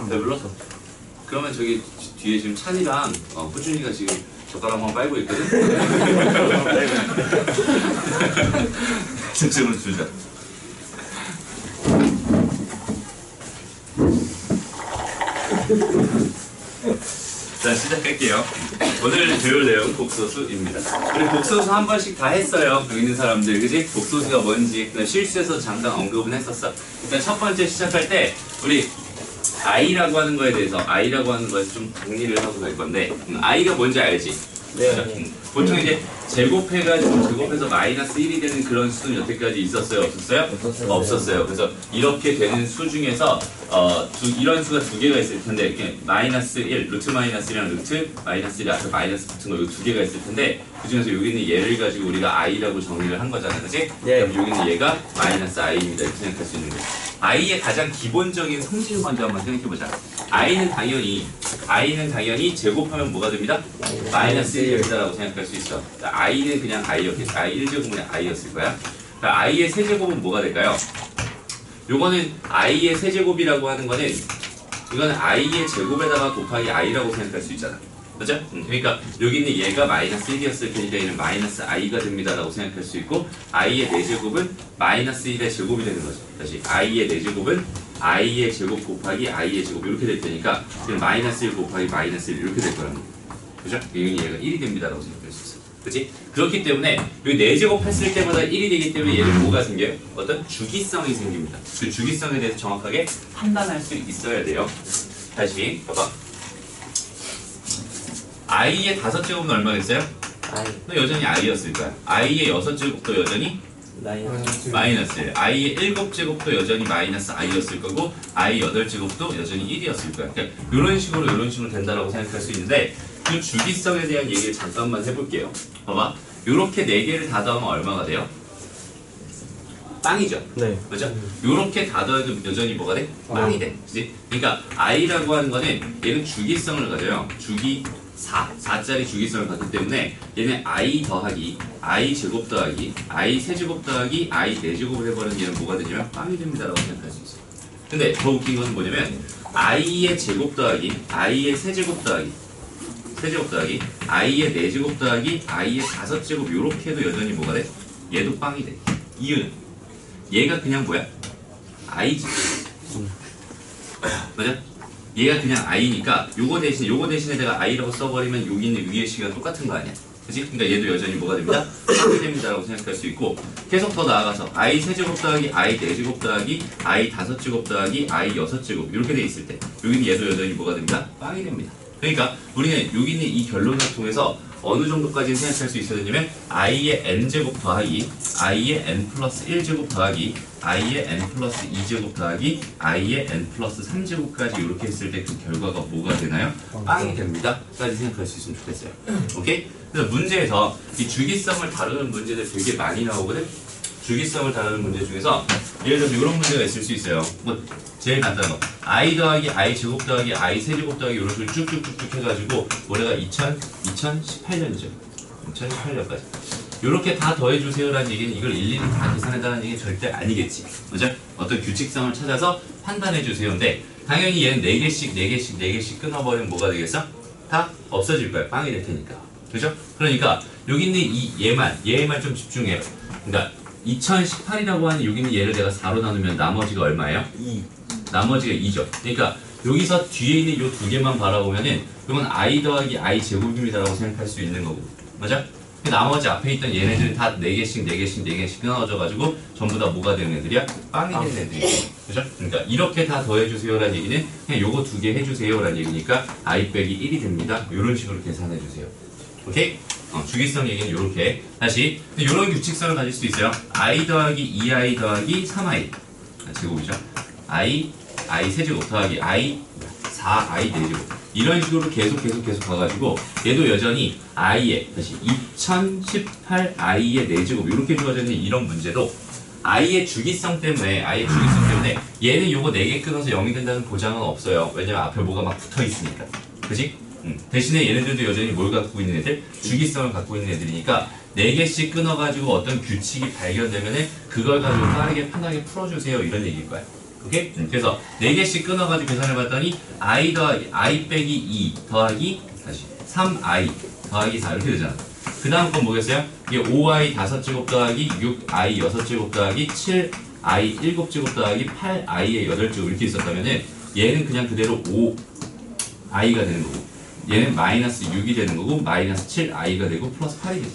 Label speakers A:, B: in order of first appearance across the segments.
A: 배불러? 그러면 저기 뒤에 지금 찬이랑 호준이가 지금 젓가락만 빨고 있거든? 저쪽으로 주자. 자, 시작할게요. 오늘 배울 내용 복소수입니다. 우리 복소수 한 번씩 다 했어요. 여기 있는 사람들, 그지? 복소수가 뭔지 실수해서 잠깐 언급은 했었어. 일단 첫 번째 시작할 때 우리 i라고 하는 거에 대해서 i라고 하는 거에서 좀 정리를 하고 갈 건데 i가 뭔지 알지?
B: 네.
A: 보통 이제 제곱해가지고 제곱해서 마이너스 1이 되는 그런 수는 여태까지 있었어요? 없었어요? 없었어요. 그래서 이렇게 되는 수 중에서 이런 수가 두 개가 있을 텐데 이렇게 마이너스 1, 루트 마이너스 1이랑 루트 마이너스 1 앞에 마이너스 붙은 거 이 두 개가 있을 텐데 그 중에서 여기 있는 얘를 가지고 우리가 i라고 정리를 한 거잖아, 그렇지?
B: 네.
A: 그럼 여기 있는 얘가 마이너스 i입니다. 이렇게 생각할 수 있는 거예요. i의 가장 기본적인 성질을 먼저 한번 생각해보자. i는 당연히 제곱하면 뭐가 됩니다? 마이너스 1이 됩니다라고 생각할 수 있어. 그러니까 i는 그냥 i였겠지. i 1제곱은 i였을 거야. 그러니까 i의 세제곱은 뭐가 될까요? 요거는 i의 세제곱이라고 하는 거는 이거는 i의 제곱에다가 곱하기 i라고 생각할 수 있잖아. 그죠? 그러니까 여기 있는 얘가 마이너스 1이었을 테니까 얘는 마이너스 i가 됩니다라고 생각할 수 있고 i의 4제곱은 마이너스 1의 제곱이 되는 거죠. 다시 i의 4제곱은 i의 제곱 곱하기 i의 제곱 이렇게 될 테니까 그냥 마이너스 1 곱하기 마이너스 1 이렇게 될 거라는 거예요. 그죠? 얘가 1이 됩니다라고 생각할 수 있어요. 그치? 그렇기 때문에 여기 4제곱 했을 때마다 1이 되기 때문에 얘는 뭐가 생겨요? 어떤 주기성이 생깁니다. 그 주기성에 대해서 정확하게 판단할 수 있어야 돼요. 다시 봐봐. i의 5제곱은 얼마겠어요? 여전히 i였을 거야. i의 6제곱도 여전히 마이너스 1. i의 7제곱도 여전히 마이너스 i였을 거고 i 8제곱도 여전히 1이었을 거야. 그러니까 이런 식으로 된다라고 생각할 수 있는데 그 주기성에 대한 얘기를 잠깐만 해볼게요. 봐봐. 요렇게 4개를 다 더하면 얼마가 돼요? 빵이죠?
B: 네.
A: 그죠? 요렇게 다 더해도 여전히 뭐가 돼? 빵이 돼. 그치? 그러니까 i라고 하는 거는 얘는 주기성을 가져요. 4짜리 주기성을 갖기 때문에 얘는 i 더하기 i 제곱 더하기 i 세제곱 더하기 i 4제곱을 해버리면 얘는 뭐가 되냐면 빵이 됩니다라고 생각할 수 있어요. 근데 더 웃긴 건 뭐냐면 i의 제곱 더하기 i의 세제곱 더하기 i의 4제곱 더하기 i의 5제곱 요렇게 해도 여전히 뭐가 돼? 얘도 빵이 돼. 이유는 얘가 그냥 뭐야? i지. 맞아? 얘가 그냥 i니까 요거 대신에 내가 i라고 써버리면 여기 있는 위의 식이랑 똑같은 거 아니야? 그치? 그러니까 얘도 여전히 뭐가 됩니다? 빵이 됩니다라고 생각할 수 있고 계속 더 나아가서 i 세제곱 더하기 i 4제곱 더하기 i 5제곱 더하기 i 6제곱 이렇게 돼 있을 때 여기는 얘도 여전히 뭐가 됩니다? 빵이 됩니다. 그러니까 우리는 여기 있는 이 결론을 통해서 어느 정도까지 생각할 수 있어야 되냐면 i의 n제곱 더하기 i의 n 플러스 1제곱 더하기 i의 n 플러스 2제곱 더하기 i의 n 플러스 3제곱까지 이렇게 했을 때 그 결과가 뭐가 되나요? 빵이 됩니다 까지 생각할 수 있으면 좋겠어요. 오케이? 그래서 문제에서 이 주기성을 다루는 문제들 되게 많이 나오거든? 주기성을 다루는 문제 중에서 예를 들어서 이런 문제가 있을 수 있어요. 뭐 제일 간단한 거 i 더하기 i 제곱 더하기 i 세제곱 더하기 이렇게 쭉쭉쭉쭉 해가지고 올해가 2018년이죠. 2018년까지 이렇게 다 더해주세요라는 얘기는 이걸 일일이 다 계산해달라는 얘기는 절대 아니겠지. 그죠? 어떤 규칙성을 찾아서 판단해주세요인데 당연히 얘는 4개씩 끊어버리면 뭐가 되겠어? 다 없어질 거야. 빵이 될 테니까. 그죠? 그러니까 여기 있는 이 얘만 좀 집중해요. 그러니까 2018이라고 하는 여기 있는 얘를 내가 4로 나누면 나머지가 얼마예요? 2. 나머지가 2죠. 그러니까 여기서 뒤에 있는 이 두 개만 바라보면은 이건 i 더하기 i 제곱입니다라고 생각할 수 있는 거고. 맞아? 나머지 앞에 있던 얘네들은 다 4개씩 끊어져가지고 전부 다 뭐가 되는 애들이야? 빵이 되는 애들이야. 그죠? 그러니까 이렇게 다 더해주세요라는 얘기는 그냥 요거 2개 해주세요라는 얘기니까 i 빼기 1이 됩니다. 이런 식으로 계산해주세요. 오케이? 주기성 얘기는 이렇게. 다시 이런 규칙성을 가질 수도 있어요. i 더하기 2i 더하기 3i 제곱이죠. i 세제곱 더하기 i 4i 4제곱 이런 식으로 계속 가가지고 얘도 여전히 i의 다시 2018 i의 4제곱 이렇게 주어져 있는 이런 문제도 i의 주기성 때문에 얘는 요거 4개 끊어서 0이 된다는 보장은 없어요. 왜냐면 앞에 뭐가 막 붙어 있으니까. 그지? 대신에 얘네들도 여전히 뭘 갖고 있는 애들? 주기성을 갖고 있는 애들이니까 4개씩 끊어가지고 어떤 규칙이 발견되면은 그걸 가지고 빠르게 편하게 풀어주세요 이런 얘기일 거야. 오케이? 그래서 4개씩 끊어가지고 계산해봤더니 i 더하기 i 빼기 2 더하기 다시 3i 더하기 4 이렇게 되잖아. 그 다음 건 뭐겠어요? 이게 5i 5제곱 더하기 6i 6제곱 더하기 7i 7제곱 더하기 8i의 8제곱 이렇게 있었다면은 얘는 그냥 그대로 5i가 되는 거고 얘는 마이너스 6이 되는 거고 마이너스 7i가 되고 플러스 8이 되죠.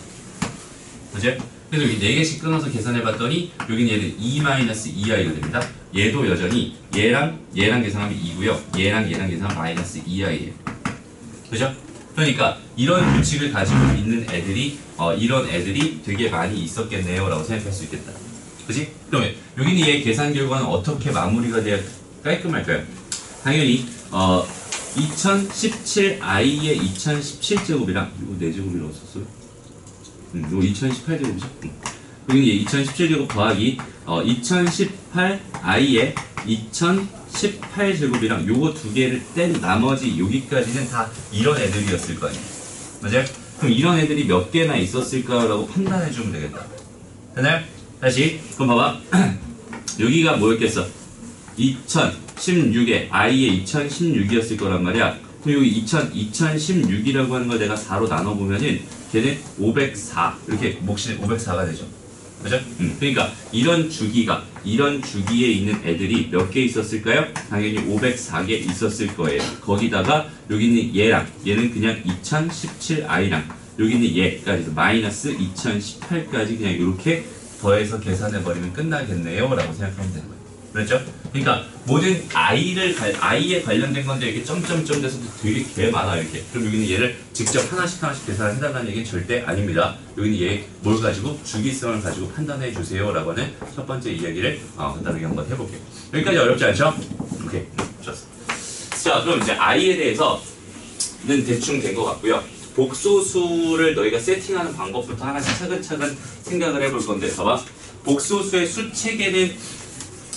A: 그죠? 그래서 여기 4개씩 끊어서 계산해봤더니 여기는 얘는 2-2i가 됩니다. 얘도 여전히 얘랑 계산하면 2고요. 얘랑 계산하면 마이너스 2i예요. 그죠? 그러니까 이런 규칙을 가지고 있는 애들이 이런 애들이 되게 많이 있었겠네요 라고 생각할 수 있겠다. 그치? 그러면 여기는 얘 계산 결과는 어떻게 마무리가 돼야 깔끔할까요? 당연히 2017i의 2017제곱이랑 이거 4제곱이라고 썼어요? 이거 2018제곱이죠? 여기는 얘 2017제곱 더하기 2018i의 2018제곱이랑 요거 두 개를 뗀 나머지 여기까지는 다 이런 애들이었을 거 아니에요. 맞아요? 그럼 이런 애들이 몇 개나 있었을까라고 판단해 주면 되겠다. 되나요? 다시 그럼 봐봐. 여기가 뭐였겠어? 2016에 i의 2016이었을 거란 말이야. 그럼 여기 2016이라고 하는 걸 내가 4로 나눠보면은 걔는 504 이렇게 몫이 504가 되죠. 그죠? 그러니까 이런 주기에 있는 애들이 몇 개 있었을까요? 당연히 504개 있었을 거예요. 거기다가 여기 있는 얘는 그냥 2017i랑 여기 있는 얘까지 마이너스 2018까지 그냥 이렇게 더해서 계산해버리면 끝나겠네요 라고 생각하면 되는 거예요. 그렇죠? 그러니까 모든 i에 관련된 건데 이렇게 점점점 돼서 되게 개 많아 이렇게. 그럼 여기는 얘를 직접 하나씩 계산을 해달라는 얘기는 절대 아닙니다. 여기는 얘 뭘 가지고 주기성을 가지고 판단해 주세요 라고 하는 첫 번째 이야기를 간단하게 한번 해볼게요. 여기까지 어렵지 않죠? 오케이, 좋았어. 자, 그럼 이제 i에 대해서는 대충 된 것 같고요. 복소수를 너희가 세팅하는 방법부터 하나씩 차근차근 생각을 해볼 건데, 봐봐. 복소수의 수체계는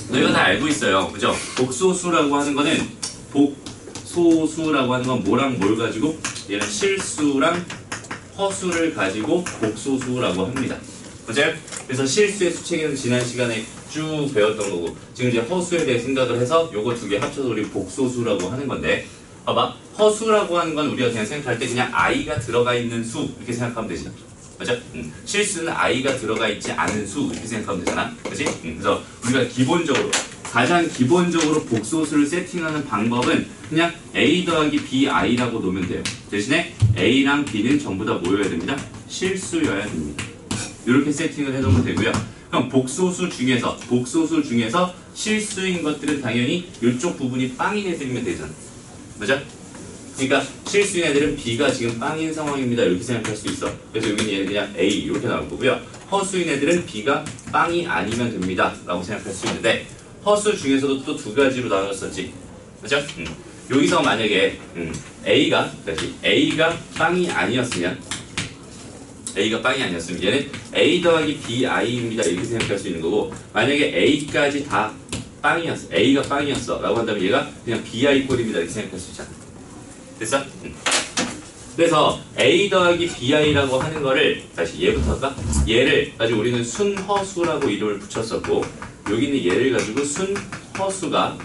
A: 너희가 다 알고 있어요. 그죠? 복소수라고 하는 거는 복소수라고 하는 건 뭐랑 뭘 가지고? 얘는 실수랑 허수를 가지고 복소수라고 합니다. 그죠? 그래서 실수의 수체계는 지난 시간에 쭉 배웠던 거고 지금 이제 허수에 대해 생각을 해서 요거 두 개 합쳐서 우리 복소수라고 하는 건데 봐봐. 허수라고 하는 건 우리가 그냥 생각할 때 그냥 i가 들어가 있는 수 이렇게 생각하면 되지. 맞아? 실수는 i가 들어가 있지 않은 수 이렇게 생각하면 되잖아. 그치? 그래서 우리가 가장 기본적으로 복소수를 세팅하는 방법은 그냥 a 더하기 bi라고 놓으면 돼요. 대신에 a랑 b는 전부 다 뭐여야 됩니다? 실수여야 됩니다. 이렇게 세팅을 해놓으면 되고요. 그럼 복소수 중에서 실수인 것들은 당연히 이쪽 부분이 빵인 애들이면 되잖아. 맞아? 그러니까 실수인 애들은 B가 지금 빵인 상황입니다. 이렇게 생각할 수 있어. 그래서 여기는 얘는 그냥 A 이렇게 나올 거고요. 허수인 애들은 B가 빵이 아니면 됩니다. 라고 생각할 수 있는데 허수 중에서도 또 두 가지로 나눴었지. 그죠? 여기서 만약에 A가 빵이 아니었으면 얘는 A 더하기 BI입니다. 이렇게 생각할 수 있는 거고 만약에 A까지 다 빵이었어. A가 빵이었어. 라고 한다면 얘가 그냥 BI 꼴입니다. 이렇게 생각할 수 있잖아. 됐어? 그래서 A 더하기 BI라고 하는 거를 다시 얘부터 할까? 얘를 가지고 우리는 순허수라고 이름을 붙였었고 여기 있는 얘를 가지고 순허수가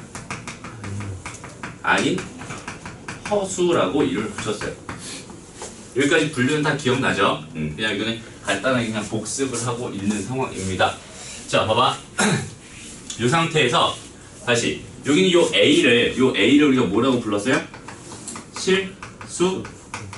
A: 아닌 허수라고 이름을 붙였어요. 여기까지 분류는 다 기억나죠? 그냥 이거는 간단하게 그냥 복습을 하고 있는 상황입니다. 자, 봐봐. 이 상태에서 다시 여기는 요 A를 우리가 뭐라고 불렀어요?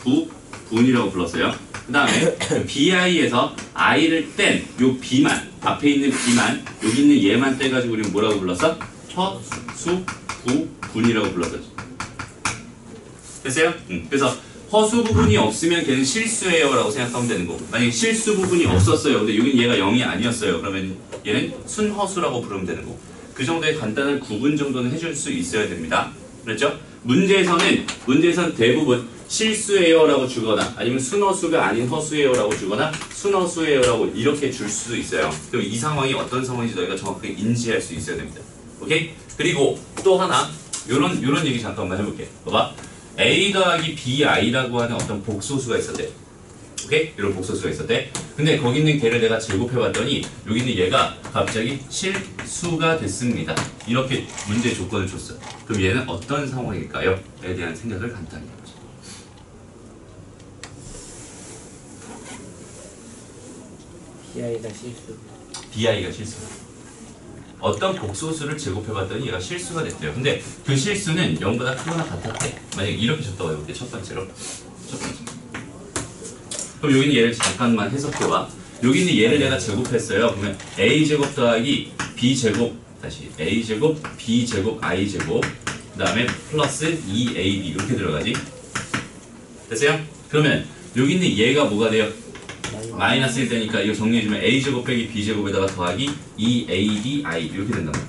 A: 실수부분이라고 불렀어요. 그 다음에 BI에서 I를 뗀 요 B만 앞에 있는 B만 여기 있는 얘만 떼가지고 우리는 뭐라고 불렀어? 허수부분이라고 불렀었죠. 됐어요? 그래서 허수 부분이 없으면 걔는 실수예요 라고 생각하면 되는 거고 만약에 실수 부분이 없었어요. 근데 여기는 얘가 0이 아니었어요. 그러면 얘는 순허수라고 부르면 되는 거고 그 정도의 간단한 구분 정도는 해줄 수 있어야 됩니다. 그렇죠? 문제에서는 대부분 실수예요 라고 주거나 아니면 순허수가 아닌 허수예요 라고 주거나 순허수예요 라고 이렇게 줄 수도 있어요. 그럼 이 상황이 어떤 상황인지 너희가 정확하게 인지할 수 있어야 됩니다. 오케이? 그리고 또 하나 요런 얘기 잠깐만 해볼게. 봐봐. A 더하기 BI라고 하는 어떤 복소수가 있었대. 오케이? 이런 복소수가 있었대. 근데 거기 있는 걔를 내가 제곱해봤더니 여기 있는 얘가 갑자기 실수가 됐습니다. 이렇게 문제 조건을 줬어. 그럼 얘는 어떤 상황일까요? 에 대한 생각을 간단히 해보자.
B: BI가 실수.
A: BI가 실수다. 어떤 복소수를 제곱해봤더니 얘가 실수가 됐대요. 근데 그 실수는 0보다 크거나 같았대. 만약에 이렇게 줬다고 해볼게. 첫 번째로. 그럼 여기 있는 얘를 잠깐만 해석해봐. 여기 있는 얘를 내가 제곱했어요. 그러면 a제곱 더하기 b제곱, 다시 a제곱, b제곱, i제곱, 그 다음에 플러스 2ab 이렇게 들어가지. 됐어요? 그러면 여기 있는 얘가 뭐가 돼요? 마이너스 1 되니까 이거 정리해주면 a제곱 빼기 b제곱에다가 더하기 2abi 이렇게 된단 말이야.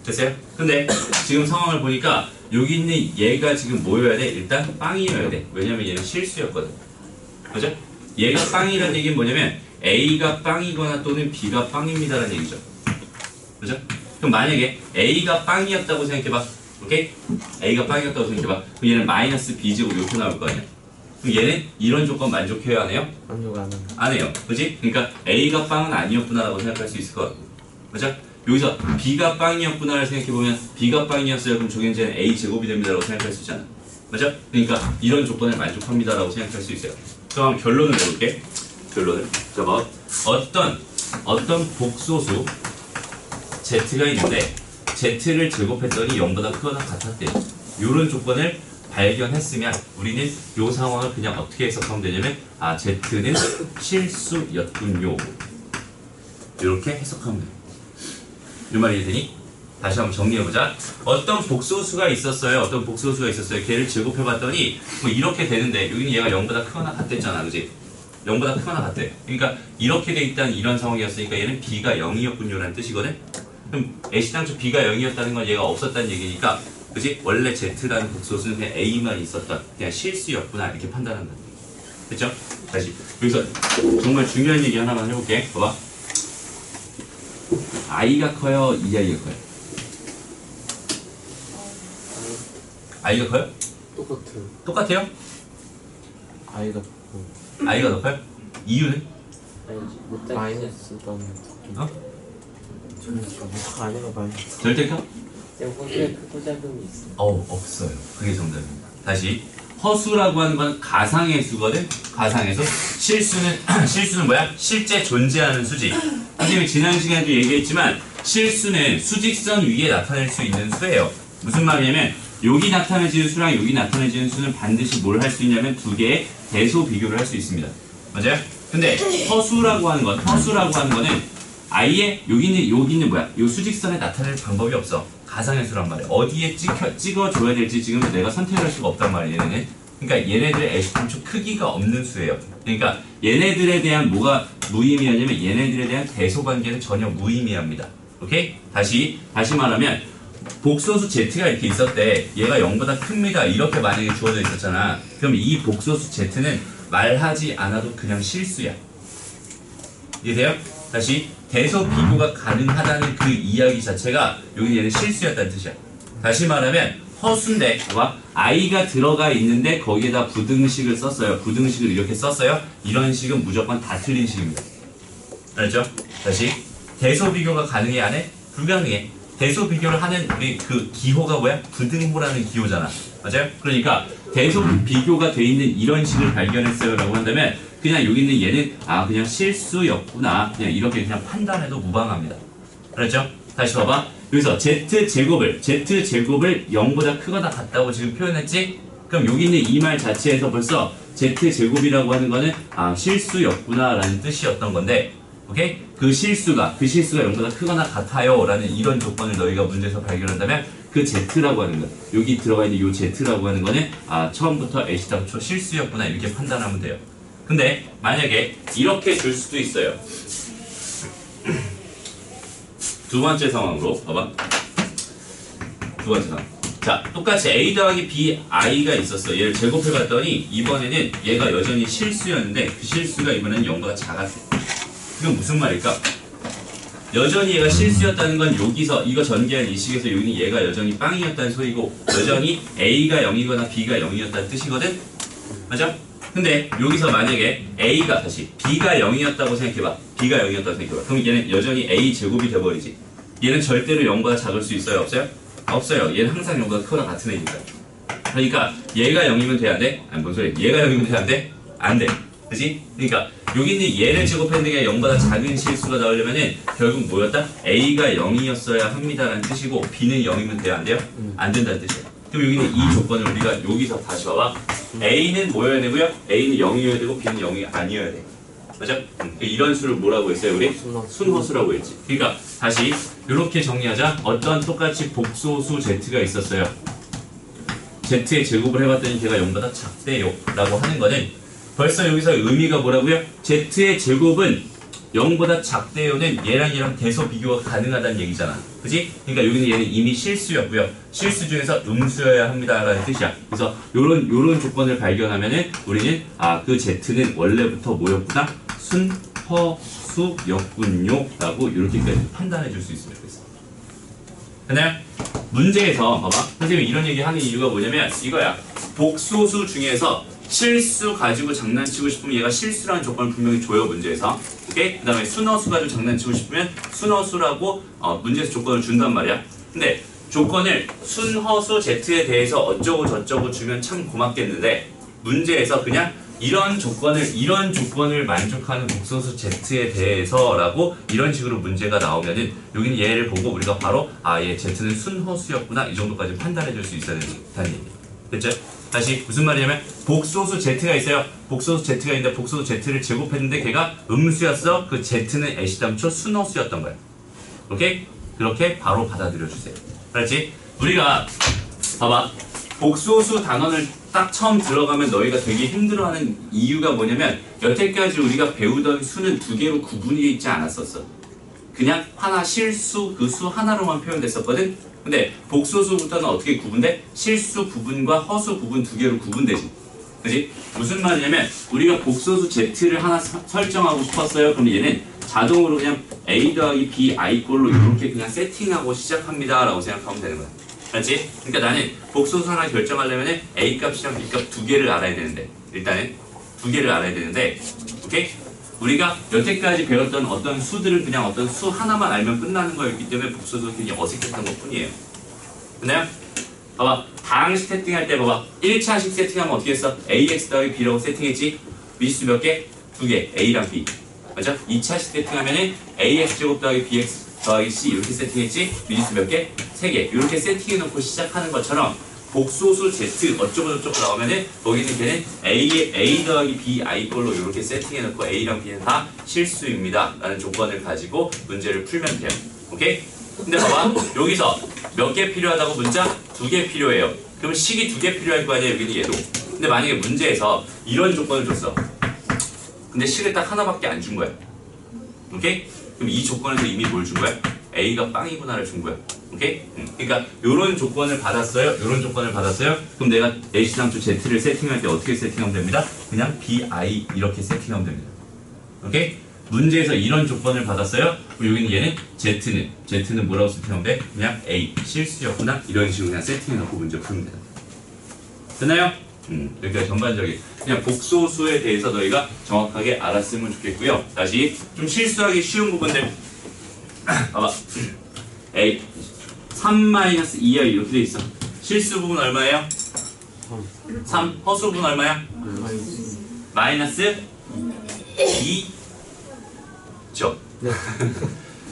A: 됐어요? 근데 지금 상황을 보니까 여기 있는 얘가 지금 뭐여야 돼? 일단 빵이어야 돼. 왜냐면 얘는 실수였거든. 그죠? 얘가 빵이라는 얘기는 뭐냐면 a가 빵이거나 또는 b가 빵입니다라는 얘기죠. 그죠? 그럼 만약에 a가 빵이었다고 생각해봐. 오케이? a가 빵이었다고 생각해봐. 그럼 얘는 마이너스 b제곱 이렇게 나올 거 아니야. 그럼 얘는 이런 조건 만족해야 하네요?
B: 만족 안 합니다.
A: 안 해요. 그지? 그러니까 A가 빵은 아니었구나라고 생각할 수 있을 것 같고. 그죠? 여기서 B가 빵이었구나를 생각해보면 B가 빵이었어요. 그럼 정현재는 A제곱이 됩니다라고 생각할 수 있잖아. 맞죠? 그러니까 이런 조건을 만족합니다라고 생각할 수 있어요. 그럼 결론을 내볼게. 결론을. 자, 뭐 어떤 복소수 Z가 있는데 Z를 제곱했더니 0보다 크거나 같았대요. 이런 조건을 발견했으면 우리는 이 상황을 그냥 어떻게 해석하면 되냐면 Z는 실수였군요. 이렇게 해석하면 돼요. 이 말이 되니? 다시 한번 정리해보자. 어떤 복소수가 있었어요. 어떤 복소수가 있었어요. 걔를 제곱해봤더니 뭐 이렇게 되는데 여기는 얘가 0보다 크거나 같댔잖아. 그지? 0보다 크거나 같대. 그러니까 이렇게 돼 있다는 이런 상황이었으니까 얘는 B가 0이었군요 라는 뜻이거든? 그럼 애시당초 B가 0이었다는 건 얘가 없었다는 얘기니까 그지? 원래 Z라는 복소수는 그냥 A만 있었던 그냥 실수였구나 이렇게 판단한다. 됐죠? 다시 여기서 정말 중요한 얘기 하나만 해볼게. 봐봐. I가 커요? EI가 커요? I가 커요?
B: 똑같아요.
A: 똑같아요?
B: I가 크고
A: I가 높아요? 이유는?
B: 마이너스가
A: 어?
B: 뭐가 아니라 마이너스.
A: 절대값?
B: 호수에 크고 작음이 있어.
A: 없어요. 그게 정답입니다. 다시 허수라고 하는 건 가상의 수거든. 가상의 수. 실수는 뭐야? 실제 존재하는 수지. 선생님이 지난 시간에도 얘기했지만 실수는 수직선 위에 나타낼 수 있는 수예요. 무슨 말이냐면 여기 나타내지는 수랑 여기 나타내지는 수는 반드시 뭘 할 수 있냐면 두 개의 대소 비교를 할 수 있습니다. 맞아요? 근데 허수라고 하는 거는 아예 여기 있는 뭐야? 이 수직선에 나타낼 방법이 없어. 가상의 수란 말이야. 어디에 찍어줘야 될지 지금 내가 선택할 수가 없단 말이야, 얘네는. 그러니까 얘네들의 애시당초 크기가 없는 수예요. 그러니까 얘네들에 대한 뭐가 무의미하냐면 얘네들에 대한 대소관계는 전혀 무의미합니다. 오케이? 다시 말하면 복소수 Z가 이렇게 있었대. 얘가 0보다 큽니다. 이렇게 만약에 주어져 있었잖아. 그럼 이 복소수 Z는 말하지 않아도 그냥 실수야. 이해돼요? 다시 대소 비교가 가능하다는 그 이야기 자체가 여기 얘는 실수였다는 뜻이야. 다시 말하면 허수인데 봐봐. I가 들어가 있는데 거기에다 부등식을 썼어요. 부등식을 이렇게 썼어요. 이런 식은 무조건 다 틀린 식입니다. 알죠? 다시 대소 비교가 가능해 안 해? 불가능해. 대소 비교를 하는 우리 그 기호가 뭐야? 부등호라는 기호잖아. 맞아요? 그러니까 대소 비교가 돼 있는 이런 식을 발견했어요 라고 한다면 그냥 여기 있는 얘는 그냥 실수였구나 그냥 이렇게 그냥 판단해도 무방합니다. 그렇죠? 다시 봐봐. 여기서 Z제곱을 0보다 크거나 같다고 지금 표현했지? 그럼 여기 있는 이 말 자체에서 벌써 Z제곱이라고 하는 거는 실수였구나 라는 뜻이었던 건데 오케이? 그 실수가 0보다 크거나 같아요 라는 이런 조건을 너희가 문제에서 발견한다면 그 Z라고 하는 거 여기 들어가 있는 요 Z라고 하는 거는 처음부터 애시당초 실수였구나 이렇게 판단하면 돼요. 근데 만약에 이렇게 줄 수도 있어요. 두 번째 상황으로 봐봐. 두 번째 상황. 자, 똑같이 A 더하기 B, I가 있었어. 얘를 제곱해봤더니 이번에는 얘가 여전히 실수였는데 그 실수가 이번에는 0보다 작았어. 이건 무슨 말일까? 여전히 얘가 실수였다는 건 여기서 이거 전개한 이 식에서 여기는 얘가 여전히 빵이었다는 소리고 여전히 A가 0이거나 B가 0이었다는 뜻이거든? 맞아? 근데 여기서 만약에 A가 다시 B가 0이었다고 생각해봐. B가 0이었다고 생각해봐. 그럼 얘는 여전히 A 제곱이 돼버리지. 얘는 절대로 0보다 작을 수 있어요? 없어요? 없어요. 얘는 항상 0보다 크거나 같은 애니까. 그러니까 얘가 0이면 돼야 돼? 아니 뭔 소리야. 얘가 0이면 돼야 돼? 안 돼. 그치? 그러니까 여기 있는 얘를 제곱했는데 게 0보다 작은 실수가 나오려면은 결국 뭐였다? A가 0이었어야 합니다라는 뜻이고 B는 0이면 돼야 안 돼요? 안 된다는 뜻이야. 그럼 여기 있는 이 조건을 우리가 여기서 다시 봐봐. A는 뭐여야 되고요? A는 0이어야 되고 B는 0이 아니어야 돼. 맞아? 이런 수를 뭐라고 했어요 우리? 순허수라고 했지. 그러니까 다시 이렇게 정리하자. 어떤 똑같이 복소수 Z가 있었어요. Z의 제곱을 해봤더니 걔가 0보다 작대요 라고 하는 거는 벌써 여기서 의미가 뭐라고요? Z의 제곱은 0보다 작대요는 얘랑 대소 비교가 가능하다는 얘기잖아. 그지? 그러니까 여기는 얘는 이미 실수였고요. 실수 중에서 음수여야 합니다라는 뜻이야. 그래서 요런 조건을 발견하면은 우리는 그 Z는 원래부터 뭐였구나? 순허수였군요 라고 이렇게까지 판단해 줄 수 있으면 좋겠어. 됐나요? 문제에서 봐봐. 선생님이 이런 얘기 하는 이유가 뭐냐면 이거야. 복소수 중에서 실수 가지고 장난치고 싶으면 얘가 실수라는 조건을 분명히 줘요 문제에서. 오케이? 그 다음에 순허수 가지고 장난치고 싶으면 순허수라고 문제에서 조건을 준단 말이야. 근데 조건을 순허수 Z에 대해서 어쩌고 저쩌고 주면 참 고맙겠는데 문제에서 그냥 이런 조건을 만족하는 복소수 Z에 대해서라고 이런 식으로 문제가 나오면은 여기는 얘를 보고 우리가 바로 얘 Z는 순허수였구나 이 정도까지 판단해 줄 수 있어야 된다는 얘기. 됐죠? 다시 무슨 말이냐면 복소수 Z가 있어요. 복소수 Z가 있는데 복소수 Z를 제곱했는데 걔가 음수였어. 그 Z는 애시당초 순허수였던 거야. 오케이? 그렇게 바로 받아들여 주세요. 알았지? 우리가 봐봐. 복소수 단원을 딱 처음 들어가면 너희가 되게 힘들어하는 이유가 뭐냐면 여태까지 우리가 배우던 수는 두 개로 구분이 있지 않았었어. 그냥 하나 실수 그 수 하나로만 표현됐었거든. 근데 복소수부터는 어떻게 구분돼? 실수 부분과 허수 부분 두 개로 구분되지. 그지? 무슨 말이냐면 우리가 복소수 Z를 하나 설정하고 싶었어요. 그럼 얘는 자동으로 그냥 A 더하기 B I 꼴로 이렇게 그냥 세팅하고 시작합니다 라고 생각하면 되는 거야. 알지? 그러니까 나는 복소수 하나 결정하려면 A 값이랑 B 값 두 개를 알아야 되는데 일단은 두 개를 알아야 되는데 오케이? 우리가 여태까지 배웠던 어떤 수들은 그냥 어떤 수 하나만 알면 끝나는 거였기 때문에 복소수는 그냥 어색했던 것 뿐이에요. 됐나요? 봐봐. 다항식 세팅할 때 봐봐. 1차식 세팅하면 어떻게 했어? AX 더하기 B라고 세팅했지? 미지수 몇 개? 두 개. A랑 B. 맞아? 2차식 세팅하면은 AX 제곱 더하기 BX 더하기 C 이렇게 세팅했지? 미지수 몇 개? 세 개. 이렇게 세팅해놓고 시작하는 것처럼 복소수 Z 어쩌고 저쩌고 나오면은 거기는 걔는 A 더하기 B I 꼴로 이렇게 세팅해놓고 A랑 B는 다 실수입니다 라는 조건을 가지고 문제를 풀면 돼요. 오케이? 근데 봐봐. 여기서 몇 개 필요하다고 문자? 두 개 필요해요. 그럼 식이 두 개 필요할 거 아니에요 여기는 얘도. 근데 만약에 문제에서 이런 조건을 줬어. 근데 식을 딱 하나밖에 안 준 거야. 오케이? 그럼 이 조건에서 이미 뭘 준 거야? A가 빵이구나를 준 거야. 오케이? 그러니까 요런 조건을 받았어요. 요런 조건을 받았어요. 그럼 내가 A시당초 Z를 세팅할 때 어떻게 세팅하면 됩니다? 그냥 BI 이렇게 세팅하면 됩니다. 오케이? 문제에서 이런 조건을 받았어요. 그럼 여기는 얘는 Z는 뭐라고 세팅하면 돼? 그냥 A 실수였구나 이런 식으로 그냥 세팅해놓고 문제 풀면 됩니다. 됐나요? 그러니까 전반적인 그냥 복소수에 대해서 너희가 정확하게 알았으면 좋겠고요. 다시 좀 실수하기 쉬운 부분들 봐봐. A 3-2i 이렇게 돼 있어. 실수 부분 얼마예요? 3. 허수 부분 얼마야? 마이너스 2죠.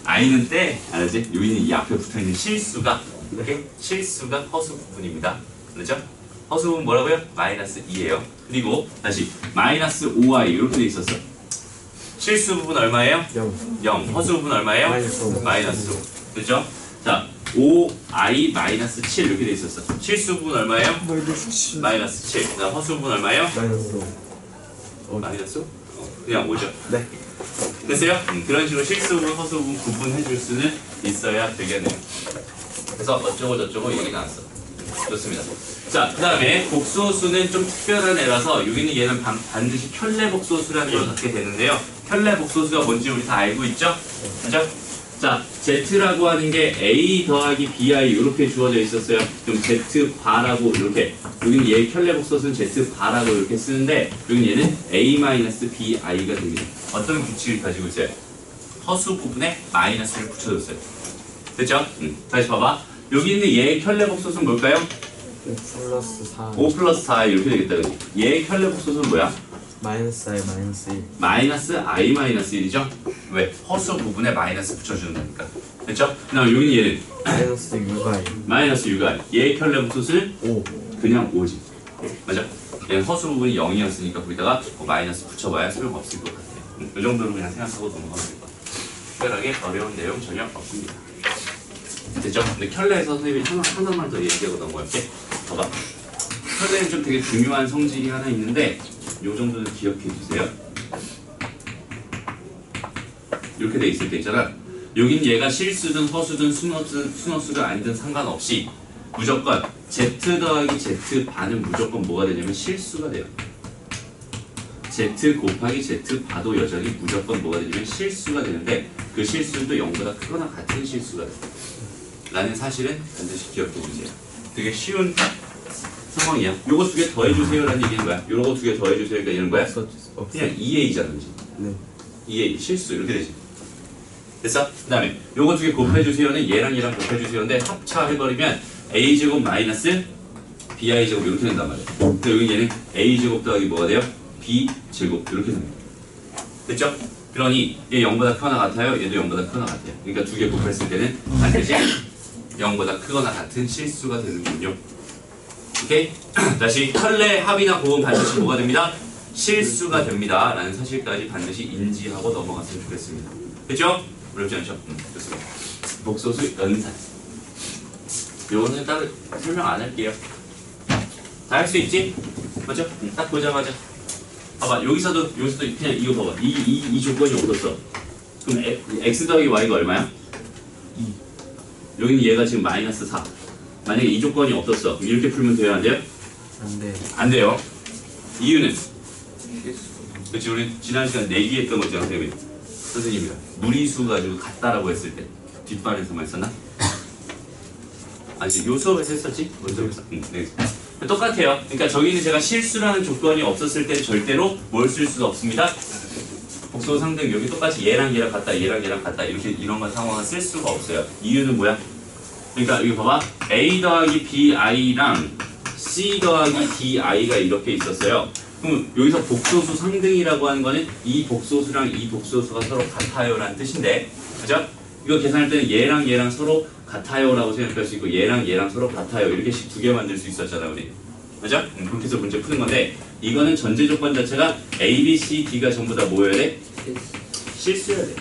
A: i는 때 알았지? 여기는 이 앞에 붙어있는 실수가 이렇게 실수가 허수 부분입니다. 그렇죠? 허수 부분 뭐라고요? 마이너스 2예요. 그리고 다시 마이너스 5i 이렇게 돼 있었어. 실수 부분 얼마예요? 0. 허수 부분 얼마예요? 마이너스 5. 그렇죠? 자, 5i 마이너스 7 이렇게 돼 있었어. 실수 부분 얼마예요? 마이너스 7. 그 다음 허수 부분 얼마예요? 마이너스 5? 그냥 5죠.
B: 네.
A: 됐어요? 그런 식으로 실수 부분, 허수 부분 구분해 줄 수는 있어야 되겠네요. 그래서 어쩌고 저쩌고 얘기 나왔어. 좋습니다. 자, 그 다음에 복소수는 좀 특별한 애라서 여기는 얘는 반드시 켤레복소수라는 걸 갖게 되는데요. 켤레복소수가 뭔지 우리 다 알고 있죠? 그죠? 자, Z라고 하는 게 A 더하기 BI 이렇게 주어져 있었어요. 그럼 Z 바라고 이렇게 여기는 얘의 켤레 복소수는 Z 바라고 이렇게 쓰는데 여기는 얘는 A-BI가 됩니다. 어떤 규칙을 가지고 있어요? 허수 부분에 마이너스를 붙여줬어요. 됐죠? 다시 봐봐. 여기 있는 얘의 켤레 복소수는 뭘까요?
B: 5 플러스 4
A: 5 플러스 4 이렇게 되겠다. 그지? 얘의 켤레 복소수는 뭐야?
B: 마이너스 I 마이너스 1
A: 마이너스 I 마이너스 1이죠? 왜? 허수 부분에 마이너스 붙여주는 거니까. 됐죠? 그 다음 여기는 얘는
B: 마이너스 6I
A: 마이너스 6i. 얘의 켤레 복소수는
B: 5
A: 그냥 5지. 맞아? 얘는 허수 부분이 0이었으니까 거기다가 뭐 마이너스 붙여봐야 소용없을 것 같아요. 이 정도로 그냥 생각하고 넘어가면 될 것 같아요. 특별하게 어려운 내용 전혀 없습니다. 됐죠? 근데 켤레에서 선생님이 하나만 더 얘기하고 넘어갈게. 봐봐. 켤레는 좀 되게 중요한 성질이 하나 있는데 요 정도는 기억해 주세요. 이렇게 돼 있을 때 있잖아. 여긴 얘가 실수든 허수든 순허수가 아니든 상관없이 무조건 Z 더하기 Z 반은 무조건 뭐가 되냐면 실수가 돼요. Z 곱하기 Z 바도 여전히 무조건 뭐가 되냐면 실수가 되는데 그 실수는 또 0보다 크거나 같은 실수가 돼요. 라는 사실은 반드시 기억해 주세요. 되게 쉬운 상황이야. 요거 두 개 더해주세요 라는 얘기는 거야. 요거 두 개 더해주세요 그러니까 이런 거야. 그냥 2A잖아.
B: 네
A: 2A 실수 이렇게 되지. 됐어? 그 다음에 요거 두 개 곱해주세요는 얘랑 얘랑 곱해주세요인데 합차해버리면 A제곱 마이너스 BI제곱 이렇게 된단 말이야. 근데 여기 얘는 A제곱 더하기 뭐가 돼요? B제곱 이렇게 됩니다. 됐죠? 그러니 얘 0보다 크거나 같아요. 얘도 0보다 크거나 같아요. 그러니까 두 개 곱했을 때는 반드시 0보다 크거나 같은 실수가 되는군요. 오케이? 다시 켤레 합이나 곱은 반드시 뭐가 됩니다? 실수가 됩니다. 라는 사실까지 반드시 인지하고 넘어갔으면 좋겠습니다. 됐죠? 어렵지 않죠? 좋습니다. 복소수 연산. 요거는 따로 설명 안 할게요. 다 할 수 있지? 맞죠? 딱 보자마자. 봐봐, 여기서도 그냥 이거 봐봐. 이 조건이 없었어. 그럼 x 더하기 y가 얼마야? 2. 여기는 얘가 지금 마이너스 4. 만약에 이 조건이 없었어. 그럼 이렇게 풀면 돼요? 안 돼요?
B: 안 돼.
A: 안 돼요. 이유는? 그치, 우리 지난 시간 내기 했던 거 있잖아, 선생님이랑. 무리수 가지고 같다라고 했을 때. 뒷반에서만 했었나? 아니, 요 수업에서 했었지? 수업에서. 네. 똑같아요. 그러니까 저기는 제가 실수라는 조건이 없었을 때 절대로 뭘 쓸 수가 없습니다. 복소 상등 여기 똑같이 얘랑 얘랑 같다, 얘랑 얘랑 같다 이렇게 이런 건 상황을 쓸 수가 없어요. 이유는 뭐야? 그러니까 여기 봐봐. A 더하기 BI랑 C 더하기 DI가 이렇게 있었어요. 그럼 여기서 복소수 상등이라고 하는 거는 이 복소수랑 이 복소수가 서로 같아요라는 뜻인데, 그죠? 이거 계산할 때는 얘랑 얘랑 서로 같아요라고 생각할 수 있고 얘랑 얘랑 서로 같아요 이렇게 두 개 만들 수 있었잖아 우리. 그죠? 그렇게 해서 문제 푸는 건데 이거는 전제 조건 자체가 A, B, C, D가 전부 다 뭐여야 돼? 실수여야 돼.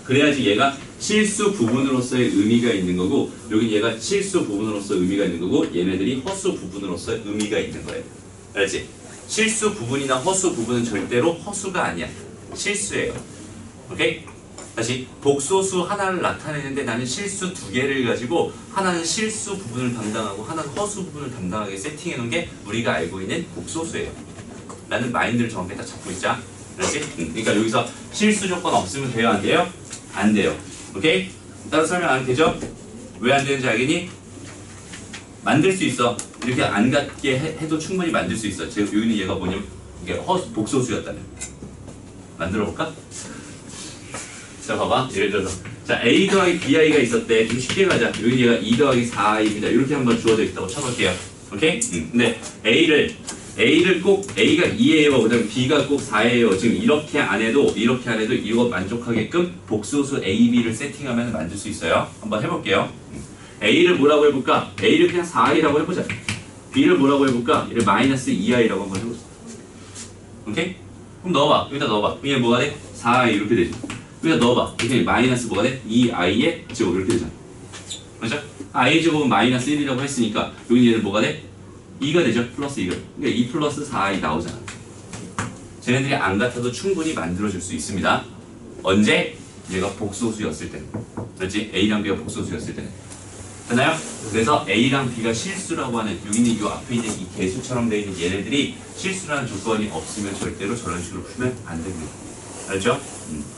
A: 그래야지 얘가 실수 부분으로서의 의미가 있는 거고 여기 얘가 실수 부분으로서 의미가 있는 거고 얘네들이 허수 부분으로서의 의미가 있는 거예요. 알지? 실수 부분이나 허수 부분은 절대로 허수가 아니야. 실수예요. 오케이? 다시 복소수 하나를 나타내는데 나는 실수 두 개를 가지고 하나는 실수 부분을 담당하고 하나는 허수 부분을 담당하게 세팅해 놓은 게 우리가 알고 있는 복소수예요. 라는 마인드를 정확히 딱 잡고 있자. 알지? 그러니까 여기서 실수 조건 없으면 돼요? 안 돼요? 안 돼요. 오케이? 따로 설명 안 되죠? 왜 안 되는지 알겠니? 만들 수 있어. 이렇게 안 같게 해도 충분히 만들 수 있어. 지금 여기는 얘가 뭐냐면 이게 복소수였다면 만들어 볼까? 자 봐봐 예를 들어서 자 A 더하기 BI가 있었대. 좀 쉽게 가자. 여기 얘가 2 더하기 4I입니다. 이렇게 한번 주어져 있다고 쳐볼게요. 오케이? 근데 A를 꼭 A가 2예요. 그 다음에 B가 꼭 4예요. 지금 이렇게 안 해도 이거 만족하게끔 복소수 A, B를 세팅하면 만들 수 있어요. 한번 해볼게요. A를 뭐라고 해볼까? A를 그냥 4I라고 해보자. B를 뭐라고 해볼까? 얘를 마이너스 2I라고 한번 해보자. 오케이? 그럼 넣어봐. 여기다 넣어봐. 그냥 뭐가 돼? 4I 이렇게 되지. 여기다 넣어봐. 이렇게 마이너스 뭐가 돼? 2i의 제곱 이렇게 되잖아. 맞죠? i 제곱은 마이너스 1이라고 했으니까 여기 얘는 뭐가 돼? 2가 되죠? 플러스 2가. 그러니까 2 플러스 4i 나오잖아. 쟤네들이 안 같아도 충분히 만들어줄 수 있습니다. 언제? 얘가 복소수였을 때는. 그렇지? A랑 B가 복소수였을 때는. 됐나요? 그래서 A랑 B가 실수라고 하는 여기 있는 이 앞에 있는 이 개수처럼 되어 있는 얘네들이 실수라는 조건이 없으면 절대로 저런 식으로 풀면 안 됩니다. 알죠?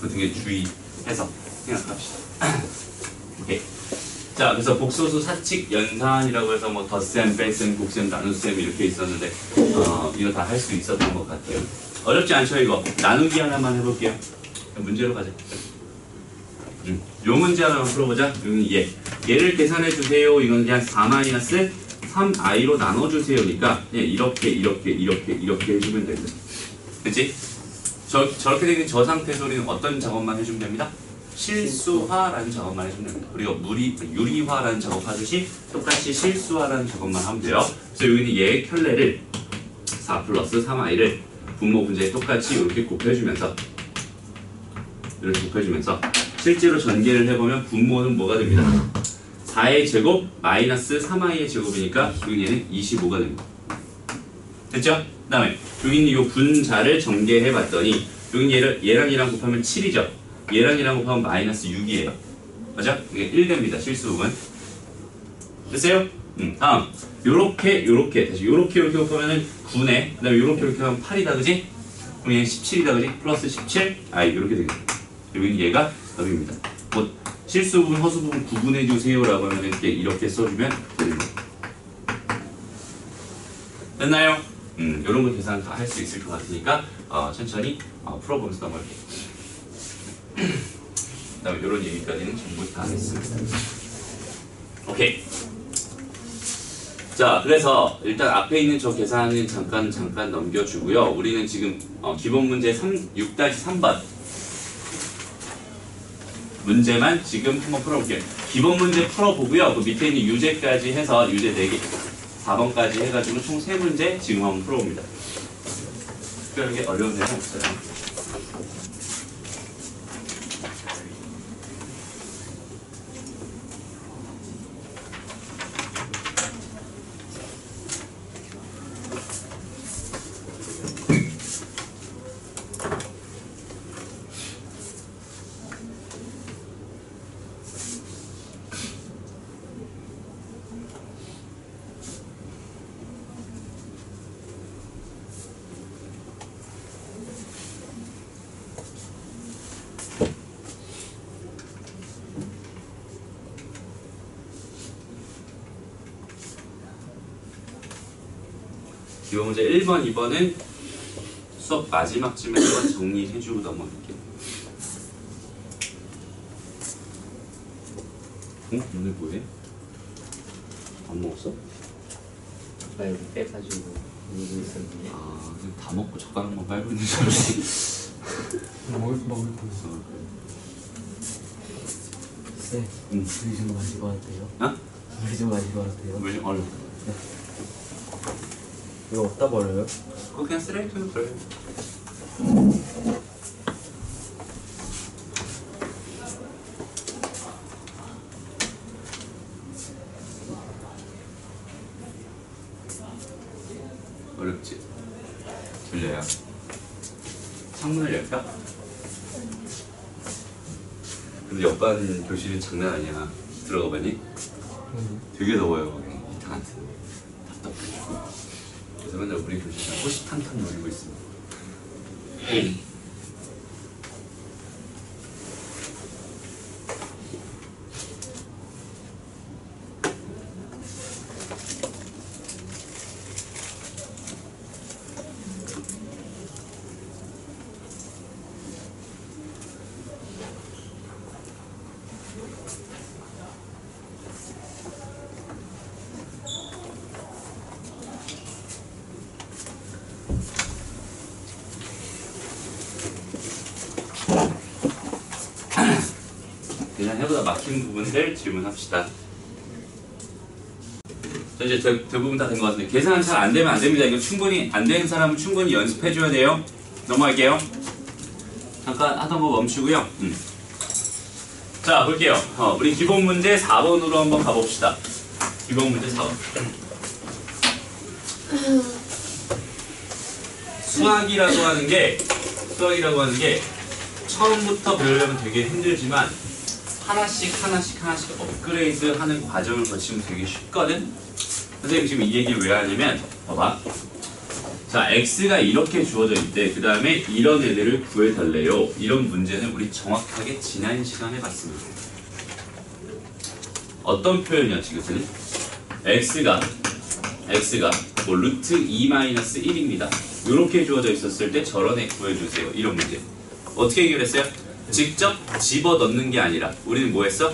A: 그 되게 주의해서 생각합시다. 오케이. 자, 그래서 복소수 사칙 연산이라고 해서 뭐 덧셈, 뺄셈, 곱셈, 나눗셈 이렇게 있었는데 이거 다 할 수 있었던 것 같아요. 어렵지 않죠 이거? 나누기 하나만 해볼게요. 문제로 가자. 요 문제 하나만 풀어보자. 얘를 계산해 주세요. 이건 그냥 4-3i로 나눠주세요니까 그냥 이렇게 해주면 되죠. 그치? 저렇게 되는 저 상태에서 우리는 어떤 작업만 해주면 됩니다? 실수화라는 작업만 해주면 됩니다. 우리가 유리화라는 작업하듯이 똑같이 실수화라는 작업만 하면 돼요. 그래서 여기는 얘의 켤레를 4 플러스 3i를 분모 분자에 똑같이 이렇게 곱해주면서 실제로 전개를 해보면 분모는 뭐가 됩니다? 4의 제곱 마이너스 3i의 제곱이니까 여기는 25가 됩니다. 됐죠? 그 다음에 여기는 이 분자를 전개해봤더니 여기는 얘랑 얘랑 곱하면 7이죠? 얘랑 얘랑 곱하면 마이너스 6이에요. 맞아? 이게 1 됩니다. 실수부분. 됐어요? 다음 요렇게 다시 요렇게 곱하면은 9네. 그 다음에 요렇게 하면 8이다 그지? 그럼 얘는 17이다 그지? 플러스 17 요렇게 되겠다. 여기는 얘가 답입니다. 뭐 실수부분 허수부분 구분해 주세요라고 하면 이렇게 써주면 됩니다. 됐나요? 이런 거 계산 다 할 수 있을 것 같으니까 천천히 풀어보면서 넘어갈게요. 그다음에 이런 얘기까지는 전부 다 했습니다. 오케이. 자, 그래서 일단 앞에 있는 저 계산은 잠깐 넘겨주고요. 우리는 지금 기본 문제 6-3번 문제만 지금 한번 풀어볼게요. 기본 문제 풀어보고요. 그 밑에 있는 유제까지 해서 유제 4개 4번까지 해가지고 총 3문제 지금 한번 풀어봅니다. 특별하게 어려운 데는 없어요. 기본 문제 1번, 2번은 수업 마지막쯤에 한번 정리해주고 넘어갈게요. 오늘 뭐해? 안 먹었어?
B: 나 여기 빼가지고 이러고 있었는데.
A: 그냥 다 먹고 젓가락만 빨고 있는 줄 알았지.
B: 먹을 거 있어. 쌤, 물 좀 마시고 와도 돼요? 물 좀 마시고 와도 돼요?
A: 물 좀 얼른.
B: 네. 이거 어디다 버려요?
A: 그거 그냥 쓰레기통에 버려요. 어렵지? 들려요? 창문을 열까? 근데 옆반 교실은 장난 아니야. 들어가 보니? 되게 더워요. 히터 안 쓰고 답답해. 그래서 맨날 우리 교실은 호시탄탄 노리고 있습니다. 그냥 해보다 막힌 부분들 질문합시다. 자, 이제 대부분 다 된 것 같은데 계산 잘 안 되면 안 됩니다. 이거 충분히 안 되는 사람은 충분히 연습해줘야 돼요. 넘어갈게요. 잠깐 하던 거 멈추고요. 자, 볼게요. 우리 기본 문제 4번으로 한번 가봅시다. 기본 문제 4번. 수학이라고 하는 게 처음부터 배우려면 되게 힘들지만 하나씩 업그레이드 하는 과정을 거치면 되게 쉽거든? 선생님 지금 이 얘기를 왜 하냐면 봐봐. 자, x가 이렇게 주어져 있대. 그 다음에 이런 애들을 구해달래요. 이런 문제는 우리 정확하게 지난 시간에 봤습니다. 어떤 표현이었지 그때는? x가 뭐 루트 2-1입니다. 이렇게 주어져 있었을 때 저런 애 구해주세요. 이런 문제. 어떻게 해결했어요? 직접 집어넣는 게 아니라 우리는 뭐 했어?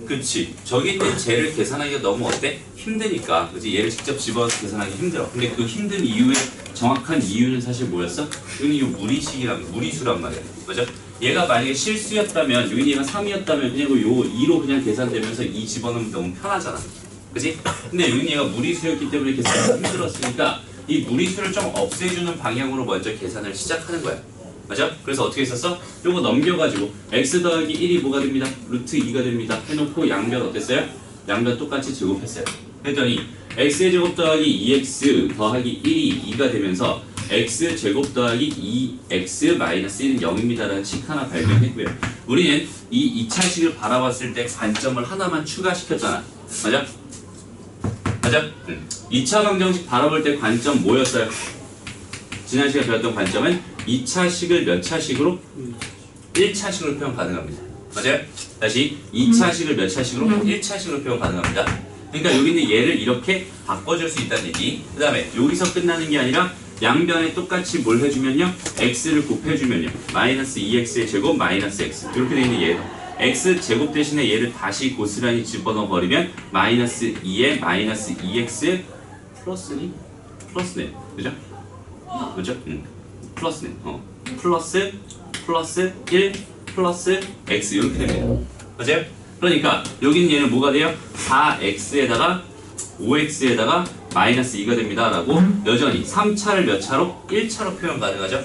A: 그치. 저기 있는 쟤를 계산하기가 너무 어때? 힘드니까. 그치? 얘를 직접 집어넣어서 계산하기 힘들어. 근데 그 힘든 이유의 정확한 이유는 사실 뭐였어? 여기 이 무리수란 말이야. 맞아? 얘가 만약에 실수였다면, 여기 얘가 3이었다면 그냥 요 2로 그냥 계산되면서 2 집어넣으면 너무 편하잖아. 그치? 근데 여기 얘가 무리수였기 때문에 계산이 힘들었으니까 이 무리수를 좀 없애주는 방향으로 먼저 계산을 시작하는 거야. 맞아? 그래서 어떻게 했었어? 요거 넘겨가지고 x 더하기 1이 뭐가 됩니다? 루트 2가 됩니다. 해놓고 양변 어땠어요? 양변 똑같이 제곱했어요. 그랬더니 x의 제곱 더하기 2x 더하기 1이 2가 되면서 x 제곱 더하기 2x 마이너스 1은 0입니다 라는 식 하나 발견했고요. 우리는 이 2차식을 바라봤을 때 관점을 하나만 추가시켰잖아. 맞아? 맞아? 2차 방정식 바라볼 때 관점 뭐였어요? 지난 시간에 배웠던 관점은 2차식을 몇 차식으로? 1차식으로 표현 가능합니다. 맞아요? 다시 2차식을 몇 차식으로? 1차식으로 표현 가능합니다. 그러니까 여기 있는 얘를 이렇게 바꿔줄 수 있다는 얘기. 그 다음에 여기서 끝나는 게 아니라 양변에 똑같이 뭘 해주면요? x를 곱해주면요. 마이너스 2x의 제곱 마이너스 x. 이렇게 되어 있는 얘도 x 제곱 대신에 얘를 다시 고스란히 집어넣어 버리면 마이너스 2에 마이너스 2x 플러스니? 플러스네. 그죠? 그죠? 플러스네. 플러스 1 플러스 x 이렇게 됩니다. 맞아요? 그러니까 여기는 얘는 뭐가 돼요? 4x에다가 5x에다가 마이너스 2가 됩니다 라고 여전히 3차를 몇 차로? 1차로 표현 가능하죠?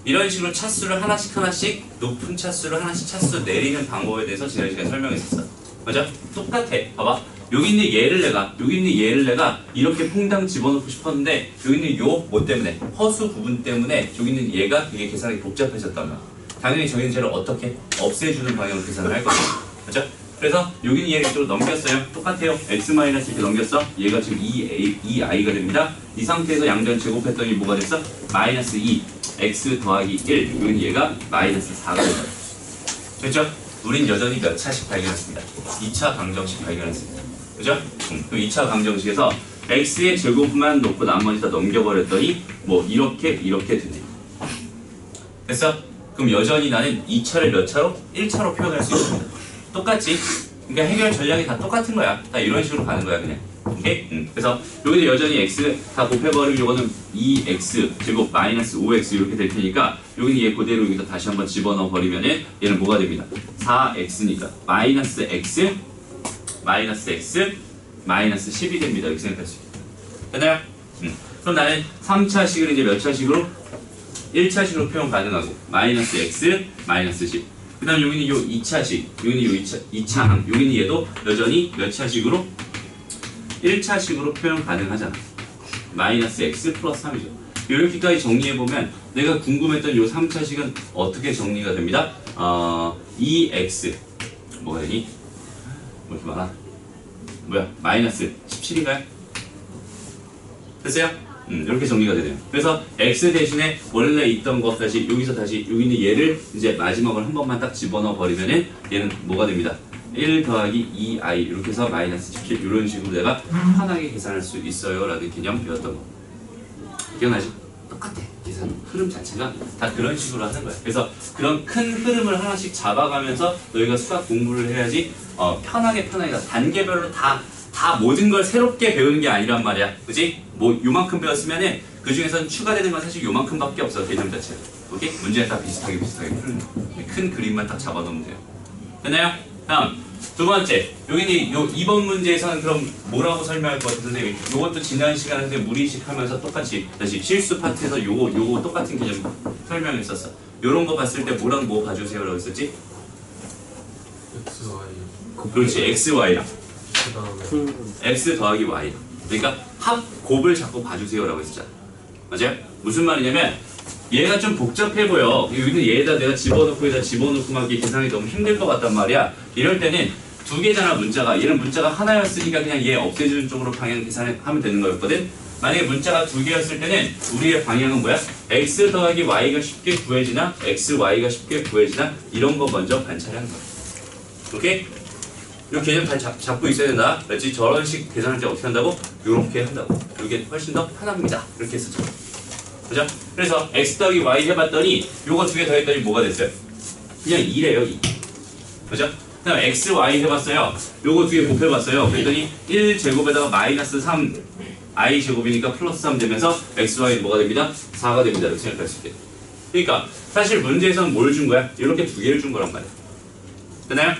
A: 이런 식으로 차수를 하나씩 높은 차수를 하나씩 차수 내리는 방법에 대해서 지난 시간에 설명했었어. 맞아? 똑같아. 봐봐. 여기 있는 얘를 내가 이렇게 퐁당 집어넣고 싶었는데 여기 있는 요 뭐 때문에? 허수 부분 때문에 여기 있는 얘가 되게 계산이 복잡해졌단 말이야. 당연히 저희는 쟤를 어떻게 없애주는 방향으로 계산을 할 거야. 맞죠? 그래서 여기는 얘를 이쪽으로 넘겼어요. 똑같아요. x 마이너스 이렇게 넘겼어. 얘가 지금 2i가 됩니다. 이 상태에서 양변 제곱했더니 뭐가 됐어? 마이너스 2 x 더하기 1. 여기는 얘가 마이너스 4가 됩니다. 됐죠? 우린 여전히 몇 차씩 발견했습니다. 2차 방정식 발견했습니다. 그죠? 그 2차 방정식에서 x의 제곱만 놓고 나머지 다 넘겨버렸더니 뭐 이렇게 되네. 됐어? 그럼 여전히 나는 2차를 몇 차로? 1차로 표현할 수 있습니다. 똑같지? 그러니까 해결 전략이 다 똑같은 거야. 다 이런 식으로 가는 거야 그냥. 오케이? 그래서 여기는 여전히 x 다 곱해버리면 이거는 2x 제곱 마이너스 5x 이렇게 될 테니까 여기는 얘 그대로 여기다 다시 한번 집어넣어 버리면은 얘는 뭐가 됩니다? 4x니까 마이너스 x 마이너스 10이 됩니다. 이렇게 생각할 수 있겠다. 됐나요? 그럼 나는 3차식을 이제 몇 차식으로? 1차식으로 표현 가능하고 마이너스 x 마이너스 10. 그 다음 여기는 요 2차식, 여기는 요 2차항, 여기는 얘도 여전히 몇 차식으로? 1차식으로 표현 가능하잖아. 마이너스 x 플러스 3이죠. 이렇게까지 정리해보면 내가 궁금했던 요 3차식은 어떻게 정리가 됩니다? 2x 뭐가 되니? 뭐 이렇게 많아? 뭐야? 마이너스 17인가요? 됐어요? 이렇게 정리가 되네요. 그래서 x 대신에 원래 있던 것 다시 여기서 다시 여기 있는 얘를 이제 마지막으로 한 번만 딱 집어넣어 버리면은 얘는 뭐가 됩니다? 1 더하기 2i 이렇게 해서 마이너스 17 이런 식으로 내가 편하게 계산할 수 있어요 라는 개념 배웠던 거 기억나지? 똑같아. 계산 흐름 자체가 다 그런 식으로 하는 거야. 그래서 그런 큰 흐름을 하나씩 잡아가면서 너희가 수학 공부를 해야지 편하게 단계별로 다 모든 걸 새롭게 배우는 게 아니란 말이야. 그지? 뭐 요만큼 배웠으면은 그 중에서는 추가되는 건 사실 요만큼밖에 없어. 개념 자체가. 오케이? 문제는 다 비슷하게 풀는 거. 큰 그림만 딱 잡아놓으면 돼요. 됐나요? 다음 두 번째. 여기는 요 2번 문제에서는 그럼 뭐라고 설명할 것 같은데 요것도 지난 시간에 무리식 하면서 똑같이 다시 실수 파트에서 요거 똑같은 개념 설명했었어. 요런 거 봤을 때 뭐랑 뭐 봐주세요 라고 했었지?
C: x, y.
A: 그렇지. x, y랑
C: 그다음에
A: x 더하기 y. 그러니까 합곱을 자꾸 봐주세요 라고 했었잖아. 맞아요? 무슨 말이냐면 얘가 좀 복잡해 보여. 여기는 얘에다 내가 집어넣고 막 이렇게 계산이 너무 힘들 것 같단 말이야. 이럴 때는 두 개잖아 문자가. 얘는 문자가 하나였으니까 그냥 얘 없애주는 쪽으로 방향 계산하면 되는 거였거든. 만약에 문자가 두 개였을 때는 우리의 방향은 뭐야? x 더하기 y가 쉽게 구해지나 x, y가 쉽게 구해지나 이런 거 먼저 관찰하는 거야. 오케이? 이 개념 잘 잡고 있어야 된다. 그렇지? 저런 식 계산할 때 어떻게 한다고? 이렇게 한다고. 이게 훨씬 더 편합니다. 이렇게 쓰죠. 그죠? 그래서 x 더하기 y 해봤더니 요거 두 개 더했더니 뭐가 됐어요? 그냥 2래요. 2. 그죠? 그 다음에 x, y 해봤어요. 요거 두 개 곱해봤어요. 그랬더니 1제곱에다가 마이너스 3 i 제곱이니까 플러스 3 되면서 x, y 뭐가 됩니다? 4가 됩니다. 이렇게 생각할 수 있게. 그러니까 사실 문제에서는 뭘 준 거야? 이렇게 두 개를 준 거란 말이야. 되나요?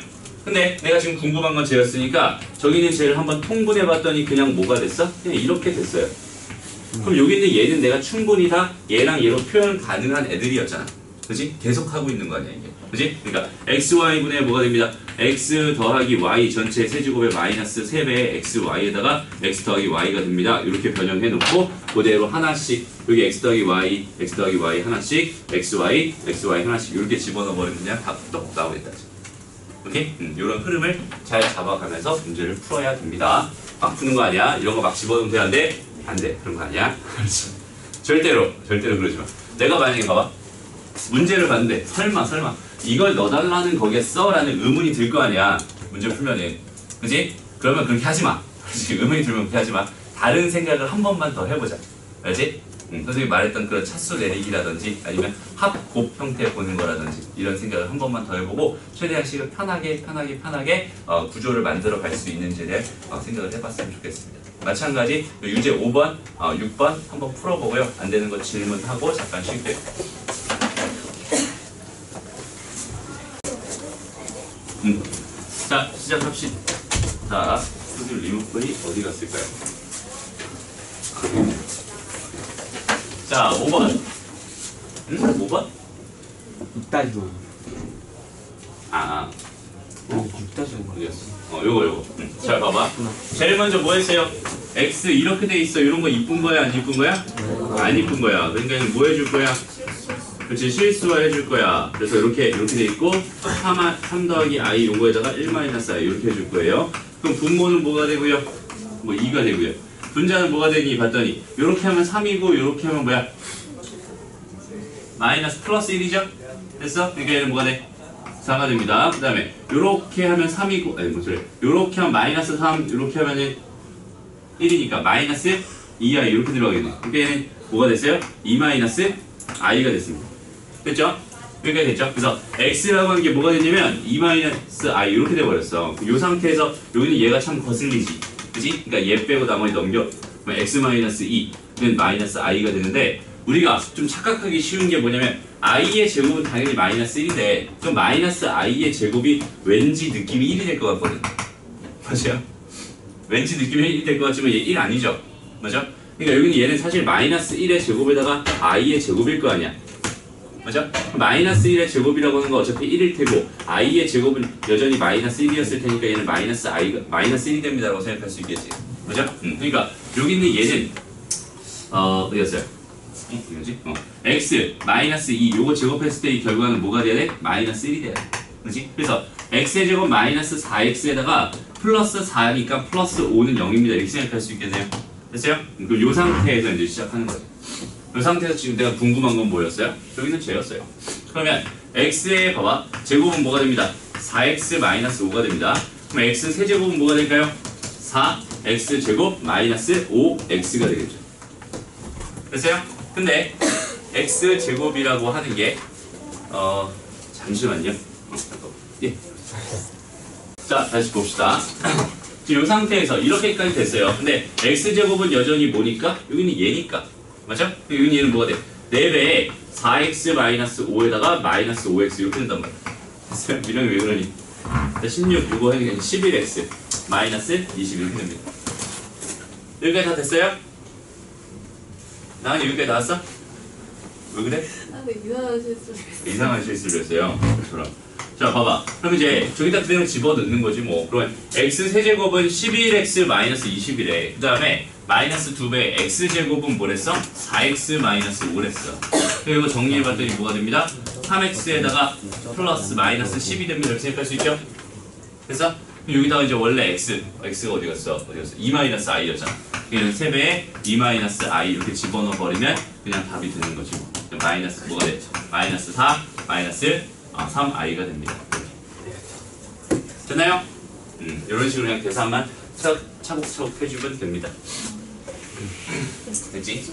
A: 근데 내가 지금 궁금한 건 쟤였으니까 저기 있는 쟤를 한번 통분해봤더니 그냥 뭐가 됐어? 그냥 이렇게 됐어요. 그럼 여기 있는 얘는 내가 충분히 다 얘랑 얘로 표현 가능한 애들이었잖아. 그지? 계속 하고 있는 거 아니야 이게. 그지? 그러니까 x, y분의 뭐가 됩니다. x 더하기 y 전체 세제곱에 마이너스 3배의 x, y에다가 x 더하기 y가 됩니다. 이렇게 변형해 놓고 그대로 하나씩 여기 x 더하기 y, x 더하기 y 하나씩 x, y, x, y 하나씩 이렇게 집어넣어 버리면 그냥 답 똑 나오겠다. 오케이? 이런 흐름을 잘 잡아가면서 문제를 풀어야 됩니다. 막 푸는 거 아니야? 이런 거 막 집어넣으면 돼? 안 돼? 안 돼. 그런 거 아니야? 절대로 그러지 마. 내가 만약에 봐봐. 문제를 봤는데 설마 이걸 넣어달라는 거겠어? 라는 의문이 들 거 아니야. 문제 풀면은. 그지? 그러면 그렇게 하지 마. 그치? 의문이 들면 그렇게 하지 마. 다른 생각을 한 번만 더 해보자. 알지? 선생님이 말했던 그런 차수 내리기라든지 아니면 합곱 형태 보는 거라든지 이런 생각을 한 번만 더 해보고 최대한 식을 편하게 구조를 만들어 갈 수 있는지에 대해 생각을 해봤으면 좋겠습니다. 마찬가지 유제 5번, 6번 한번 풀어보고요. 안 되는 거 질문하고 잠깐 쉴게요. 자, 시작합시다. 자, 수술 리무프이 어디 갔을까요? 자, 5번. 5번?
B: 6-5.
A: 아,
B: 6-5.
A: 어디였어? 요거. 잘 봐봐. 제일 먼저 뭐 했어요? X 이렇게 돼 있어. 이런 거 이쁜 거야? 안 이쁜 거야? 안 이쁜 거야. 그러니까 뭐 해줄 거야? 그렇지, 실수화 해줄 거야. 그래서 이렇게 돼 있고 3 더하기 i 요거에다가 1 마이너스 i 이렇게 해줄 거예요. 그럼 분모는 뭐가 되고요? 뭐 2가 되고요. 분자는 뭐가 되니 봤더니 이렇게 하면 3이고 이렇게 하면 뭐야? 마이너스 플러스 1이죠? 됐어? 그러니까 얘는 뭐가 돼? 4가 됩니다. 그 다음에 이렇게 하면 3이고 아니 뭐 소리 이렇게 하면 마이너스 3 이렇게 하면은 1이니까 마이너스 2i 이렇게 들어가겠네. 그러니까 얘는 뭐가 됐어요? 2 마이너스 i가 됐습니다. 됐죠? 여기까지 됐죠? 그래서 x라고 하는 게 뭐가 됐냐면 2 마이너스 i 이렇게 돼버렸어. 이 상태에서 여기는 얘가 참 거슬리지. 그치? 그러니까 얘 빼고 나머지 넘겨. 그럼 x 마이너스 2는 마이너스 i가 되는데 우리가 좀 착각하기 쉬운 게 뭐냐면 i의 제곱은 당연히 마이너스 1인데 좀 마이너스 i의 제곱이 왠지 느낌이 1이 될 것 같거든. 맞아요? 왠지 느낌이 1이 될 것 같지만 얘 1 아니죠? 맞아? 그러니까 여기는 얘는 사실 마이너스 1의 제곱에다가 i의 제곱일 거 아니야. 맞아? 마이너스 1의 제곱이라고 하는 건 어차피 1일 테고 i의 제곱은 여전히 마이너스 1이었을 테니까 얘는 마이너스 1이 됩니다 라고 생각할 수 있겠지. 맞아? 그러니까 여기 있는 얘는 어디였어요? 이거지? x 마이너스 2 요거 제곱했을 때 이 결과는 뭐가 돼야 돼? 마이너스 1이 돼야 돼. 그렇지? 그래서 x의 제곱 마이너스 4x에다가 플러스 4니까 플러스 5는 0입니다. 이렇게 생각할 수 있겠네요. 됐어요? 그럼 요 상태에서 이제 시작하는 거죠. 이 상태에서 지금 내가 궁금한 건 뭐였어요? 여기는 쟤였어요. 그러면 x의 봐봐 제곱은 뭐가 됩니다? 4x 마이너스 5가 됩니다. 그럼 x 세제곱은 뭐가 될까요? 4x 제곱 마이너스 5x가 되겠죠. 됐어요? 근데 x 제곱이라고 하는 게 잠시만요. 예. 자, 다시 봅시다. 지금 이 상태에서 이렇게까지 됐어요. 근데 x 제곱은 여전히 뭐니까? 여기는 얘니까. 맞죠? 여기는 얘는 뭐가 돼? 4배에 4x 마이너스 5에다가 마이너스 5x 이렇게 된단 말이야. 됐어요? 미령이 왜 그러니? 16, 이거 하니까 11x 마이너스 20 이렇게 됩니다. 여기까지 다 됐어요? 나은이 여기까지 나왔어? 왜 그래? 이상한 실수를 했어요. 그럼. 자, 봐봐. 그럼 이제 저기다 그대로 집어넣는 거지 뭐. 그러면 x 세제곱은 11x 마이너스 20이래. 그 다음에 마이너스 2배 x제곱은 뭐랬어? 4x 마이너스 5랬어. 그리고 정리해봤더니 뭐가 됩니다? 3x에다가 플러스 마이너스 10이 됩니다. 이렇게 생각할 수 있죠? 그래서 여기다가 이제 원래 x가 어디 갔어? 2 마이너스 i였잖아. 얘는 3배에 2 마이너스 i 이렇게 집어넣어 버리면 그냥 답이 되는 거지 뭐. 마이너스 뭐가 돼? 마이너스 4 마이너스 3i가 됩니다. 됐나요? 이런 식으로 그냥 계산만 차곡차곡 해주면 됩니다. 됐지?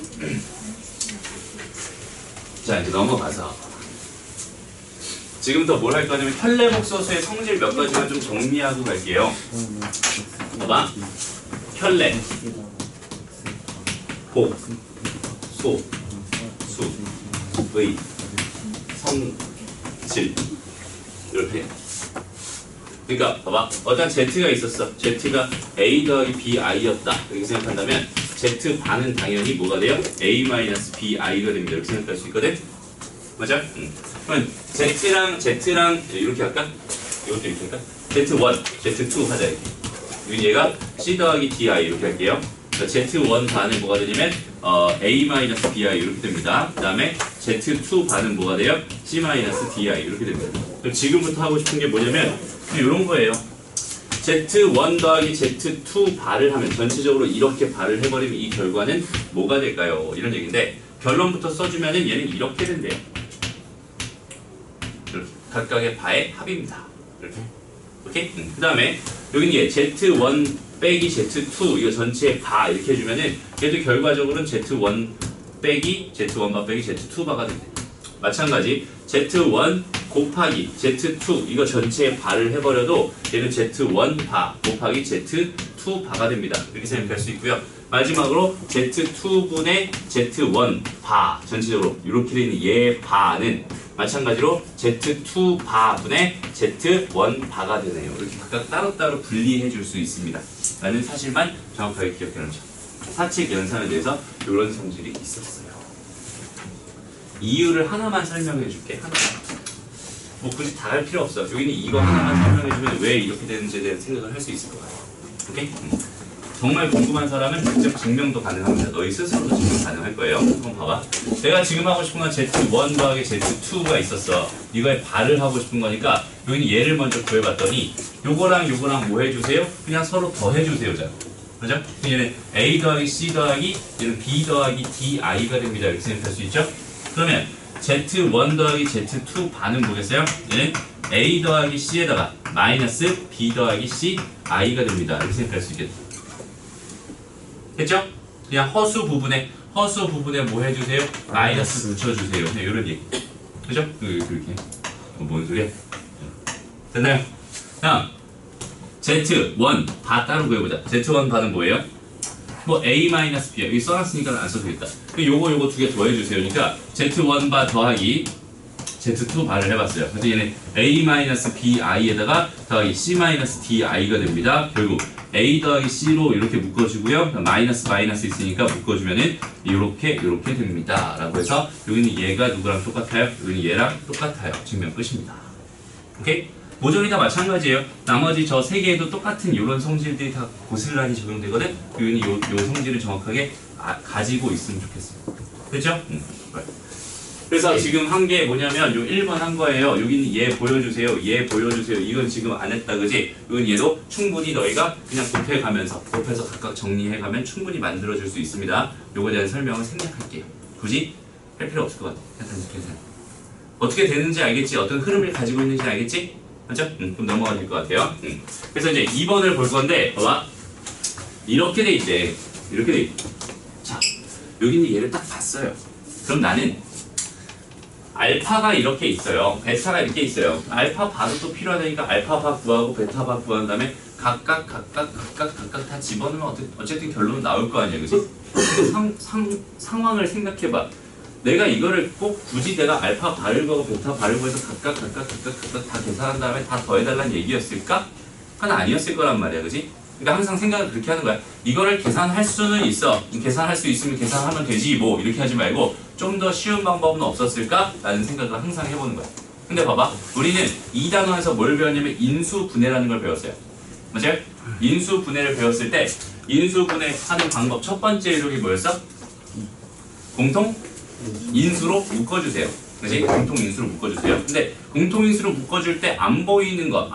A: 자, 이제 넘어가서 지금부터 뭘 할 거냐면 혈례복소수의 성질 몇 가지만 좀 정리하고 갈게요. 봐봐. 혈례, 복, 소, 수, 의, 성질 이렇게. 그러니까 봐봐. 어떤 Z가 있었어. Z가 A 더하기 BI였다. 이렇게 생각한다면 Z 반은 당연히 뭐가 돼요? A-BI가 됩니다. 이렇게 생각할 수 있거든? 맞아? 그러면 Z랑 이렇게 할까? 이것도 이렇게 할까? Z1, Z2 하자 이렇게. 얘가 C 더하기 DI 이렇게 할게요. Z1 반은 뭐가 되냐면 A-BI 이렇게 됩니다. 그 다음에 Z2 반은 뭐가 돼요? C-DI 이렇게 됩니다. 그럼 지금부터 하고 싶은 게 뭐냐면 이런 거예요. Z1 더하기 Z2 발을 하면 전체적으로 이렇게 발을 해버리면 이 결과는 뭐가 될까요? 이런 얘기인데 결론부터 써주면은 얘는 이렇게 된대요. 각각의 바의 합입니다. 이렇게. 오케이? 그 다음에 여기는 얘 Z1 빼기 Z2 이거 전체의 바 이렇게 해주면은 얘도 결과적으로는 Z1 빼기 Z1바 빼기 Z2바가 된대. 마찬가지 Z1 곱하기 Z2 이거 전체의 바를 해버려도 얘는 Z1 바 곱하기 Z2 바가 됩니다. 이렇게 생각할 수 있고요. 마지막으로 Z2분의 Z1 바 전체적으로 이렇게 되는 얘 바는 마찬가지로 Z2 바분의 Z1 바가 되네요. 이렇게 각각 따로따로 분리해 줄 수 있습니다. 라는 사실만 정확하게 기억해 놓자. 사칙 연산에 대해서 이런 성질이 있었어요. 이유를 하나만 설명해 줄게. 하나만. 뭐 굳이 다 할 필요 없어. 여기는 이거 하나만 설명해 주면 왜 이렇게 되는지에 대한 생각을 할 수 있을 것 같아요. 오케이? 정말 궁금한 사람은 직접 증명도 가능합니다. 너희 스스로도 증명 가능할 거예요. 한번 봐봐. 내가 지금 하고 싶은 건 Z1 더하기 Z2가 있었어. 이거에 발을 하고 싶은 거니까 여기는 얘를 먼저 구해봤더니 요거랑 요거랑 뭐 해주세요? 그냥 서로 더 해주세요잖아. 그죠? 얘는 A 더하기 C 더하기 얘는 B 더하기 DI가 됩니다. 이렇게 생각할 수 있죠? 그러면 Z1 더하기 Z2 반은 뭐겠어요? 얘는 A 더하기 C에다가 마이너스 B 더하기 C I가 됩니다. 이렇게 생각할 수 있겠죠? 됐죠? 그냥 허수 부분에 뭐 해주세요? 마이너스 붙여주세요. 그냥 이런 얘기. 그죠? 그렇게. 뭔 소리야? 됐나요? 다음 Z1 바 따로 구해보자. Z1 바는 뭐예요? 뭐 A-B야. 여기 써놨으니까 안 써도 되겠다. 요거 두 개 더 해주세요. 그러니까 Z1 바 더하기 Z2 바를 해봤어요. 그래서 얘는 A-BI에다가 더하기 C-DI가 됩니다. 결국 A 더하기 C로 이렇게 묶어주고요. 마이너스 있으니까 묶어주면은 이렇게 됩니다. 라고 해서 여기는 얘가 누구랑 똑같아요? 여기는 얘랑 똑같아요. 증명 끝입니다. 오케이? 모조리 다 마찬가지예요. 나머지 저 세 개에도 똑같은 이런 성질들이 다 고스란히 적용되거든? 여기는 요 성질을 정확하게 가지고 있으면 좋겠어요. 됐죠? 그래서 지금 한 게 뭐냐면 요 1번 한 거예요. 여기는 얘 보여주세요. 얘 보여주세요. 이건 지금 안 했다 그지? 이건 얘도 충분히 너희가 그냥 곱해서 각각 정리해가면 충분히 만들어줄 수 있습니다. 요거에 대한 설명을 생략할게요. 굳이 할 필요 없을 것 같아. 계산. 어떻게 되는지 알겠지? 어떤 흐름을 가지고 있는지 알겠지? 맞죠? 그럼 넘어가 될 것 같아요. 그래서 이제 2번을 볼 건데 봐봐. 이렇게 돼 있대. 이렇게 돼 있대. 자, 여기는 얘를 딱 봤어요. 그럼 나는 알파가 이렇게 있어요. 베타가 이렇게 있어요. 알파 바도 또 필요하다니까 알파 바 구하고 베타 바 구한 다음에 각각 다 집어넣으면 어쨌든 결론은 나올 거 아니야, 그치? 근데 상황을 생각해봐. 내가 이거를 꼭 굳이 내가 알파 바를 구하고 베타 바를 구해서 각각 다 계산한 다음에 다 더해달라는 얘기였을까? 그건 아니었을 거란 말이야, 그치? 그러니까 항상 생각을 그렇게 하는 거야. 이거를 계산할 수는 있어. 계산할 수 있으면 계산하면 되지 뭐 이렇게 하지 말고 좀 더 쉬운 방법은 없었을까? 라는 생각을 항상 해보는 거야. 근데 봐봐. 우리는 이 단원에서 뭘 배웠냐면 인수분해라는 걸 배웠어요. 맞아요? 인수분해를 배웠을 때 인수분해하는 방법 첫 번째 이름이 뭐였어? 공통 인수로 묶어주세요. 그치? 공통인수로 묶어주세요. 근데 공통인수로 묶어줄 때 안 보이는 건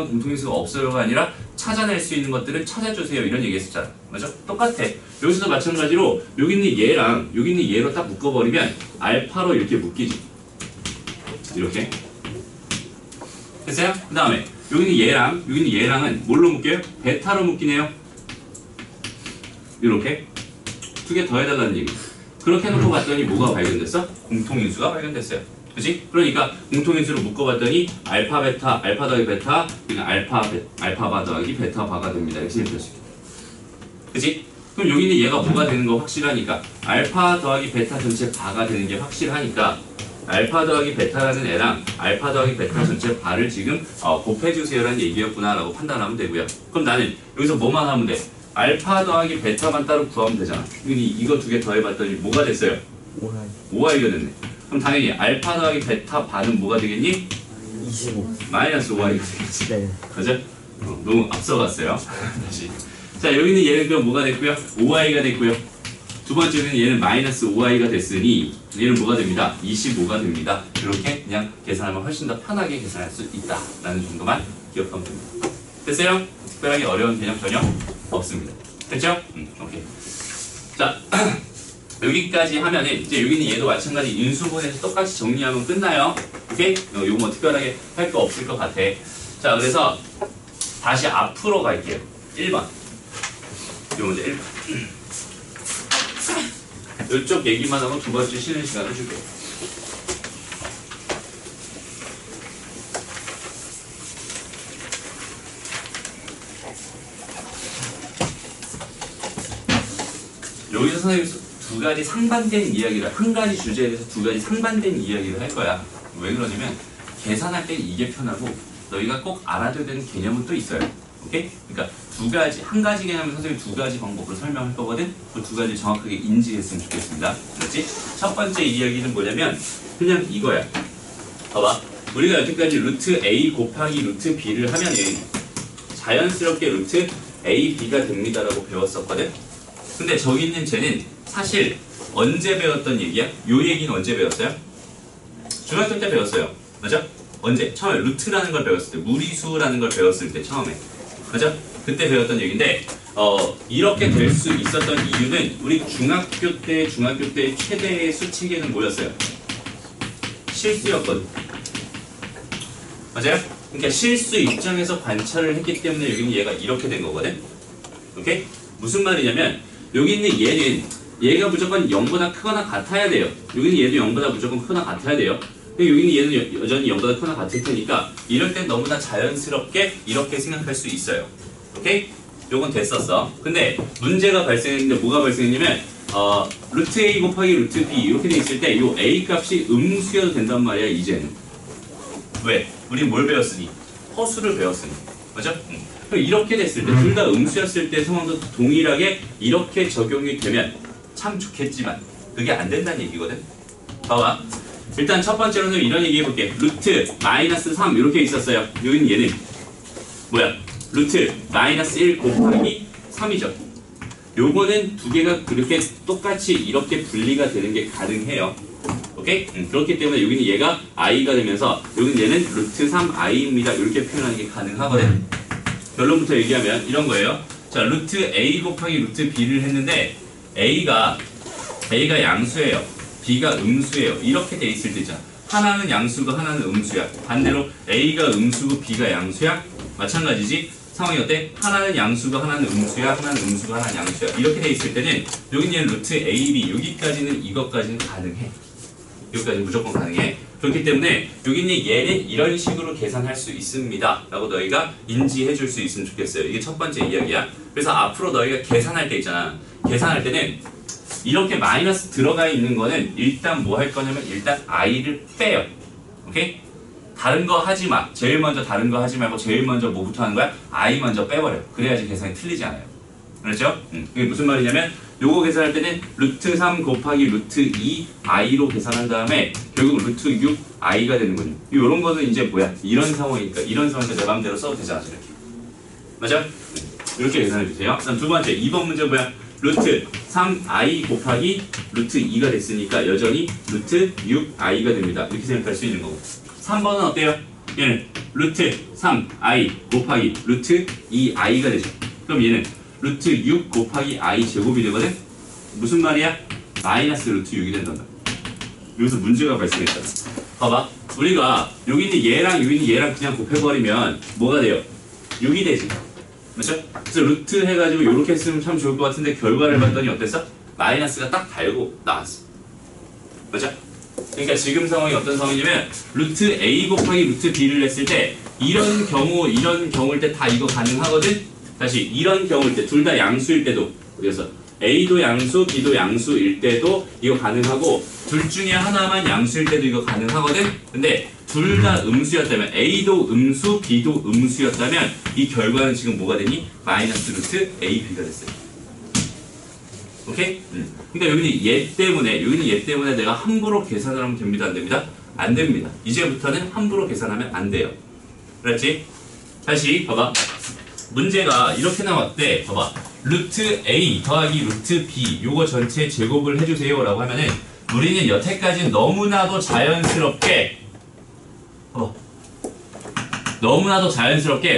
A: 공통인수가 없어요가 아니라 찾아낼 수 있는 것들을 찾아주세요. 이런 얘기 했었잖아. 맞죠? 똑같아. 여기서도 마찬가지로 여기 있는 얘랑 여기 있는 얘로 딱 묶어버리면 알파로 이렇게 묶이지. 이렇게. 됐어요? 그 다음에 여기는 얘랑은 뭘로 묶여요? 베타로 묶이네요. 이렇게 두 개 더해달라는 얘기. 그렇게 해놓고 봤더니 뭐가 발견됐어? 공통인수가 발견됐어요. 그치? 그러니까 공통인수를 묶어봤더니 알파 더하기 베타, 그냥 알파바 더하기 베타바가 됩니다. 이렇게 생각할 수 있게. 그치? 그럼 여기는 얘가 뭐가 되는 거 확실하니까 알파 더하기 베타 전체 바가 되는 게 확실하니까 알파 더하기 베타라는 애랑 알파 더하기 베타 전체 바를 지금 곱해주세요라는 얘기였구나 라고 판단하면 되고요. 그럼 나는 여기서 뭐만 하면 돼? 알파 더하기 베타만 따로 구하면 되잖아. 이거 두 개 더해봤더니 뭐가 됐어요? 5i가 됐네. 그럼 당연히 알파 더하기 베타 바는 뭐가 되겠니?
B: 25.
A: 마이너스 5i가 되겠지.
B: 네.
A: 맞아? 너무 앞서갔어요. 다시. 자, 여기는 얘는 그럼 뭐가 됐고요? 5i가 됐고요. 두 번째는 얘는 마이너스 5i가 됐으니 얘는 뭐가 됩니다? 25가 됩니다. 이렇게 그냥 계산하면 훨씬 더 편하게 계산할 수 있다라는 정도만 기억하면 됩니다. 됐어요? 특별하게 어려운 개념 전혀 없습니다. 됐죠? 오케이. 자, 여기까지 하면은 이제 여기는 얘도 마찬가지 인수분해서 똑같이 정리하면 끝나요. 오케이? 요거 뭐 특별하게 할 거 없을 것 같아. 자, 그래서 다시 앞으로 갈게요. 1번. 요 문제 1번. 이쪽 얘기만 하고 두 번째 쉬는 시간을 줄게요. 여기서 선생님이 두 가지 상반된 이야기를, 한 가지 주제에 대해서 두 가지 상반된 이야기를 할 거야. 왜 그러냐면 계산할 때 이게 편하고 너희가 꼭 알아둬야 되는 개념은 또 있어요. 오케이? 그러니까 두 가지, 한 가지 개념을 선생님이 두 가지 방법으로 설명할 거거든? 그 두 가지 정확하게 인지했으면 좋겠습니다. 그렇지? 첫 번째 이야기는 뭐냐면 그냥 이거야. 봐봐. 우리가 여태까지 루트 A 곱하기 루트 B를 하면은 자연스럽게 루트 A, B가 됩니다라고 배웠었거든? 근데 저기 있는 쟤는 사실 언제 배웠던 얘기야? 요 얘기는 언제 배웠어요? 중학교 때 배웠어요. 맞아? 언제? 처음에 루트라는 걸 배웠을 때, 무리수라는 걸 배웠을 때 처음에. 맞아? 그때 배웠던 얘기인데 이렇게 될 수 있었던 이유는 우리 중학교 때 최대의 수체계는 뭐였어요? 실수였거든. 맞아요? 그러니까 실수 입장에서 관찰을 했기 때문에 여기는 얘가 이렇게 된 거거든. 오케이? 무슨 말이냐면 여기 있는 얘는 얘가 무조건 0보다 크거나 같아야 돼요. 여기는 얘도 0보다 무조건 크거나 같아야 돼요. 근데 여기는 얘는 여전히 0보다 크거나 같을 테니까 이럴 땐 너무나 자연스럽게 이렇게 생각할 수 있어요. 오케이? 요건 됐었어. 근데 문제가 발생했는데 뭐가 발생했냐면 루트 A 곱하기 루트 B 이렇게 돼 있을 때 요 A 값이 음수여도 된단 말이야 이제는. 왜? 우리 뭘 배웠으니? 허수를 배웠으니. 맞아? 그럼 이렇게 됐을 때 둘 다 음수였을 때 상황도 동일하게 이렇게 적용이 되면 참 좋겠지만 그게 안 된다는 얘기거든. 봐봐. 일단 첫 번째로는 이런 얘기 해볼게. 루트 마이너스 3 이렇게 있었어요. 여기는 얘는 뭐야? 루트 마이너스 1 곱하기 3이죠. 요거는 두 개가 그렇게 똑같이 이렇게 분리가 되는 게 가능해요. 오케이? 그렇기 때문에 여기는 얘가 i가 되면서 여기는 얘는 루트 3i입니다. 이렇게 표현하는 게 가능하거든. 결론부터 얘기하면 이런 거예요. 자, 루트 a 곱하기 루트 b를 했는데 a가 양수예요. b가 음수예요. 이렇게 돼 있을 때 있잖아. 하나는 양수고 하나는 음수야. 반대로 a가 음수고 b가 양수야. 마찬가지지. 상황이 어때? 하나는 양수고 하나는 음수야. 하나는 음수고 하나는 양수야. 이렇게 돼 있을 때는 여기는 루트 a, b 여기까지는 이것까지는 가능해. 여기까지 무조건 가능해. 그렇기 때문에 여기 있는 얘는 이런 식으로 계산할 수 있습니다 라고 너희가 인지해 줄 수 있으면 좋겠어요. 이게 첫 번째 이야기야. 그래서 앞으로 너희가 계산할 때 있잖아. 계산할 때는 이렇게 마이너스 들어가 있는 거는 일단 뭐 할 거냐면 일단 i를 빼요. 오케이? 다른 거 하지 마. 제일 먼저 다른 거 하지 말고 제일 먼저 뭐부터 하는 거야? i 먼저 빼버려. 그래야지 계산이 틀리지 않아요. 그렇죠? 그게 무슨 말이냐면 요거 계산할 때는 루트 3 곱하기 루트 2 i로 계산한 다음에 결국 루트 6 i가 되는 거죠. 요런 거는 이제 뭐야? 이런 상황이니까 이런 상황에서 내 마음대로 써도 되잖아. 이렇게. 맞아? 이렇게 계산해 주세요. 그다음 두 번째 2번 문제 뭐야? 루트 3i 곱하기 루트 2가 됐으니까 여전히 루트 6i가 됩니다. 이렇게 생각할 수 있는 거고. 3번은 어때요? 얘는 루트 3i 곱하기 루트 2i가 되죠. 그럼 얘는 루트 6 곱하기 i 제곱이 되거든? 무슨 말이야? 마이너스 루트 6이 된단다. 여기서 문제가 발생했다. 봐봐. 우리가 여기 있는 얘랑 여기 있는 얘랑 그냥 곱해버리면 뭐가 돼요? 6이 되지. 맞죠? 그래서 루트 해가지고 이렇게 쓰면 참 좋을 것 같은데 결과를 봤더니 어땠어? 마이너스가 딱 달고 나왔어. 맞죠? 그러니까 지금 상황이 어떤 상황이냐면 루트 A 곱하기 루트 B를 했을 때 이런 경우일 때 다 이거 가능하거든? 다시 이런 경우일 때 둘 다 양수일 때도 그래서 A도 양수, B도 양수일 때도 이거 가능하고 둘 중에 하나만 양수일 때도 이거 가능하거든? 근데 둘 다 음수였다면 A도 음수, B도 음수였다면 이 결과는 지금 뭐가 되니? 마이너스 루트 A, B가 됐어요. 오케이? 그러니까 여기는 얘 때문에 내가 함부로 계산을 하면 됩니다, 안 됩니다? 안 됩니다. 이제부터는 함부로 계산하면 안 돼요. 그렇지? 다시 봐봐. 문제가 이렇게 나왔대. 봐봐. 루트 A 더하기 루트 B 요거 전체 제곱을 해주세요 라고 하면은 우리는 여태까지 너무나도 자연스럽게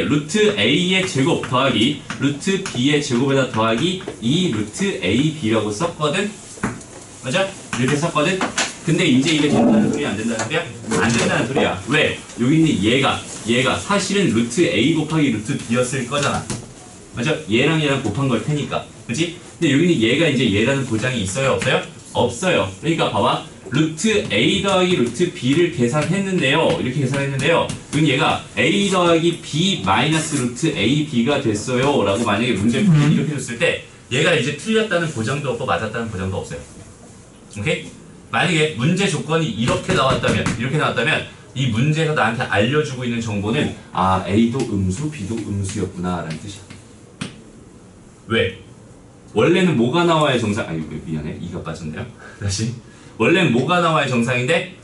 A: 루트 A의 제곱 더하기 루트 B의 제곱에다 더하기 2 루트 A, B라고 썼거든? 맞아? 이렇게 썼거든? 근데 이제 이게 된다는 소리야? 안 된다는 소리야? 안 된다는 소리야. 왜? 여기 있는 얘가 사실은 루트 A 곱하기 루트 B였을 거잖아. 맞아? 얘랑 곱한 걸 테니까. 그치? 근데 여기 있는 얘가 이제 얘라는 보장이 있어요? 없어요? 없어요. 그러니까 봐봐. 루트 A 더하기 루트 B를 계산했는데요. 이렇게 계산했는데요. 그럼 얘가 A 더하기 B 마이너스 루트 A, B가 됐어요. 라고 만약에 문제 이렇게 줬을 때 얘가 이제 틀렸다는 보장도 없고 맞았다는 보장도 없어요. 오케이? 만약에 문제 조건이 이렇게 나왔다면 이 문제에서 나한테 알려주고 있는 정보는 아 A도 음수, B도 음수였구나 라는 뜻이야. 왜? 원래는 뭐가 나와야 정상 아니 미안해 2가 빠졌네요. 다시 원래는 뭐가 나와야 정상인데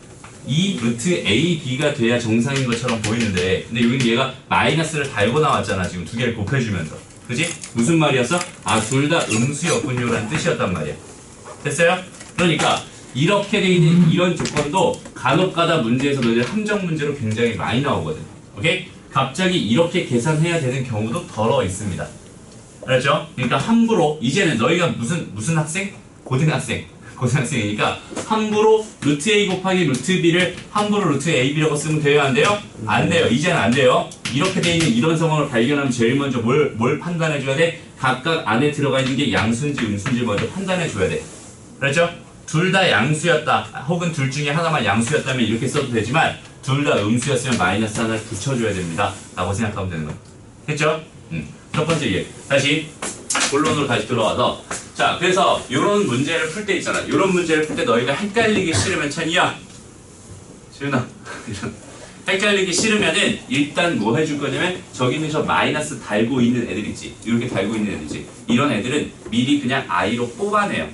A: 이 루트 A, B가 돼야 정상인 것처럼 보이는데 근데 여기는 얘가 마이너스를 달고 나왔잖아. 지금 두 개를 곱해주면서 그지? 무슨 말이었어? 아 둘 다 음수였군요 라는 뜻이었단 말이야. 됐어요? 그러니까 이렇게 돼 있는 이런 조건도 간혹가다 문제에서 너희들 함정 문제로 굉장히 많이 나오거든. 오케이? 갑자기 이렇게 계산해야 되는 경우도 덜어 있습니다. 알았죠? 그러니까 함부로 이제는 너희가 무슨 학생? 고등학생이니까 함부로 루트 A 곱하기 루트 B를 함부로 루트 AB라고 쓰면 돼요? 안 돼요? 안 돼요. 이제는 안 돼요. 이렇게 돼 있는 이런 상황을 발견하면 제일 먼저 뭘 판단해 줘야 돼? 각각 안에 들어가 있는 게 양수인지 음수인지 먼저 판단해 줘야 돼. 그렇죠? 둘 다 양수였다 혹은 둘 중에 하나만 양수였다면 이렇게 써도 되지만 둘 다 음수였으면 마이너스 하나를 붙여줘야 됩니다 라고 생각하면 되는 거예요. 했죠? 첫 번째 얘기. 다시 본론으로 다시 들어와서 자 그래서 요런 문제를 풀 때 있잖아. 요런 문제를 풀 때 너희가 헷갈리기 싫으면 찬이야 지훈아 헷갈리기 싫으면은 일단 뭐 해줄 거냐면 저기는 저 마이너스 달고 있는 애들 있지. 이렇게 달고 있는 애들 있지. 이런 애들은 미리 그냥 I로 뽑아내요.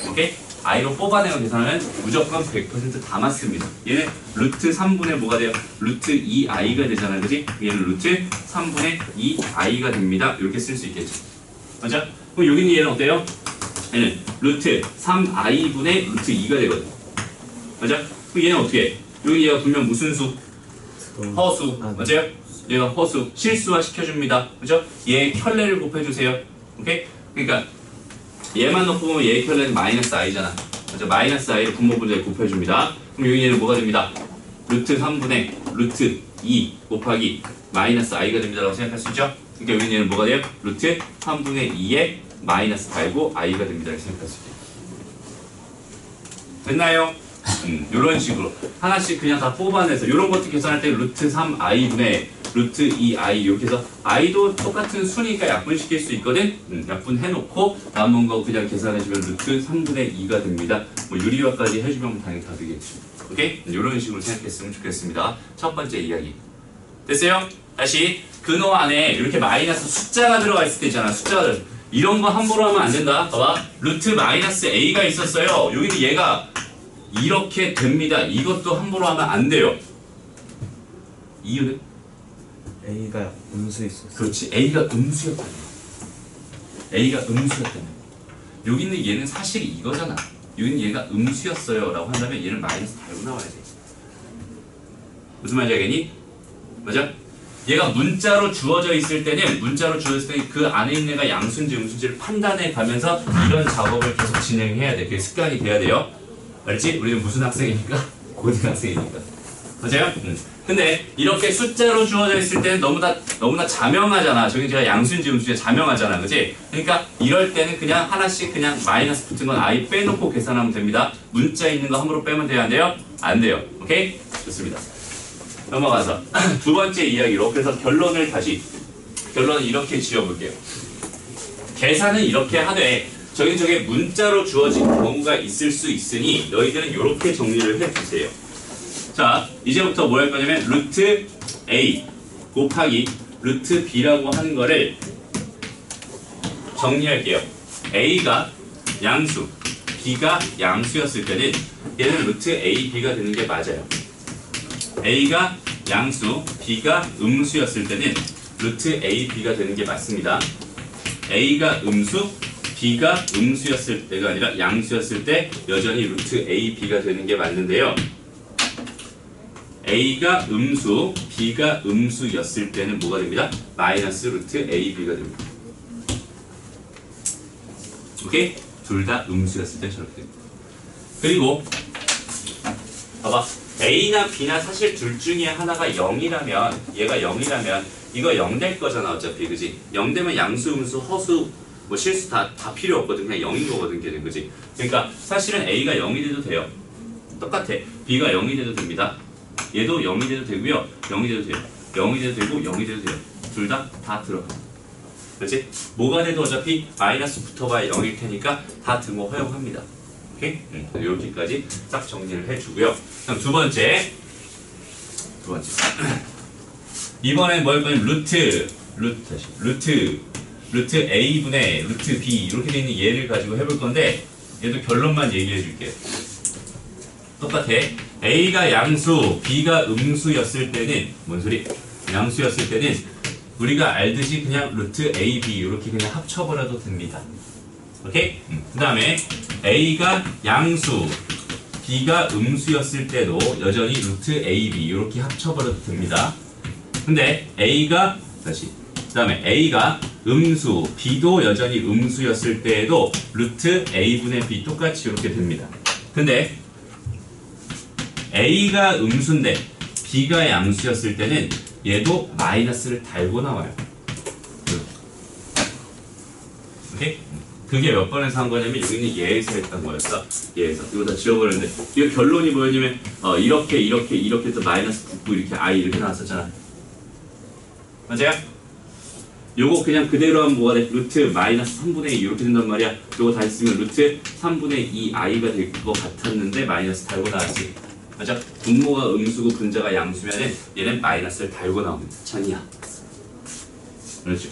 A: 오케이? I로 뽑아내고 계산하면 무조건 100% 다 맞습니다. 얘는 루트 3분의 뭐가 돼요? 루트 2i가 되잖아요. 그지? 얘는 루트 3분의 2i가 됩니다. 이렇게 쓸 수 있겠죠. 맞죠? 그럼 여기 있는 얘는 어때요? 얘는 루트 3i분의 루트 2가 되거든. 맞죠? 그럼 얘는 어떻게 해? 여기 얘가 분명 무슨 수? 허수. 맞아요? 얘가 허수. 실수화 시켜줍니다. 그죠? 얘 켤레를 곱해주세요. 오케이? 그러니까 얘만 놓고 보면 얘의 켤레는 마이너스 i잖아. 맞죠? 마이너스 i를 분모분자에 곱해줍니다. 그럼 여기 얘는 뭐가 됩니다? 루트 3분의 루트 2 곱하기 마이너스 i가 됩니다. 라고 생각할 수 있죠? 그러니까 여기 얘는 뭐가 돼요? 루트 3분의 2에 마이너스 달고 i가 됩니다. 라고 생각할 수 있죠. 됐나요? 이런 식으로 하나씩 그냥 다 뽑아내서 이런 것도 계산할 때 루트 3i분의 루트 2i 이렇게 해서 i도 똑같은 수니까 약분시킬 수 있거든. 약분해놓고 남은 거 그냥 계산해주면 루트 3분의 2가 됩니다. 뭐 유리화까지 해주면 당연히 다 되겠죠. 오케이? 이런 식으로 생각했으면 좋겠습니다. 첫 번째 이야기 됐어요? 다시 근호 안에 이렇게 마이너스 숫자가 들어가 있을 때 있잖아. 숫자가 이런 거 함부로 하면 안 된다. 봐봐. 루트 마이너스 a가 있었어요. 여기는 얘가 이렇게 됩니다. 이것도 함부로 하면 안 돼요. 이유는?
B: A가 음수 있었어.
A: 그렇지. A가 음수였다며. A가 음수였다며. 여기 있는 얘는 사실 이거잖아. 여기는 얘가 음수였어요 라고 한다면 얘는 마이너스 달고 나와야 돼. 무슨 말인지 알겠니? 맞아? 얘가 문자로 주어져 있을 때는 그 안에 있는 애가 양수인지 음수인지를 판단해 가면서 이런 작업을 계속 진행해야 돼. 그게 습관이 돼야 돼요. 알지? 우리는 무슨 학생이니까? 고등학생이니까. 맞아요? 근데 이렇게 숫자로 주어져 있을 때는 너무나 자명하잖아. 저기 제가 양수인지 음수인지 자명하잖아. 그치? 그러니까 이럴 때는 그냥 하나씩 그냥 마이너스 붙은 건 아예 빼놓고 계산하면 됩니다. 문자 있는 거 함부로 빼면 돼요? 안 돼요? 안 돼요. 오케이? 좋습니다. 넘어가서 두 번째 이야기로 그래서 결론을 이렇게 지어볼게요. 계산은 이렇게 하되 저게 문자로 주어진 경우가 있을 수 있으니 너희들은 이렇게 정리를 해주세요. 자, 이제부터 뭐 할 거냐면 루트 A 곱하기 루트 B라고 하는 거를 정리할게요. A가 양수, B가 양수였을 때는 얘는 루트 A, B가 되는 게 맞아요. A가 양수, B가 음수였을 때는 루트 A, B가 되는 게 맞습니다. A가 음수, B가 음수였을 때가 아니라 양수였을 때 여전히 루트 A, B가 되는 게 맞는데요. A가 음수, B가 음수였을 때는 뭐가 됩니다? 마이너스 루트 A, B가 됩니다. 오케이? 둘 다 음수였을 때 저렇게 됩니다. 그리고 봐봐. A나 B나 사실 둘 중에 하나가 0이라면 얘가 0이라면 이거 0 될 거잖아 어차피 그지? 0 되면 양수, 음수, 허수 뭐 실수 다 필요 없거든. 그냥 0인 거거든 걔는 그지? 그러니까 사실은 A가 0이 돼도 돼요. 똑같아. B가 0이 돼도 됩니다. 얘도 0이 돼도 되고요. 0이 돼도 돼요. 0이 돼도 되고 0이 돼도 돼요. 둘 다 들어가. 그렇지? 뭐가 돼도 어차피 마이너스 붙어봐야 0일 테니까 다 등호 허용합니다. 오케이? 이렇게까지 딱 정리를 해주고요. 그럼 두 번째. 이번엔 뭘 거냐면 루트 A분의 루트 B 이렇게 되어 있는 얘를 가지고 해볼 건데 얘도 결론만 얘기해 줄게요. 똑같아. A가 양수, B가 음수였을 때는 뭔 소리? 양수였을 때는 우리가 알듯이 그냥 루트 A, B 이렇게 그냥 합쳐버려도 됩니다. 오케이? 그 다음에 A가 양수, B가 음수였을 때도 여전히 루트 A, B 이렇게 합쳐버려도 됩니다. 근데 A가 그 다음에 A가 음수, B도 여전히 음수였을 때에도 루트 A분의 B 똑같이 이렇게 됩니다. 근데 A가 음수인데 B가 양수였을 때는 얘도 마이너스를 달고 나와요. 오케이? 그게 몇 번에서 한 거냐면 여기는 얘에서 했던 거였어. 얘에서. 이거 다 지워버렸는데 이거 결론이 뭐였냐면 이렇게 해서 마이너스 붙고 이렇게 I 이렇게 나왔었잖아. 맞아요? 요거 그냥 그대로 하면 뭐가 돼? 루트 마이너스 3분의 2 이렇게 된단 말이야. 요거 다 했으면 루트 3분의 2i가 될 것 같았는데 마이너스 달고 나왔지. 맞아? 분모가 음수고 분자가 양수면은 얘는 마이너스를 달고 나옵니다. 전이야. 그렇죠?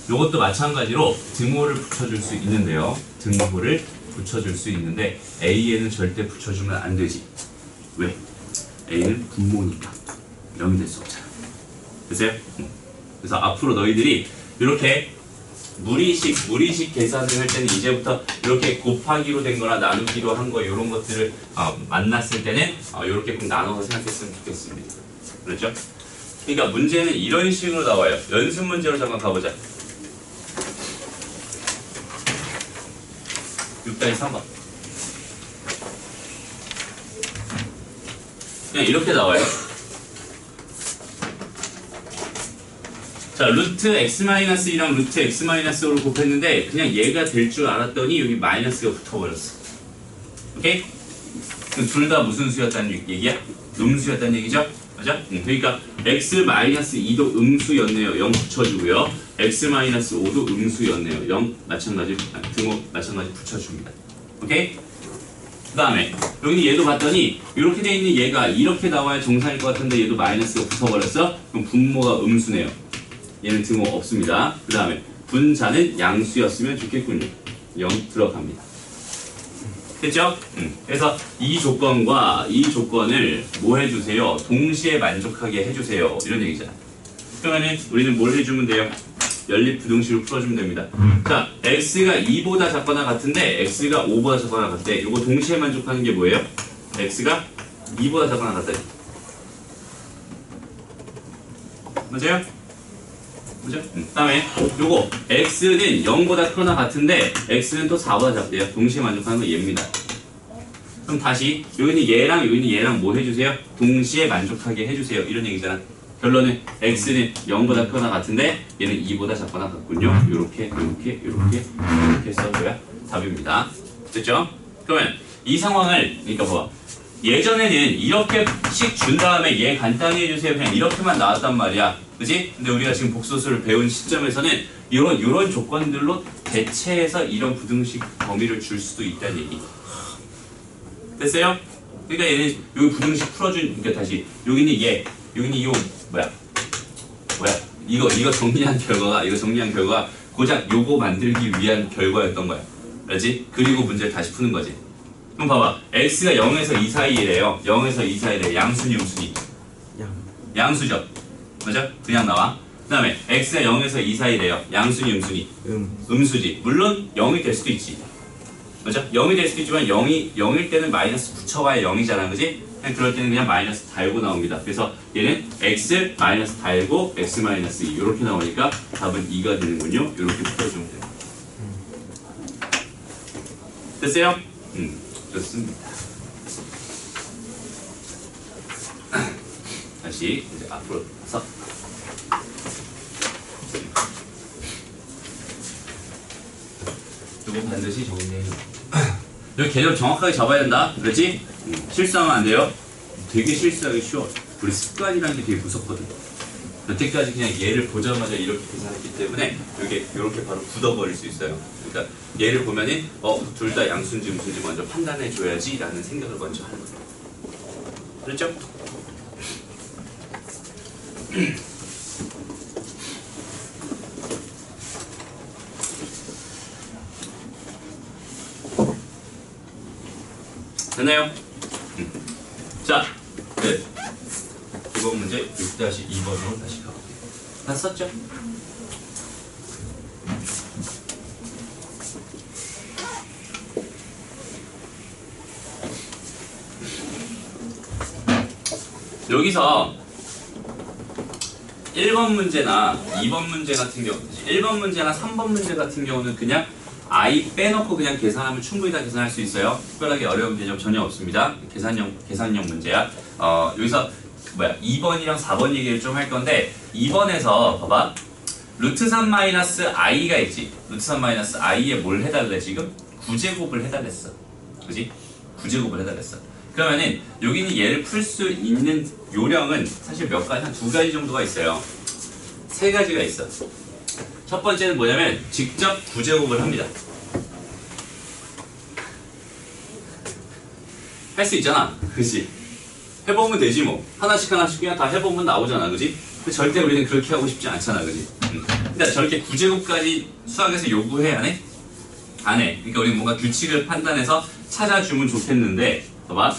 A: 요것도 마찬가지로 등호를 붙여줄 수 있는데요. 등호를 붙여줄 수 있는데 A에는 절대 붙여주면 안 되지. 왜? A는 분모니까 0이 될 수 없잖아. 됐어요? 그래서 앞으로 너희들이 이렇게 무리식 계산을 할 때는 이제부터 이렇게 곱하기로 된 거나 나누기로 한 거 이런 것들을 만났을 때는 이렇게 꼭 나눠서 생각했으면 좋겠습니다. 그렇죠? 그러니까 문제는 이런 식으로 나와요. 연습 문제로 잠깐 가보자. 6-3번. 그냥 이렇게 나와요. 자, 루트 x-2랑 루트 x-5를 곱했는데 그냥 얘가 될 줄 알았더니 여기 마이너스가 붙어버렸어. 오케이? 그럼 둘 다 무슨 수였다는 얘기야? 음수였다는 얘기죠? 맞아? 그러니까 x-2도 음수였네요. 0 붙여주고요. x-5도 음수였네요. 0 마찬가지 등호 마찬가지 붙여줍니다. 오케이? 그 다음에 여기 얘도 봤더니 이렇게 돼 있는 얘가 이렇게 나와야 정상일 것 같은데 얘도 마이너스가 붙어버렸어? 그럼 분모가 음수네요. 얘는 등호 없습니다. 그 다음에 분자는 양수였으면 좋겠군요. 0 들어갑니다. 됐죠? 그래서 이 조건과 이 조건을 뭐 해주세요? 동시에 만족하게 해주세요. 이런 얘기잖아. 그러면은 우리는 뭘 해주면 돼요? 연립부등식으로 풀어주면 됩니다. 자, x가 2보다 작거나 같은데 x가 5보다 작거나 같대. 이거 동시에 만족하는 게 뭐예요? x가 2보다 작거나 같대. 맞아요? 그죠? 그 다음에 요거 x는 0보다 크거나 같은데 x는 또 4보다 작대요. 동시에 만족하는 건 얘입니다. 그럼 다시 여기는 얘랑 여기는 얘랑 뭐 해주세요? 동시에 만족하게 해주세요. 이런 얘기잖아. 결론은 x는 0보다 크거나 같은데 얘는 2보다 작거나 같군요. 요렇게 써줘야 답입니다. 됐죠? 그러면 이 상황을 그러니까 뭐 예전에는 이렇게씩 준 다음에 얘 간단히 해주세요. 그냥 이렇게만 나왔단 말이야. 그지? 근데 우리가 지금 복소수를 배운 시점에서는 이런 조건들로 대체해서 이런 부등식 범위를 줄 수도 있다는 얘기. 됐어요? 그러니까 얘는 여기 부등식 풀어준, 그러니까 다시 여기는 얘, 여기는 요 뭐야? 이거 정리한 결과가 고작 요거 만들기 위한 결과였던 거야. 알지? 그리고 문제를 다시 푸는 거지. 그럼 봐봐. x가 0에서 2 사이래요. 0에서 2 사이래. 양수니 음수니? 양수죠. 맞아? 그냥 나와. 그 다음에 x가 0에서 2 사이래요. 양수니 음수니? 음수지. 물론 0이 될 수도 있지. 맞아? 0이 될 수도 있지만 0일 때는 마이너스 붙여봐야 0이잖아. 그지? 그냥 그럴 때는 그냥 마이너스 달고 나옵니다. 그래서 얘는 x 마이너스 달고 x 마이너스 2 이렇게 나오니까 답은 2가 되는군요. 이렇게 풀어주면 돼요. 됐어요? 좋습니다. 다시 이제 앞으로 서. 이거 반드시 정리해. 여기 개념 정확하게 잡아야 된다. 그렇지? 실수하면 안 돼요. 되게 실수하기 쉬워. 우리 습관이라는 게 되게 무섭거든. 여태까지 그냥 얘를 보자마자 이렇게 계산했기 때문에 이렇게 바로 굳어버릴 수 있어요. 그러니까 얘를 보면은 둘 다 양수인지 음수인지 먼저 판단해 줘야지 라는 생각을 먼저 하는 거예요. 그렇죠? 됐나요? 자, 네. 이번 문제 6-2번으로 다시 가볼게요. 다 썼죠? 여기서 1번 문제나 2번 문제 같은 경우, 1번 문제나 3번 문제 같은 경우는 그냥 i 빼놓고 그냥 계산하면 충분히 다 계산할 수 있어요. 특별하게 어려운 개념 전혀 없습니다. 계산형 문제야. 여기서 2번이랑 4번 얘기를 좀 할 건데 2번에서 봐봐. 루트 3 마이너스 i가 있지. 루트 3 마이너스 i에 뭘 해달래 지금? 9제곱을 해달랬어. 그지? 9제곱을 해달랬어. 그러면은 여기는 얘를 풀 수 있는 요령은 사실 몇 가지, 한 2가지 정도가 있어요. 3가지가 있어. 첫 번째는 뭐냐면 직접 9제곱을 합니다. 할 수 있잖아. 그치? 해보면 되지 뭐. 하나씩 그냥 다 해보면 나오잖아. 그지? 근데 절대 우리는 그렇게 하고 싶지 않잖아. 그지? 그러니까 저렇게 9제곱까지 수학에서 요구해 안 해? 안 해. 그러니까 우리는 뭔가 규칙을 판단해서 찾아주면 좋겠는데 봐봐.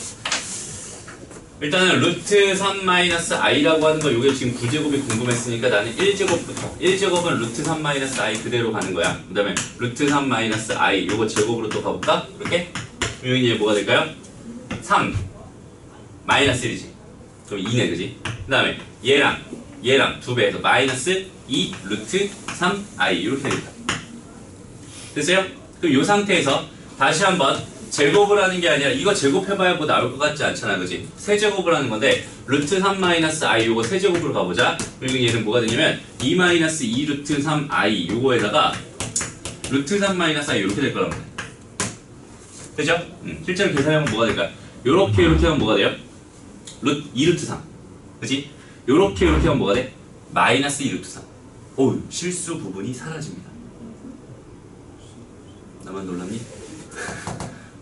A: 일단은 루트 3 마이너스 i라고 하는 거 요게 지금 9제곱이 궁금했으니까 나는 1제곱부터 1제곱은 루트 3 마이너스 i 그대로 가는 거야. 그 다음에 루트 3 마이너스 i 요거 제곱으로 또 가볼까? 이렇게? 그러면 얘 뭐가 될까요? 3 마이너스 1이지. 그럼 2네 그지? 그 다음에 얘랑 두 배해서 마이너스 2 루트 3 i 이렇게 됩니다. 됐어요? 그럼 요 상태에서 다시 한번 제곱을 하는 게 아니라 이거 제곱해봐야 뭐 나올 것 같지 않잖아. 그지? 세제곱을 하는 건데 루트 3 마이너스 i 요거 세제곱으로 가보자. 그리고 얘는 뭐가 되냐면 2 마이너스 2 루트 3 i 요거에다가 루트 3 마이너스 i 이렇게 될 거란 말이야. 되죠? 실제로 계산하면 뭐가 될까요? 요렇게 하면 뭐가 돼요? 2 루트 3 그지? 요렇게 하면 뭐가 돼? 마이너스 2 루트 3 오, 실수 부분이 사라집니다. 나만 놀랍니?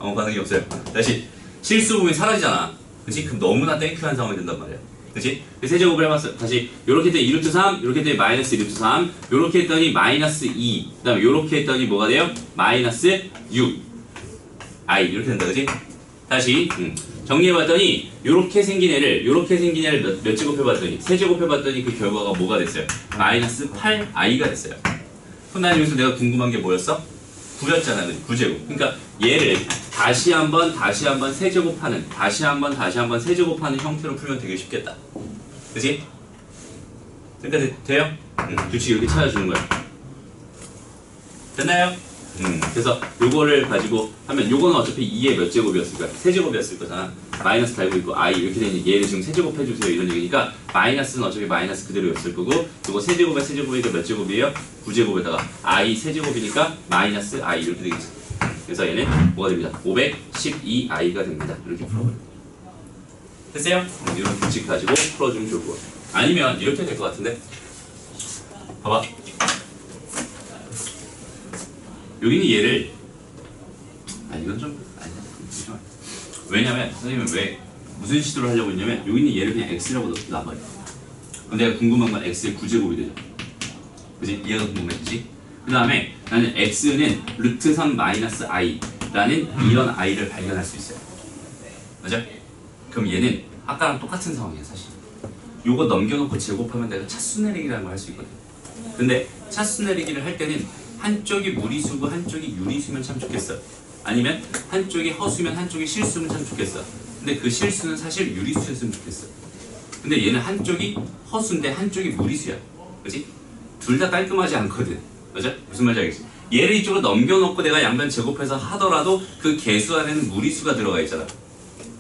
A: 아무 반응이 없어요. 다시 실수 부분이 사라지잖아. 그치? 그럼 너무나 땡큐한 상황이 된단 말이야. 그치? 세제곱을 해봤어. 다시 요렇게 했더니 2루트 3 요렇게 했더니 마이너스 2루트 3 요렇게 했더니 마이너스 2 그 다음에 요렇게 했더니 뭐가 돼요? 마이너스 6 i 이렇게 된다. 그치? 다시 정리해봤더니 요렇게 생긴 애를 몇 제곱 해봤더니 세제곱 해봤더니 그 결과가 뭐가 됐어요? 마이너스 8i가 됐어요. 그럼 난 여기서 내가 궁금한 게 뭐였어? 9였잖아. 9제곱. 그러니까 얘를 다시 한번 세제곱하는 다시 한번 세제곱하는 형태로 풀면 되게 쉽겠다. 그치? 그러니까 돼요? 규칙 이렇게 찾아주는 거야. 됐나요? 그래서 요거를 가지고 하면 요거는 어차피 2의 몇 제곱이었을 거야? 세제곱이었을 거잖아. 마이너스 달고 있고 i 이렇게 되니 얘를 지금 세제곱 해주세요 이런 얘기니까 마이너스는 어차피 마이너스 그대로였을 거고 요거 세제곱에 세제곱이니까 몇 제곱이에요? 9제곱에다가 i 세제곱이니까 마이너스 i 이렇게 되겠지. 그래서 얘는 뭐가 됩니다? 512i가 됩니다. 이렇게 풀어버려. 됐어요? 이런 규칙 가지고 풀어주면 좋을 것 같아. 아니면 이렇게 될 것 같은데 봐봐. 여기는 얘를 이건 좀 아니다. 왜냐면 선생님은 왜 무슨 시도를 하려고 했냐면 여기는 얘를 그냥 x라고 놔버려. 그럼 내가 궁금한 건 x의 9제곱이 되죠. 그지? 이해가 궁금했지? 그 다음에 나는 x는 루트 3 마이너스 i라는 이런 i를 발견할 수 있어요. 맞아? 그럼 얘는 아까랑 똑같은 상황이야 사실. 요거 넘겨놓고 제곱하면 내가 차수 내리기라는 걸 할 수 있거든. 근데 차수 내리기를 할 때는 한쪽이 무리수고 한쪽이 유리수면 참 좋겠어. 아니면 한쪽이 허수면 한쪽이 실수면 참 좋겠어. 근데 그 실수는 사실 유리수였으면 좋겠어. 근데 얘는 한쪽이 허수인데 한쪽이 무리수야. 그치? 둘 다 깔끔하지 않거든. 맞아? 무슨 말인지 알겠지? 얘를 이쪽으로 넘겨놓고 내가 양변 제곱해서 하더라도 그 개수 안에는 무리수가 들어가 있잖아.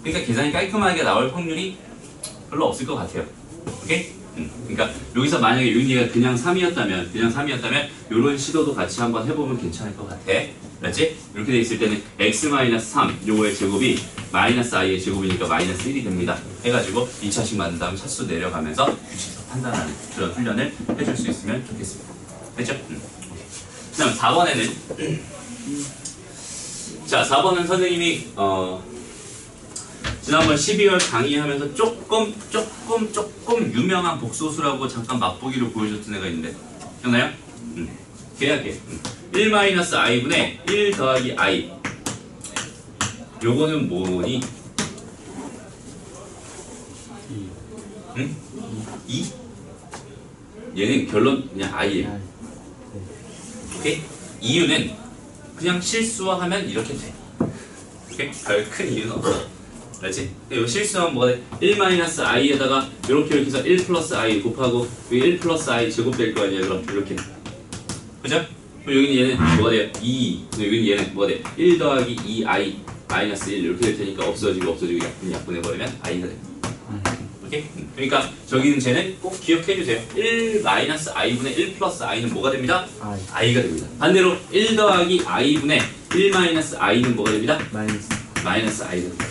A: 그러니까 계산이 깔끔하게 나올 확률이 별로 없을 것 같아요. 오케이? 그러니까 여기서 만약에 윤희가 그냥 3이었다면 이런 시도도 같이 한번 해보면 괜찮을 것 같아. 맞지? 이렇게 돼 있을 때는 x-3 요거의 제곱이 마이너스 i의 제곱이니까 마이너스 1이 됩니다. 해가지고 2차식 만든 다음 차수 내려가면서 규칙서 판단하는 그런 훈련을 해줄 수 있으면 좋겠습니다. 됐죠? 그 다음 4번에는 자 4번은 선생님이 지난번 12월 강의하면서 조금 유명한 복소수라고 잠깐 맛보기로 보여줬던 애가 있는데 기억나요? 계약해. 1-i분의 1 더하기 i 요거는 뭐니? 2? 얘는 결론 그냥 i예요. 오케이? 이유는 그냥 실수화하면 이렇게 돼. 오케이? 별 큰 이유는 없어. 알지? 이거 실수하면 뭐가 돼? 1-i에다가 이렇게 해서 1 플러스 i 곱하고 여기 1 플러스 i 제곱 될 거 아니야. 그럼 이렇게. 그죠? 그럼 여기는 얘는 뭐가 돼요? 2. 여기는 얘는 뭐가 돼? 1 더하기 2i 마이너스 1 이렇게 될 테니까 없어지고 약분해버리면 i가 돼. 오케이? 그러니까 저기는 쟤는 꼭 기억해주세요. 1-i분의 1 플러스 i는 뭐가 됩니다? i가 됩니다. 반대로 1 더하기 i분의 1-i는 뭐가 됩니다? 마이너스 i가 됩니다.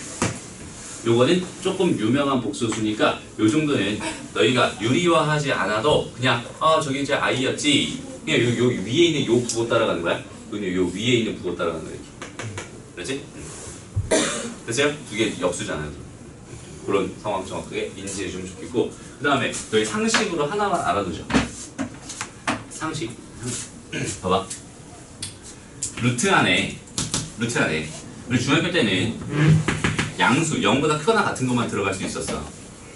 A: 요거는 조금 유명한 복소수니까 요 정도는 너희가 유리화하지 않아도 그냥 저기 이제 i였지 그냥 요 위에 있는 요 부호 따라가는 거야. 여기는 요 위에 있는 부호 따라가는 거야. 그렇지? 됐어요? 두 개 역수잖아요. 그런 상황 정확하게 인지해 주면 좋겠고 그 다음에 너희 상식으로 하나만 알아두죠. 상식 봐봐. 루트 안에 우리 중학교 때는 양수 0보다 크거나 같은 것만 들어갈 수 있었어.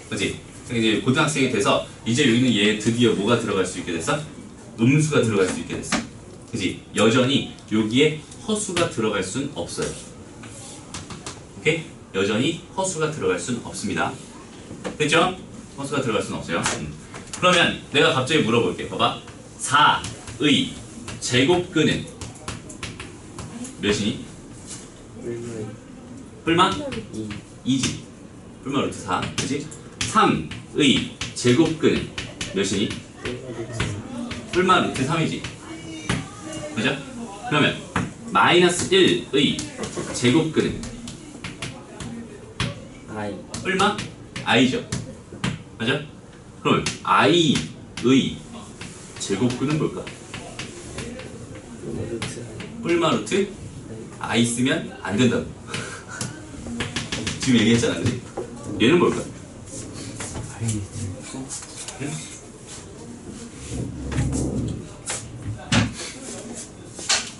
A: 그치? 이제 고등학생이 돼서 이제 여기는 얘 드디어 뭐가 들어갈 수 있게 됐어? 음수가 들어갈 수 있게 됐어. 그치? 여전히 여기에 허수가 들어갈 순 없어요. 오케이? 여전히 허수가 들어갈 순 없습니다. 됐죠? 허수가 들어갈 순 없어요. 그러면 내가 갑자기 물어볼게. 봐봐. 4의 제곱근은 몇이니? 뿔마? 2지. 뿔마 루트 4. 그치? 3의 제곱근은 몇이니? 뿔마 루트 3이지. 그죠? 그러면 마이너스 1의 제곱근은 뿔마? i죠. 맞아? 그럼 i의 제곱근은 뭘까? 뿔마 루트 i 쓰면 안 된다고. 지금 얘기했잖아, 그치? 얘는 뭘까? 응?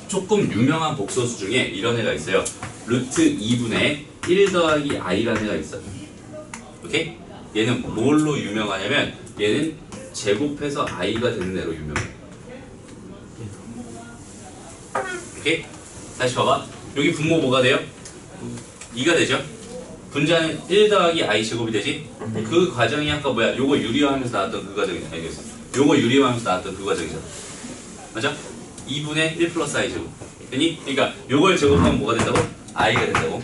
A: 조금 유명한 복소수 중에 이런 애가 있어요. 루트 2분의 1 더하기 i라는 애가 있어. 오케이? 얘는 뭘로 유명하냐면 얘는 제곱해서 i가 되는 애로 유명해. 오케이? 다시 봐봐. 여기 분모 뭐가 돼요? 2가 되죠? 분자는 1 더하기 i 제곱이 되지? 그 과정이 아까 뭐야? 요거 유리화하면서 나왔던 그 과정이잖아. 알겠어? 요거 유리화하면서 나왔던 그 과정이잖아. 맞아? 2분의 1 플러스 i 제곱. 되니? 그러니까 요걸 제곱하면 뭐가 된다고? i가 된다고.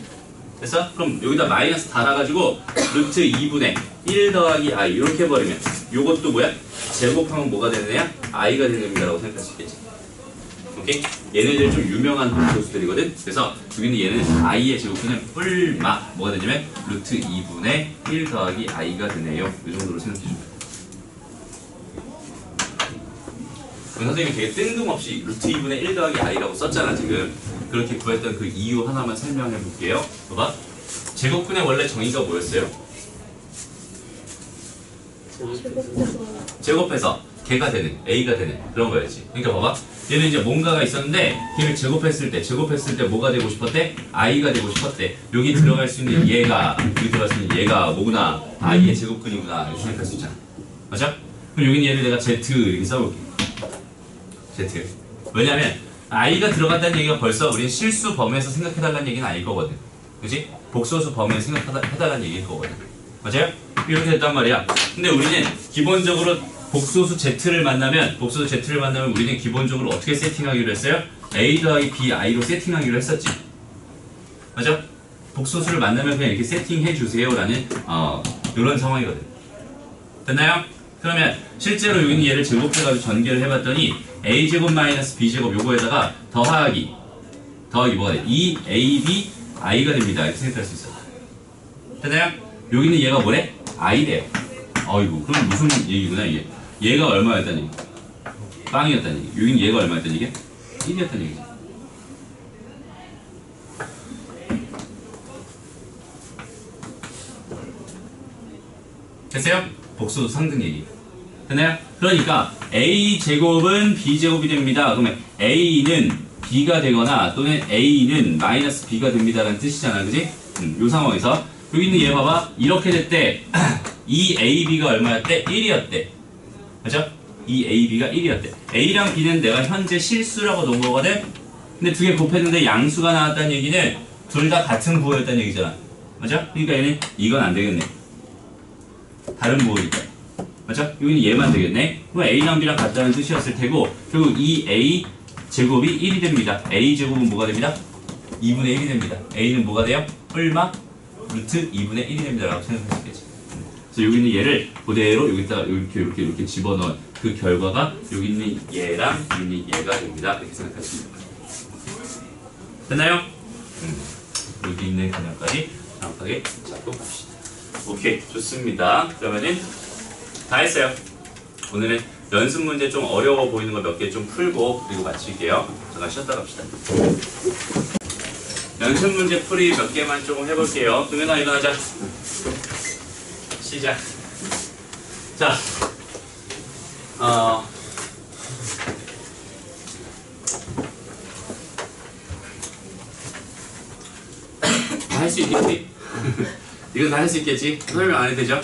A: 됐어? 그럼 여기다 마이너스 달아가지고 루트 2분의 1 더하기 i 이렇게 해버리면 요것도 뭐야? 제곱하면 뭐가 되는 애야? i가 되는 겁니다라고 생각할 수 있겠지. 오케이? 얘네들 좀 유명한 함수수들이거든? 그래서 여기는 얘는 i의 제곱분은 뿔마 뭐가 되냐면 루트 2분의 1 더하기 i가 되네요. 이 정도로 생각해주면 돼. 선생님이 되게 뜬금없이 루트 2분의 1 더하기 i라고 썼잖아 지금. 그렇게 구했던 그 이유 하나만 설명해 볼게요. 봐봐. 제곱분의 원래 정의가 뭐였어요? 제곱해서 개가 되는, a가 되는 그런 거였지. 그러니까 봐봐. 얘는 이제 뭔가가 있었는데 걔를 제곱했을 때 뭐가 되고 싶었대? i가 되고 싶었대. 여기 들어갈 수 있는 얘가, 여기 들어갈 수 있는 얘가 뭐구나? i의 제곱근이구나. 이렇게 생각할 수 있잖아. 맞아? 그럼 여기는 얘를 내가 z 이렇게 써볼게. z. 왜냐면 i가 들어갔다는 얘기가 벌써 우리는 실수 범위에서 생각해달라는 얘기는 아닐 거거든. 그치? 복소수 범위에서 생각해달라는 얘기일 거거든. 맞아요? 이렇게 됐단 말이야. 근데 우리는 기본적으로 복소수 z를 만나면 우리는 기본적으로 어떻게 세팅하기로 했어요? a 더하기 bi로 세팅하기로 했었지. 맞아? 복소수를 만나면 그냥 이렇게 세팅해 주세요라는 이런 상황이거든. 됐나요? 그러면 실제로 여기는 얘를 제곱해가지고 전개를 해봤더니 a제곱 마이너스 b제곱 요거에다가 더하기 뭐가 돼? 2ab i가 됩니다. 이렇게 생각할 수 있어. 됐나요? 여기는 얘가 뭐래? i래요. 어이구, 그럼 무슨 얘기구나 이게. 얘가 얼마였다는 얘기? 빵이었다는 얘기. 여기는 얘가 얼마였다는 얘기? 1이었다는 얘기지. 됐어요? 복수 상등 얘기. 됐나요? 그러니까 a제곱은 b제곱이 됩니다. 그러면 a는 b가 되거나 또는 a는 마이너스 b가 됩니다라는 뜻이잖아. 그지? 요 상황에서 여기 있는 얘 봐봐. 이렇게 됐대. 2ab가 얼마였대? 1이었대. 그죠? 2ab가 1이었대. a랑 b는 내가 현재 실수라고 놓은 거거든? 근데 두 개 곱했는데 양수가 나왔다는 얘기는 둘 다 같은 부호였다는 얘기잖아. 맞아? 그러니까 얘는 이건 안 되겠네. 다른 부호니까. 맞죠? 여기는 얘만 되겠네. 그럼 a랑 b랑 같다는 뜻이었을 테고, 결국 2a 제곱이 1이 됩니다. a 제곱은 뭐가 됩니다? 2분의 1이 됩니다. a는 뭐가 돼요? 얼마? 루트 2분의 1이 됩니다. 라고 생각할 수 있겠지. 그래서 여기 있는 얘를 그대로 여기다가 이렇게 집어넣은 그 결과가 여기 있는 얘랑 여기 있는 얘가 됩니다. 이렇게 생각하시면 됩니다. 됐나요? 여기 있는 그냥까지 정확하게 잡고 갑시다. 오케이, 좋습니다. 그러면은 다 했어요. 오늘은 연습 문제 좀 어려워 보이는 거 몇 개 좀 풀고 그리고 마칠게요. 잠깐 쉬었다 갑시다. 연습 문제 풀이 몇 개만 조금 해볼게요. 동현아 일어나자. 시작. 자, 다 할 수 있겠지? 이건 다 할 수 있겠지? 설명 안 해도 되죠?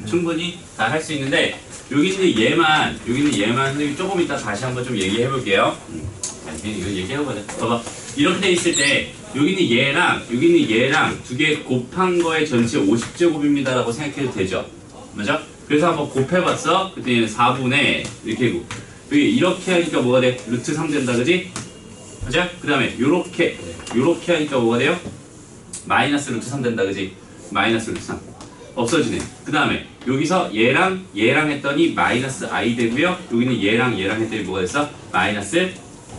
A: 충분히 다 할 수 있는데 여기 있는 얘만 선생님이 조금 이따 다시 한번 좀 얘기해 볼게요. 이거 얘기해보자. 봐봐. 이렇게 돼 있을 때 여기 있는 얘랑 두 개 곱한 거의 전체 50제곱입니다 라고 생각해도 되죠? 맞아? 그래서 한번 곱해봤어. 그때 얘는 4분의 이렇게 이렇게 하니까 뭐가 돼? 루트 3 된다, 그지? 맞아? 그 다음에 요렇게 하니까 뭐가 돼요? 마이너스 루트 3 된다, 그지? 마이너스 루트 3 없어지네. 그 다음에 여기서 얘랑 했더니 마이너스 i 되고요. 여기는 얘랑 했더니 뭐가 됐어? 마이너스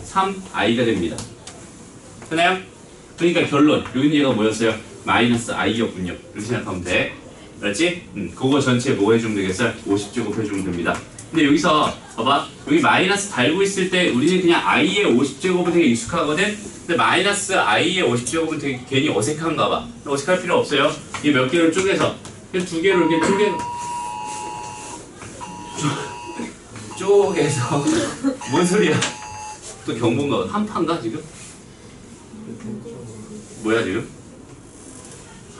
A: 3i가 됩니다. 되나요? 그러니까 결론 여기는 얘가 뭐였어요? 마이너스 i였군요. 이렇게 생각하면 돼. 알았지? 그거 전체 뭐 해주면 되겠어요? 50제곱 해주면 됩니다. 근데 여기서 봐봐. 여기 마이너스 달고 있을 때 우리는 그냥 i의 50제곱은 되게 익숙하거든? 근데 마이너스 i의 50제곱은 되게 괜히 어색한가 봐. 어색할 필요 없어요. 이 몇 개를 쪼개서 두 개로 이렇게 쪼개서 뭔 소리야? 또 경보인가 봐. 한파인가 지금? 뭐야 지금?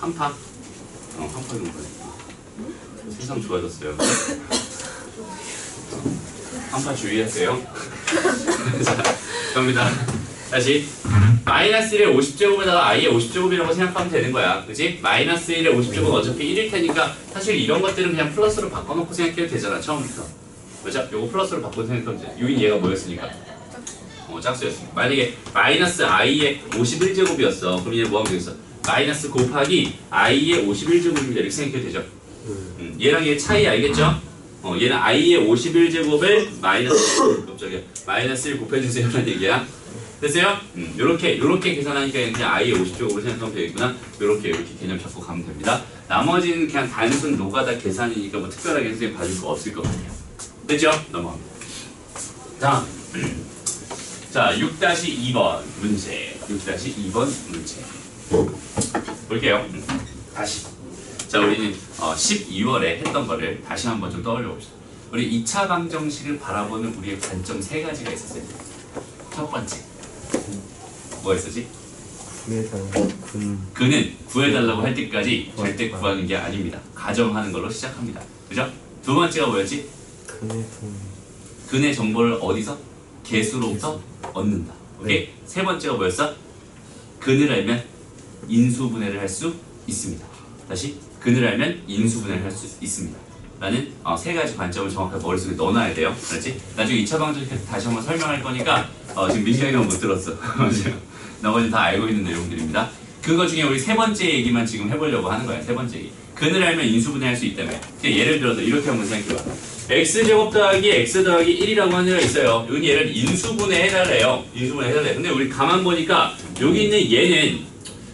A: 한파? 한파 경보네. 세상 좋아졌어요. 한파 주의하세요. 자, 갑니다. 다시 마이너스 1의 50제곱에다가 i의 50제곱이라고 생각하면 되는 거야. 그치? 마이너스 1의 50제곱은 어차피 1일 테니까 사실 이런 것들은 그냥 플러스로 바꿔놓고 생각해도 되잖아. 처음부터. 맞아? 요거 플러스로 바꿔서 생각하면 돼. 여긴 얘가 뭐였으니까? 짝수였습니다. 만약에 마이너스 i의 51제곱이었어. 그럼 얘는 뭐 하면 되겠어? 마이너스 곱하기 i의 51제곱입니다. 이렇게 생각해도 되죠? 얘랑 얘 차이 알겠죠? 얘는 i의 51제곱을 마이너스 1 곱해주세요라는 얘기야. 됐어요? 요렇게 계산하니까 그냥 i의 50제곱을 생각하면 되겠구나. 요렇게 개념 잡고 가면 됩니다. 나머지는 그냥 단순 노가다 계산이니까 뭐 특별하게 선생님 봐줄 거 없을 것 같아요. 됐죠? 넘어갑니다. 다음. 자, 6-2번 문제. 6-2번 문제. 볼게요. 다시. 자, 우리는 12월에 했던 거를 다시 한번 좀 떠올려 봅시다. 우리 2차 방정식을 바라보는 우리의 관점 3가지가 있었어요. 첫 번째. 뭐 했었지? 그는 구해달라고 할 때까지 절대 구하는 게 아닙니다. 가정하는 걸로 시작합니다. 그죠? 두 번째가 뭐였지? 근의 정보를 어디서? 개수로부터 얻는다. 오케이? 네. 세 번째가 뭐였어? 근을 알면 인수분해를 할 수 있습니다. 다시 근을 알면 인수분해를 할 수 있습니다. 라는 3가지 관점을 정확하게 머릿속에 넣어놔야 돼요. 알았지? 나중에 2차 방정식 다시 한번 설명할 거니까 지금 민경이가 못 들었어. 나머지 다 알고 있는 내용들입니다. 그거 중에 우리 세 번째 얘기만 지금 해보려고 하는 거야. 세 번째 얘기. 근을 알면 인수분해할 수 있다며. 예를 들어서 이렇게 한번 생각해봐. x제곱 더하기 x 더하기 1이라고 하는 애가 있어요. 여기 얘를 인수분해 해달래요. 인수분해 해달래. 근데 우리 가만 보니까 여기 있는 얘는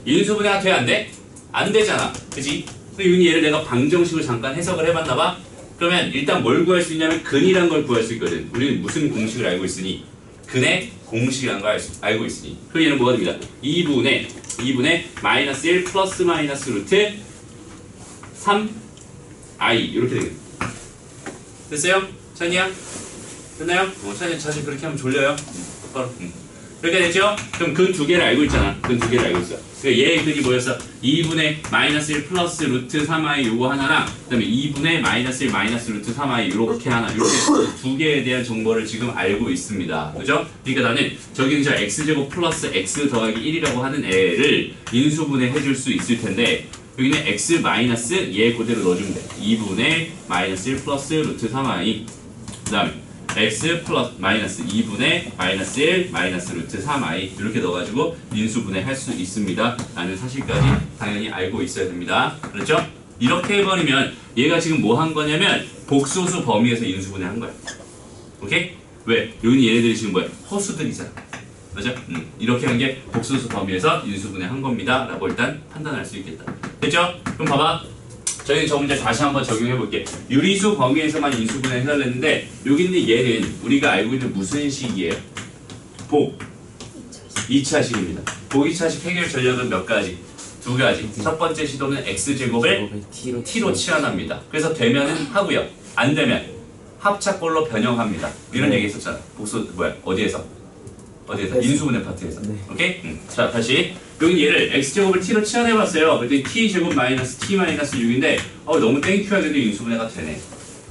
A: 인수분해가 돼? 안 돼? 안 되잖아. 그치? 여기 얘를 내가 방정식으로 잠깐 해석을 해봤나봐. 그러면 일단 뭘 구할 수 있냐면 근이란 걸 구할 수 있거든. 우리는 무슨 공식을 알고 있으니 근의 공식이라는 걸 알고 있으니. 그럼 얘는 뭐가 됩니다? 2분의 마이너스 1 플러스 마이너스 루트 3i 이렇게 되겠다. 됐어요? 찬이야? 됐나요? 찬이 사실 그렇게 하면 졸려요. 똑바로. 그렇게 됐죠? 그럼 근 두 개를 알고 있잖아. 근 두 개를 알고 있어. 그러니까 얘의 근이 뭐였어? 2분의 마이너스 1 플러스 루트 3i 요거 하나랑 그 다음에 2분의 마이너스 1 마이너스 루트 3i 요렇게 하나 이렇게 두 개에 대한 정보를 지금 알고 있습니다. 그죠? 그러니까 나는 저기는 저 x제곱 플러스 x 더하기 1이라고 하는 애를 인수분해 해줄 수 있을 텐데 여기는 x 마이너스 얘 그대로 넣어주면 돼. 2분의 마이너스 1 플러스 루트 3i 그 다음에 x 플러스 마이너스 2분의 마이너스 1 마이너스 루트 3i 이렇게 넣어가지고 인수분해 할 수 있습니다. 라는 사실까지 당연히 알고 있어야 됩니다. 그렇죠? 이렇게 해버리면 얘가 지금 뭐 한 거냐면 복소수 범위에서 인수분해 한 거야. 오케이? 왜? 여기는 얘네들이 지금 뭐야? 허수들이잖아. 그죠? 이렇게 한 게 복소수 범위에서 인수분해 한 겁니다. 라고 일단 판단할 수 있겠다. 됐죠? 그럼 봐봐. 저희는 저 문제 다시 한번 적용해 볼게. 유리수 범위에서만 인수분해 해달랬는데 여기 있는 얘는 우리가 알고 있는 무슨 식이에요? 복 2차식입니다. 복 2차식 해결 전략은 몇 가지? 두 가지. 첫 번째 시도는 x제곱을 t로 치환합니다. 그래서 되면은 하고요. 안 되면 합차꼴로 변형합니다. 이런 얘기 있었잖아. 복수 어디에서? 인수분해 파트에서. 네. 오케이? 자, 다시. 여기 얘를 x제곱을 t로 치환해봤어요. 그랬더니 t제곱 마이너스 t 마이너스 6인데 너무 땡큐야. 근데 인수분해가 되네.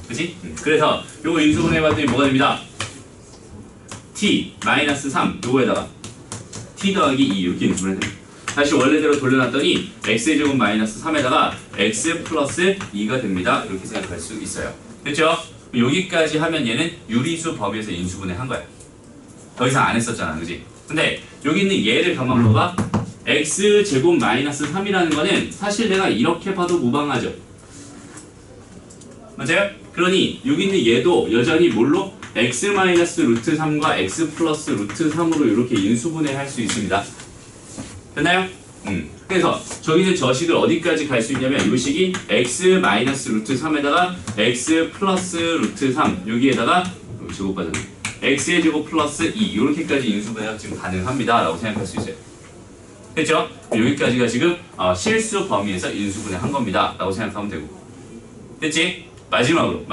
A: 그치? 그래서 요거 인수분해 해봤더니 뭐가 됩니다? t 마이너스 3 요거에다가 t 더하기 2 이렇게 인수분해 됩니다. 다시 원래대로 돌려놨더니 x제곱 마이너스 3에다가 x 플러스 2가 됩니다. 이렇게 생각할 수 있어요. 됐죠? 여기까지 하면 얘는 유리수 범위에서 인수분해 한 거야. 더 이상 안 했었잖아. 그지? 근데 여기 있는 얘를 가만 봐봐. x제곱 마이너스 3이라는 거는 사실 내가 이렇게 봐도 무방하죠. 맞아요? 그러니 여기 있는 얘도 여전히 뭘로? x 마이너스 루트 3과 x 플러스 루트 3으로 이렇게 인수분해 할 수 있습니다. 됐나요? 그래서 저기는 저 식을 어디까지 갈 수 있냐면 이 식이 x 마이너스 루트 3에다가 x 플러스 루트 3 여기에다가 제곱 빠졌네. x의 제곱 플러스 2 이렇게까지 인수분해가 지금 가능합니다. 라고 생각할 수 있어요. 됐죠? 여기까지가 지금 실수 범위에서 인수분해 한 겁니다. 라고 생각하면 되고. 됐지? 마지막으로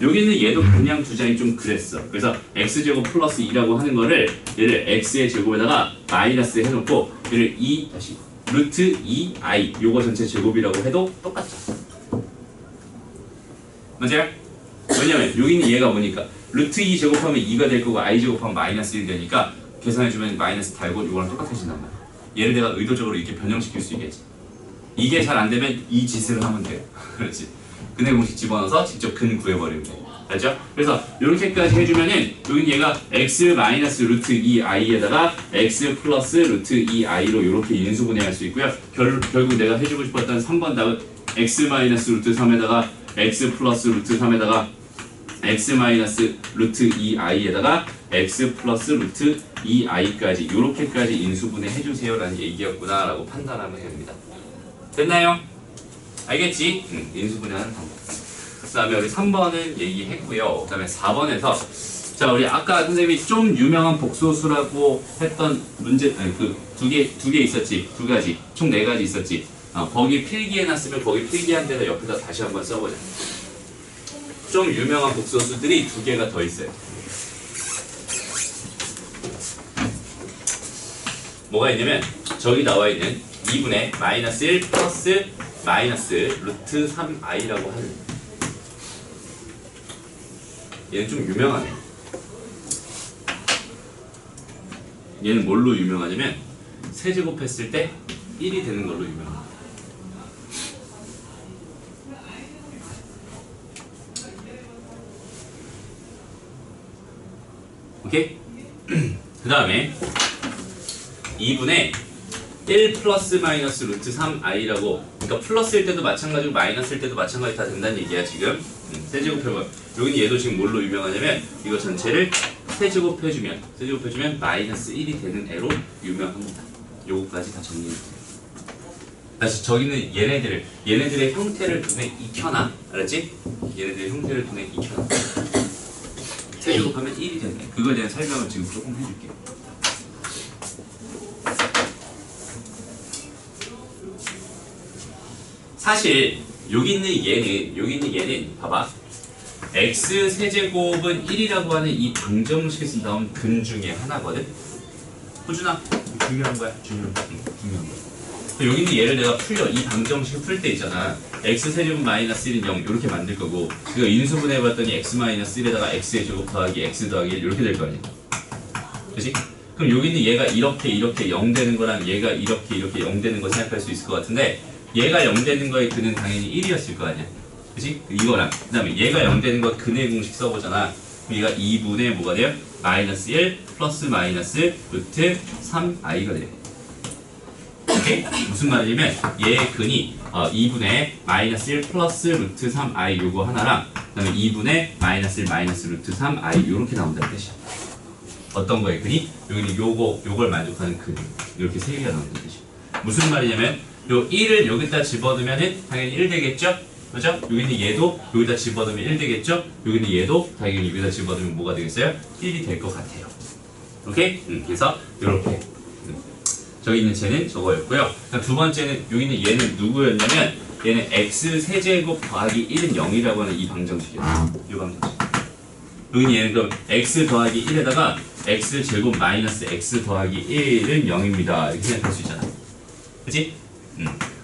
A: 여기 있는 얘도 그냥 주장이 좀 그랬어. 그래서 x제곱 플러스 2라고 하는 거를 얘를 x의 제곱에다가 마이너스 해놓고 얘를 2 다시 루트 2i 요거 전체 제곱이라고 해도 똑같죠. 맞아요? 왜냐면 여기 있는 얘가 뭐니까 루트 2 제곱하면 2가 될 거고 i 제곱하면 마이너스 1 되니까 계산해주면 마이너스 달고 이거랑 똑같아진단 말이야. 얘를 내가 의도적으로 이렇게 변형시킬 수 있겠지. 이게 잘 안 되면 이 짓을 하면 돼요. 그렇지. 근의 공식 집어넣어서 직접 근 구해버리면 돼. 알죠? 그래서 이렇게까지 해주면은 여기 얘가 x 마이너스 루트 2i에다가 x 플러스 루트 2i로 이렇게 인수분해할 수 있고요. 결국 내가 해주고 싶었던 3번 답은 x 마이너스 루트 3에다가 x 플러스 루트 3에다가 x 마이너스 루트 2i에다가 x 플러스 루트 2i까지 이렇게까지 인수분해 해주세요 라는 얘기였구나 라고 판단하면 됩니다. 됐나요? 알겠지? 인수분해하는 방법. 그 다음에 우리 3번은 얘기했고요. 그 다음에 4번에서 자 우리 아까 선생님이 좀 유명한 복소수라고 했던 문제 아니 그 두 개 있었지. 두 가지 총 네 가지 있었지. 거기 필기해놨으면 거기 필기한 데다 옆에다 다시 한번 써보자. 좀 유명한 복소수들이 두 개가 더 있어요. 뭐가 있냐면 저기 나와 있는 2분의 마이너스 1 플러스 마이너스 루트 3i라고 하는 얘는 좀 유명하네. 얘는 뭘로 유명하냐면 세제곱했을 때 1이 되는 걸로 유명합니다. 오케이? 그 다음에 2분의 1 플러스 마이너스 루트 3i라고 그러니까 플러스일 때도 마찬가지고 마이너스일 때도 마찬가지 다 된다는 얘기야 지금. 세제곱해봐. 여기는 얘도 지금 뭘로 유명하냐면 이거 전체를 세제곱해주면 마이너스 1이 되는 애로 유명합니다. 요거까지 다 정리해주세요. 다시 저기는 얘네들의 형태를 눈에 익혀놔. 알았지? 얘네들의 형태를 눈에 익혀놔. 세제곱하면 1이 되네. 그거에 대한 설명을 지금 조금 해줄게요. 사실 여기 있는 얘는 봐봐. x 세제곱은 1이라고 하는 이 방정식에서 나온 근 중에 하나거든. 호준아, 중요한 거야. 중요한 거야. 여기 있는 얘를 내가 풀려. 이 방정식을 풀 때 있잖아. x 세제곱 마이너스 1은 0 이렇게 만들 거고 이거 인수분해해봤더니 x 마이너스 1에다가 x의 제곱 더하기 x 더하기 1 이렇게 될 거 아니야. 그치? 그럼 여기 있는 얘가 이렇게 0 되는 거랑 얘가 이렇게 0 되는 거 생각할 수 있을 것 같은데 얘가 0 되는 거의 근은 당연히 1이었을 거 아니야. 그치? 이거랑 그 다음에 얘가 0 되는 거 근의 공식 써보잖아. 그럼 얘가 2분의 뭐가 돼요? 마이너스 1 플러스 마이너스 루트 3i가 돼요. 오케이? 무슨 말이냐면 얘의 근이 2분의 마이너스 1 플러스 루트 3i 요거 하나랑 그 다음에 2분의 마이너스 1 마이너스 루트 3i 요렇게 나온다는 뜻이야. 어떤 거의 근이? 여기는 요걸 만족하는 근 이렇게 세 개가 나온다는 뜻이야. 무슨 말이냐면 요 1을 여기다 집어넣으면 당연히 1 되겠죠? 그죠? 여기 있는 얘도 여기다 집어넣으면 1 되겠죠? 여기 있는 얘도 당연히 여기다 집어넣으면 뭐가 되겠어요? 1이 될 것 같아요. 오케이? 그래서 이렇게 저기 있는 쟤는 저거였고요. 두 번째는 여기 있는 얘는 누구였냐면 얘는 x 세제곱 더하기 1은 0이라고 하는 이 방정식이었어요. 이 방정식. 여기 있는 얘는 그럼 x 더하기 1에다가 x 제곱 마이너스 x 더하기 1은 0입니다. 이렇게 생각할 수 있잖아. 그치?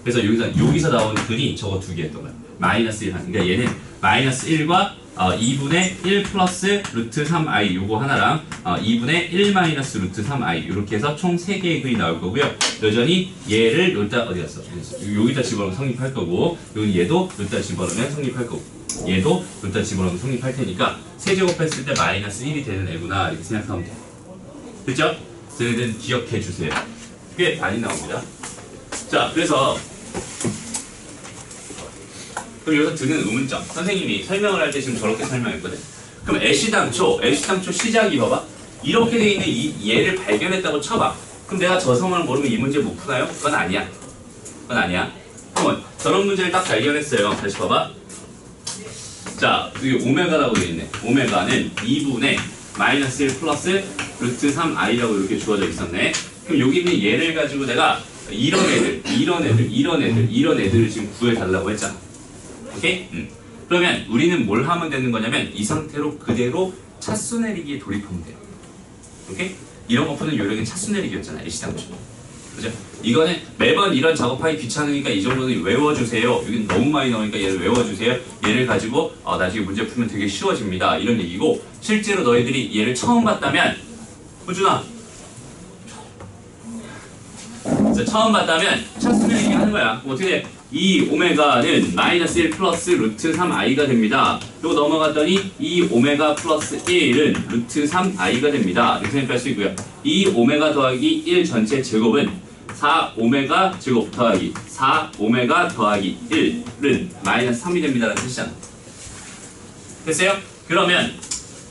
A: 그래서 여기서 나온 근이 저거 두 개였던 거야. 마이너스 1 그러니까 얘는 마이너스 1과 2분의 1 플러스 루트 3i 요거 하나랑 2분의 1 마이너스 루트 3i 이렇게 해서 총 3개의 근이 나올 거고요. 여전히 얘를 여기다 어디 갔어? 여기다 집어넣으면 성립할 거고 여기 얘도 여기다 집어넣으면 성립할 거고 얘도 여기다 집어넣으면 성립할 테니까 세제곱했을 때 마이너스 1이 되는 애구나 이렇게 생각하면 돼. 그렇죠? 저희들은 기억해 주세요. 꽤 많이 나옵니다. 자, 그래서 그럼 여기서 드는 의문점 선생님이 설명을 할 때 지금 저렇게 설명했거든. 그럼 애시당초 시작이 봐봐 이렇게 돼 있는 얘를 발견했다고 쳐봐. 그럼 내가 저 성을 모르면 이 문제 못 푸나요? 그건 아니야. 그러면 저런 문제를 딱 발견했어요. 다시 봐봐. 자, 여기 오메가라고 돼 있네. 오메가는 2분의 마이너스 1 플러스 루트 3i라고 이렇게 주어져 있었네. 그럼 여기 있는 얘를 가지고 내가 이런 애들을 지금 구해달라고 했잖아. 오케이? 그러면 우리는 뭘 하면 되는 거냐면 이 상태로 그대로 차수 내리기에 돌입하면 돼요. 오케이? 이런 거 푸는 요령은 차수 내리기였잖아. 애시당초. 그죠? 이거는 매번 이런 작업하기 귀찮으니까 이 정도는 외워주세요. 여기는 너무 많이 나오니까 얘를 외워주세요. 얘를 가지고 나중에 문제 풀면 되게 쉬워집니다. 이런 얘기고 실제로 너희들이 얘를 처음 봤다면 호준아 처음 봤다면 차수 내리기 하는 거야. 어떻게 돼? 이 오메가는 마이너스 1 플러스 루트 3i가 됩니다. 요거 넘어갔더니 이 오메가 플러스 1은 루트 3i가 됩니다. 이렇게 생각할 수 있고요. 이 오메가 더하기 1 전체 제곱은 4 오메가 제곱 더하기 4 오메가 더하기 1은 마이너스 3이 됩니다라는 뜻이잖아. 됐어요? 그러면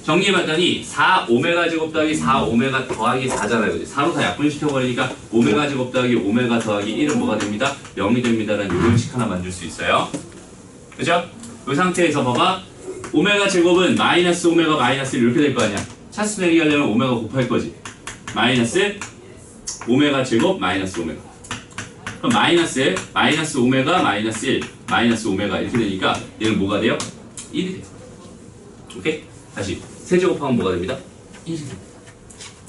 A: 정리해봤더니 4 오메가 제곱 더하기 4 오메가 더하기 4잖아요. 그치? 4로 다 약분시켜버리니까 오메가 제곱 더하기 오메가 더하기 1은 뭐가 됩니다? 0이 됩니다라는 요 공식 하나 만들 수 있어요. 그죠? 이 상태에서 봐봐. 오메가 제곱은 마이너스 오메가 마이너스 1 이렇게 될 거 아니야. 차수 내리게 하려면 오메가 곱할 거지. 마이너스 오메가 제곱 마이너스 오메가. 그럼 마이너스 오메가 마이너스 1 마이너스 오메가 이렇게 되니까 얘는 뭐가 돼요? 1이 돼요. 오케이? 다시 세제곱하면 뭐가 됩니다? 1이 됩니다.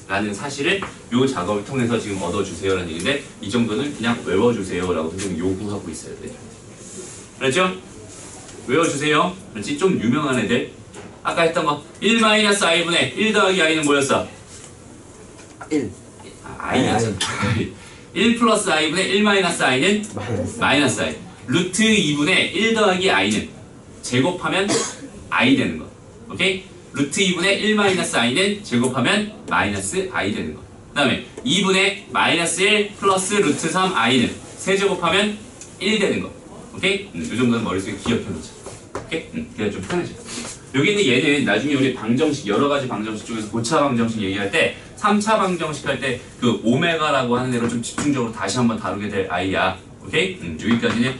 A: 라는 사실을 요 작업을 통해서 지금 얻어주세요라는 얘기인데 이 정도는 그냥 외워주세요라고 선생님이 요구하고 있어요. 네. 그렇죠? 외워주세요. 그렇지? 좀 유명한 애들 아까 했던 거 1-i분의 1 더하기 i는 뭐였어?
B: 1
A: i였죠. 1 플러스 i분의 1 마이너스 i는 마이너스 i. 루트 2분의 1 더하기 i는 제곱하면 i 되는 거. 오케이? 루트 2분의 1 마이너스 i는 제곱하면 마이너스 i 되는 거. 그 다음에 2분의 마이너스 1 플러스 루트 3 i는 세제곱하면 1 되는 거. 오케이? 이 정도는 머릿속에 기억해놓자. 오케이? 그래 좀 편해져. 여기 있는 얘는 나중에 우리 방정식, 여러 가지 방정식 중에서 고차 방정식 얘기할 때 3차 방정식 할 때 그 오메가라고 하는 애로 좀 집중적으로 다시 한번 다루게 될 아이야. 오케이? 여기까지는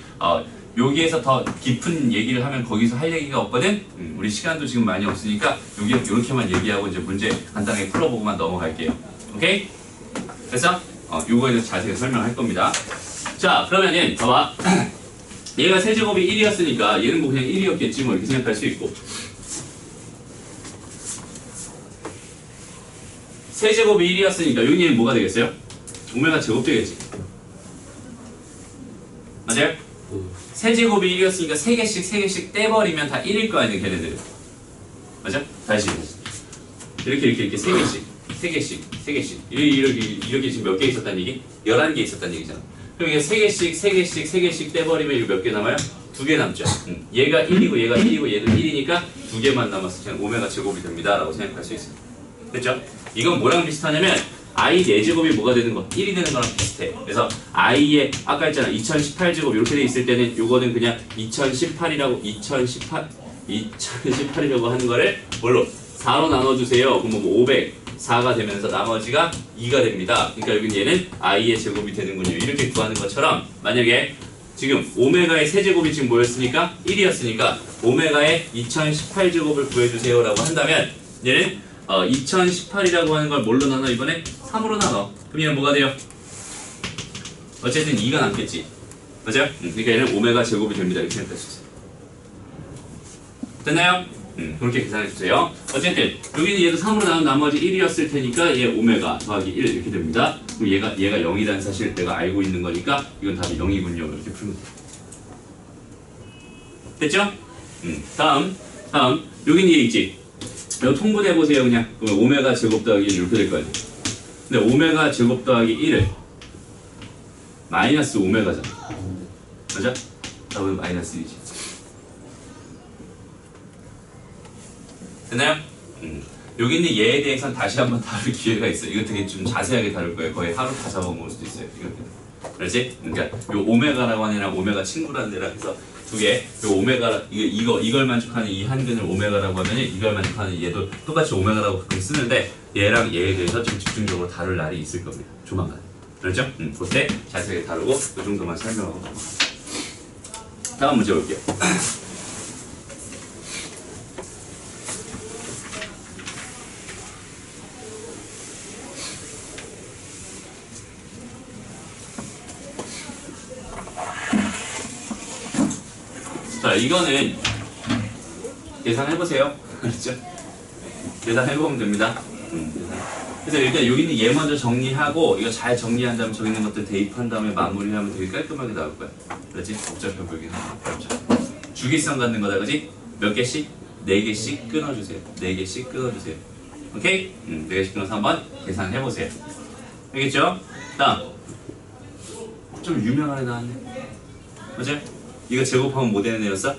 A: 여기에서 더 깊은 얘기를 하면 거기서 할 얘기가 없거든? 우리 시간도 지금 많이 없으니까 여기 이렇게만 얘기하고 이제 문제 간단하게 풀어보고만 넘어갈게요. 오케이? 됐어? 요거에 대해서 자세히 설명할 겁니다. 자, 그러면은 봐봐. 얘가 세제곱이 1이었으니까 얘는 뭐 그냥 1이었겠지 뭐 이렇게 생각할 수 있고 세제곱이 1이었으니까 여기는 뭐가 되겠어요? 오메가 제곱 되겠지. 맞아요? 세제곱이 1이었으니까 3개씩 떼버리면 다 1일 거 아니에요, 걔네들. 맞아? 다시. 이렇게 3개씩. 이렇게 지금 몇 개 있었다는 얘기? 11개 있었다는 얘기잖아. 그럼 이게 3개씩 떼버리면 이거 몇 개 남아요? 2개 남죠. 얘가 1이고 얘가 1이고 얘도 1이니까 2개만 남았을 때는 오메가 제곱이 됩니다. 라고 생각할 수 있어요. 됐죠? 이건 뭐랑 비슷하냐면 i 4제곱이 뭐가 되는 거? 1이 되는 거랑 비슷해. 그래서 i의 아까 했잖아 2018제곱 이렇게 돼 있을 때는 요거는 그냥 2018이라고 하는 거를 뭘로? 4로 나눠주세요. 그럼 뭐 504가 되면서 나머지가 2가 됩니다. 그러니까 여기는 얘는 i의 제곱이 되는군요. 이렇게 구하는 것처럼 만약에 지금 오메가의 세제곱이 지금 뭐였으니까? 1이었으니까 오메가의 2018제곱을 구해주세요 라고 한다면 얘는 2018이라고 하는 걸 뭘로 나눠 이번에? 3으로 나눠. 그럼 얘는 뭐가 돼요? 어쨌든 2가 남겠지. 맞아요? 그러니까 얘는 오메가 제곱이 됩니다. 이렇게 생각할 수 있어요. 됐나요? 그렇게 계산해주세요. 어쨌든 여기는 얘도 3으로 나눈 나머지 1이었을 테니까 얘 오메가 더하기 1 이렇게 됩니다. 그럼 얘가 0이라는 사실 내가 알고 있는 거니까 이건 답이 0이군요. 이렇게 풀면 돼요. 됐죠? 다음 여기는 얘 있지? 이거 통분해보세요 그냥. 그러면 오메가 제곱 더하기 1 이렇게 될 거 아니에요. 근데 오메가 제곱 더하기 1을 마이너스 오메가잖아. 맞아? 답은 마이너스 1이지. 됐나요? 여기 있는 얘에 대해서는 다시 한번 다룰 기회가 있어요. 이거 되게 좀 자세하게 다룰 거예요. 거의 하루 다 잡아먹을 수도 있어요. 그렇지? 그러니까 요 오메가라고 하는 애랑 오메가 친구라는 애랑 해서 두 개, 요 오메가 이걸 만족하는 이 한근을 오메가라고 하면 이걸 만족하는 얘도 똑같이 오메가라고 가끔 쓰는데 얘랑 얘에 대해서 좀 집중적으로 다룰 날이 있을 겁니다. 조만간. 그렇죠? 그때 자세하게 다루고 이 정도만 설명하고 넘어갑니다. 다음 문제 볼게요. 자, 이거는 계산해보세요. 그렇죠? 계산해보면 됩니다. 그래서 일단 여기 있는 얘 먼저 정리하고 이거 잘 정리한 다음에 저기 있는 것들 대입한 다음에 마무리하면 되게 깔끔하게 나올 거야. 그렇지? 복잡해 보이긴 하죠. 주기성 갖는 거다, 그지? 몇 개씩? 4개씩 끊어주세요. 4개씩 끊어주세요. 오케이? 4개씩 끊어서 한번 계산해보세요. 알겠죠? 다음. 좀 유명한 애 나왔네. 맞아요? 이거 제곱하면 뭐 되는 애였어?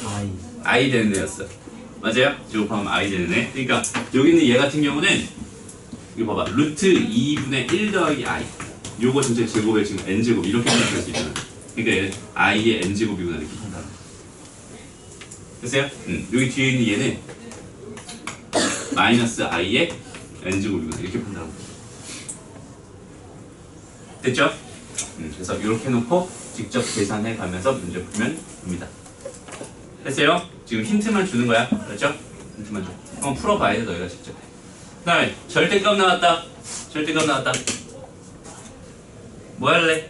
B: 아이.
A: I 되는 애였어. 맞아요? 제곱하면 I 되는 애. 그러니까 여기 있는 얘 같은 경우는 이거 봐봐. 루트 2분의 1 더하기 I. 요거 전체 제곱에 지금 n제곱 이렇게 생각할 수 있잖아. 그러니까 얘는 I의 n제곱이구나 이렇게 판단. 됐어요? 여기 뒤에 있는 얘는 마이너스 I의 n제곱이구나 이렇게 판단하고. 됐죠? 그래서 이렇게 해놓고 직접 계산해 가면서 문제 풀면 됩니다. 됐어요? 지금 힌트만 주는 거야. 그렇죠? 힌트만 줘. 한번 풀어봐야 돼, 너희가 직접. 그 다음에 절대값 나왔다. 절대값 나왔다. 뭐 할래?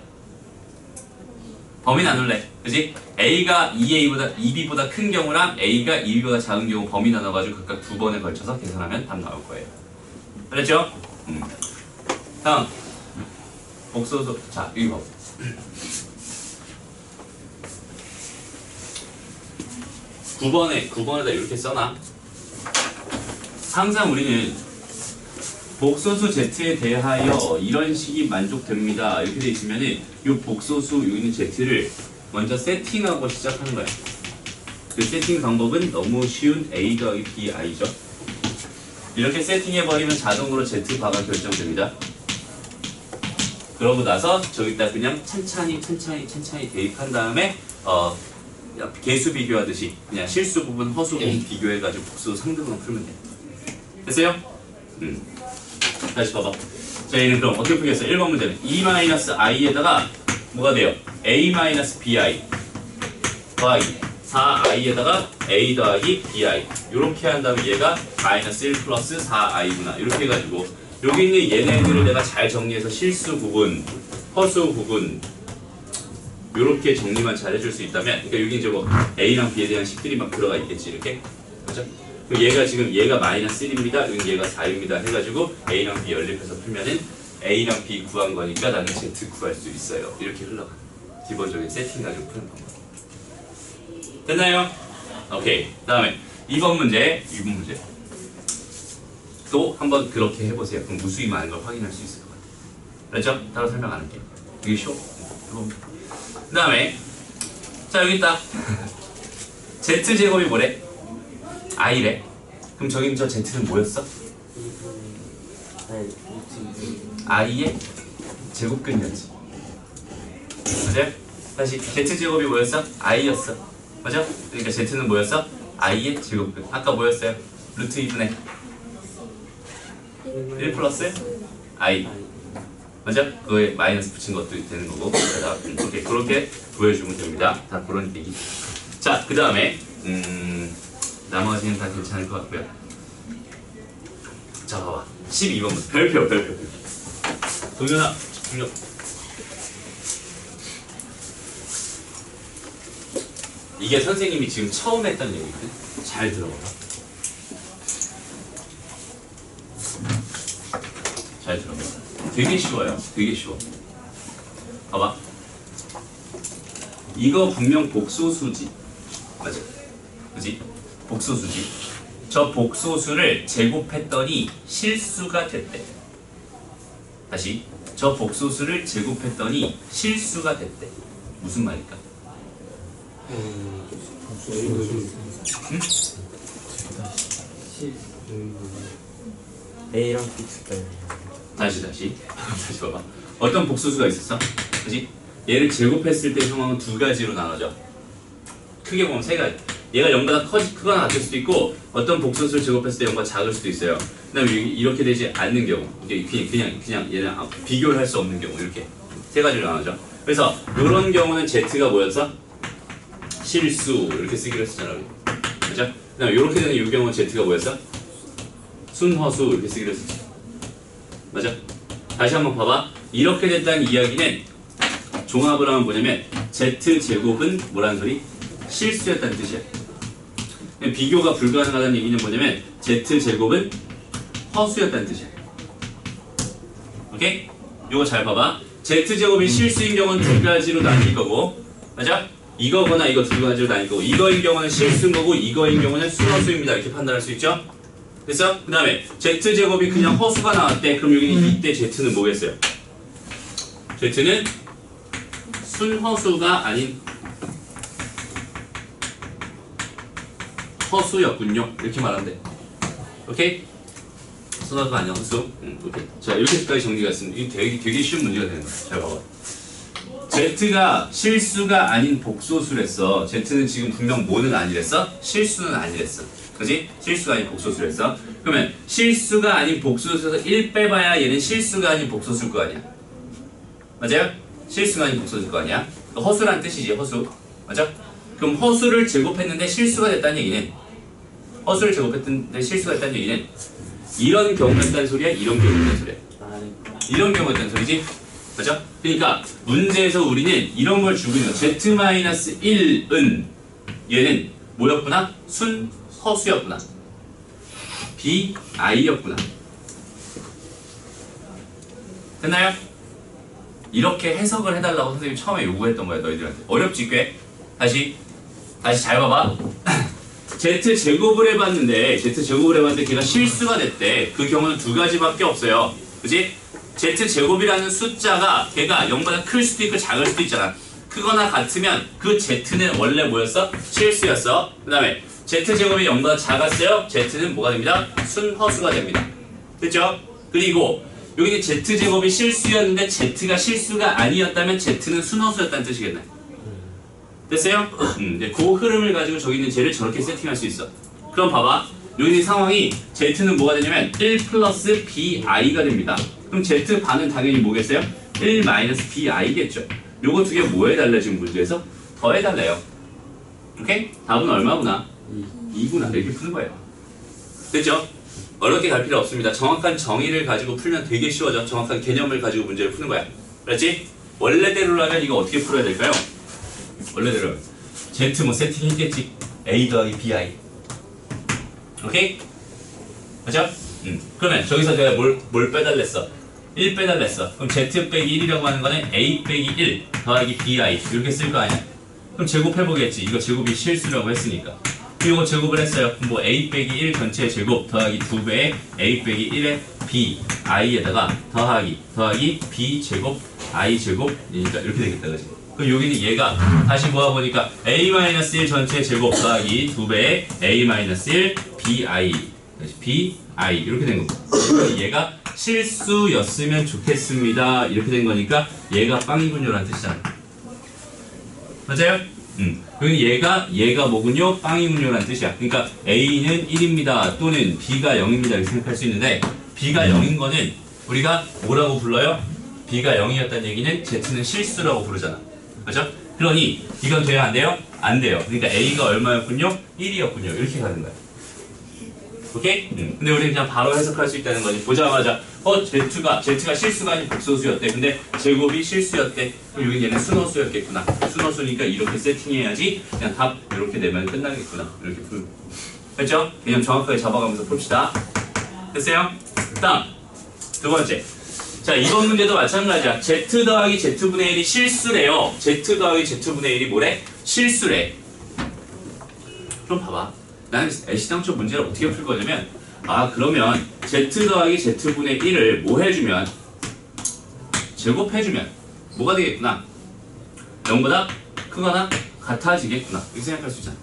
A: 범위 나눌래. 그지? A가 2B보다 큰 경우랑 A가 2B보다 작은 경우 범위 나눠가지고 각각 두 번에 걸쳐서 계산하면 답 나올 거예요. 그랬죠? 다음. 복소수. 자, 여기 봐. (9번에다) 이렇게 써놔. 항상 우리는 복소수 Z에 대하여 이런 식이 만족됩니다. 이렇게 돼 있으면은 이 복소수 여기 있는 Z를 먼저 세팅하고 시작하는 거야. 그 세팅 방법은 너무 쉬운 A 더하기 B I죠. 이렇게 세팅해버리면 자동으로 Z바가 결정됩니다. 그러고 나서 저기다 그냥 천천히 대입한 다음에 개수 비교하듯이 그냥 실수 부분, 허수 부분 비교해가지고 복수 상등만 풀면 돼. 됐어요? 다시 봐봐. 저희는 그럼 어떻게 풀겠어요? 1번 문제는 E-I에다가 뭐가 돼요? A-BI 더하기 4i에다가 A 더하기 BI 이렇게 한 다음에 얘가 마이너스 1 플러스 4i구나 이렇게 해가지고 여기 있는 얘네들을 내가 잘 정리해서 실수 부분, 허수 부분 이렇게 정리만 잘 해줄 수 있다면, 그러니까 여기 이제 뭐 A랑 B에 대한 식들이 막 들어가 있겠지 이렇게, 그렇죠? 얘가 지금 얘가 마이너스 1입니다, 여기 얘가 4입니다 해가지고 A랑 B 연립해서 풀면은 A랑 B 구한 거니까 나는 Z 구할 수 있어요. 이렇게 흘러가. 기본적인 세팅 가지고 푸는 방법. 됐나요? 오케이. 다음에 2번 문제. 또 한번 그렇게 해보세요. 그럼 무수히 많은 걸 확인할 수 있을 것 같아요. 그렇죠? 따로 설명 안 할게요. 이게 쉬워. 그 다음에 자 여기 있다. Z제곱이 뭐래? I래. 그럼 저기 저 Z는 뭐였어? I의 제곱근이었지. 맞아요? 다시 Z제곱이 뭐였어? I였어. 맞아? 그러니까 Z는 뭐였어? I의 제곱근. 아까 뭐였어요? 루트 2분의 1 플러스 I. 맞아? 그거에 마이너스 붙인 것도 되는 거고. 이렇게 그렇게 구해주면 됩니다. 다 그런 얘기. 자, 그 다음에 나머지는 다 괜찮을 것 같고요. 자, 봐봐. 12번 별표. 동현아, 집중력. 이게 선생님이 지금 처음 했던 얘기거든. 잘 들어봐. 잘 들어봐. 되게 쉬워요. 되게 쉬워. 봐봐. 이거 분명 복소수지. 맞아. 그지? 복소수지. 저 복소수를 제곱했더니 실수가 됐대. 다시. 저 복소수를 제곱했더니 실수가 됐대. 무슨 말일까?
B: 응? A랑 B 줄까요?
A: 다시 봐봐. 어떤 복소수가 있었어? 그지? 얘를 제곱했을 때 상황은 두 가지로 나눠져. 크게 보면 세 가지. 얘가 0보다 크거나 같을 수도 있고, 어떤 복소수를 제곱했을 때 0보다 작을 수도 있어요. 그 다음에 이렇게 되지 않는 경우, 그냥 얘는 비교를 할 수 없는 경우, 이렇게 세 가지로 나눠져. 그래서 이런 경우는 Z가 뭐였어? 실수 이렇게 쓰기로 했었잖아. 그죠? 그 다음에 이렇게 되는 이 경우는 Z가 뭐였어? 순허수 이렇게 쓰기로 했었지. 맞아? 다시 한번 봐봐. 이렇게 됐다는 이야기는 종합을 하면 뭐냐면 Z제곱은 뭐라는 소리? 실수였다는 뜻이야. 비교가 불가능하다는 얘기는 뭐냐면 Z제곱은 허수였다는 뜻이야. 오케이? 요거 잘 봐봐. Z제곱이 실수인 경우는 두 가지로 나뉠 거고, 맞아? 이거거나 이거 두 가지로 나뉠 거고, 이거인 경우는 실수인 거고, 이거인 경우는 순허수입니다. 이렇게 판단할 수 있죠? 됐어? 그 다음에 Z제곱이 그냥 허수가 나왔대. 그럼 여기는 이때 Z는 뭐겠어요? Z는 순허수가 아닌 허수였군요. 이렇게 말하면 돼. 오케이? 순허수가 아닌 허수. 오케이. 자, 이렇게까지 정리가 됐습니다. 이게 되게 쉬운 문제가 되는 거야. 잘 봐봐. Z가 실수가 아닌 복소수랬어. Z는 지금 분명 뭐는 아니랬어? 실수는 아니랬어. 그지? 실수가 아닌 복소수랬어. 그러면 실수가 아닌 복소수에서 1 빼봐야 얘는 실수가 아닌 복소수일 거 아니야. 맞아요? 실수가 아닌 복소수일 거 아니야. 허수란 뜻이지, 허수. 맞아? 그럼 허수를 제곱했는데 실수가 됐다는 얘기는, 허수를 제곱했는데 실수가 됐다는 얘기는 이런 경우였다는 소리야? 이런 경우였다는 소리야? 이런 경우였다는 소리지? 그죠? 그러니까 문제에서 우리는 이런 걸 주고 있는 거야. Z-1은 얘는 뭐였구나? 순허수였구나. BI였구나. 됐나요? 이렇게 해석을 해달라고 선생님이 처음에 요구했던 거야, 너희들한테. 어렵지 꽤? 다시 잘 봐봐. Z제곱을 해봤는데 걔가 실수가 됐대. 그 경우는 두 가지밖에 없어요. 그치? Z제곱이라는 숫자가 걔가 0보다 클 수도 있고 작을 수도 있잖아. 크거나 같으면 그 Z는 원래 뭐였어? 실수였어. 그 다음에 Z제곱이 0보다 작았어요. Z는 뭐가 됩니다? 순허수가 됩니다. 됐죠? 그리고 여기는 Z제곱이 실수였는데 Z가 실수가 아니었다면 Z는 순허수였다는 뜻이겠네. 됐어요? 이제 그 흐름을 가지고 저기 있는 쟤를 저렇게 세팅할 수 있어. 그럼 봐봐. 여기 있는 상황이 Z는 뭐가 되냐면 1 플러스 BI가 됩니다. 그럼 Z 반은 당연히 뭐겠어요? 1 마이너스 BI겠죠. 요거 두 개 뭐 해달래 지금 문제에서? 더 해달래요. 오케이? 답은 얼마구나? 2구나. 이렇게 푸는 거예요. 됐죠? 어렵게 갈 필요 없습니다. 정확한 정의를 가지고 풀면 되게 쉬워져. 정확한 개념을 가지고 문제를 푸는 거야. 그렇지? 원래대로라면 이거 어떻게 풀어야 될까요? 원래대로 Z 뭐 세팅했겠지. A 더하기 BI. 오케이? 맞죠? 그러면 저기서 내가 뭘 빼달랬어? 1 빼달랬어. 그럼 Z 빼기 1이라고 하는 거는 A 빼기 1 더하기 BI 이렇게 쓸 거 아니야? 그럼 제곱해보겠지. 이거 제곱이 실수라고 했으니까. 이거 제곱을 했어요. 그럼 뭐 A 빼기 1 전체 제곱 더하기 2배의 A 빼기 1의 BI에다가 더하기 B 제곱 I 제곱 그러니까 이렇게 되겠다. 그치? 그럼 여기는 얘가 다시 모아보니까 A-1 전체 제곱 더하기 2배의 A-1 BI 이렇게 된 거고. 그러니까 얘가 실수였으면 좋겠습니다. 이렇게 된 거니까 얘가 빵이군요라는 뜻이잖아. 맞아요? 여기 얘가 뭐군요? 빵이군요라는 뜻이야. 그러니까 A는 1입니다. 또는 B가 0입니다. 이렇게 생각할 수 있는데 B가 0인 거는 우리가 뭐라고 불러요? B가 0이었다는 얘기는 Z는 실수라고 부르잖아. 그렇죠? 그러니 이건 돼요? 안 돼요? 안 돼요. 그러니까 A가 얼마였군요? 1이었군요. 이렇게 가는 거야. 오케이? 근데 우리는 그냥 바로 해석할 수 있다는 거지. 보자마자 Z가 실수가 아닌 복소수였대. 근데 제곱이 실수였대. 그럼 여기 얘는 순허수였겠구나. 순허수니까 이렇게 세팅해야지 그냥 답 이렇게 내면 끝나겠구나. 이렇게 풀. 됐죠? 개념 정확하게 잡아가면서 풉시다. 됐어요? 다음 두 번째. 자, 이번 문제도 마찬가지야. Z 더하기 Z분의 1이 실수래요. Z 더하기 Z분의 1이 뭐래? 실수래. 좀 봐봐. 나는 애시당초 문제를 어떻게 풀 거냐면, 그러면 Z 더하기 Z분의 1을 뭐 해주면? 제곱해주면 뭐가 되겠구나? 0보다 크거나 같아지겠구나. 이렇게 생각할 수 있잖아.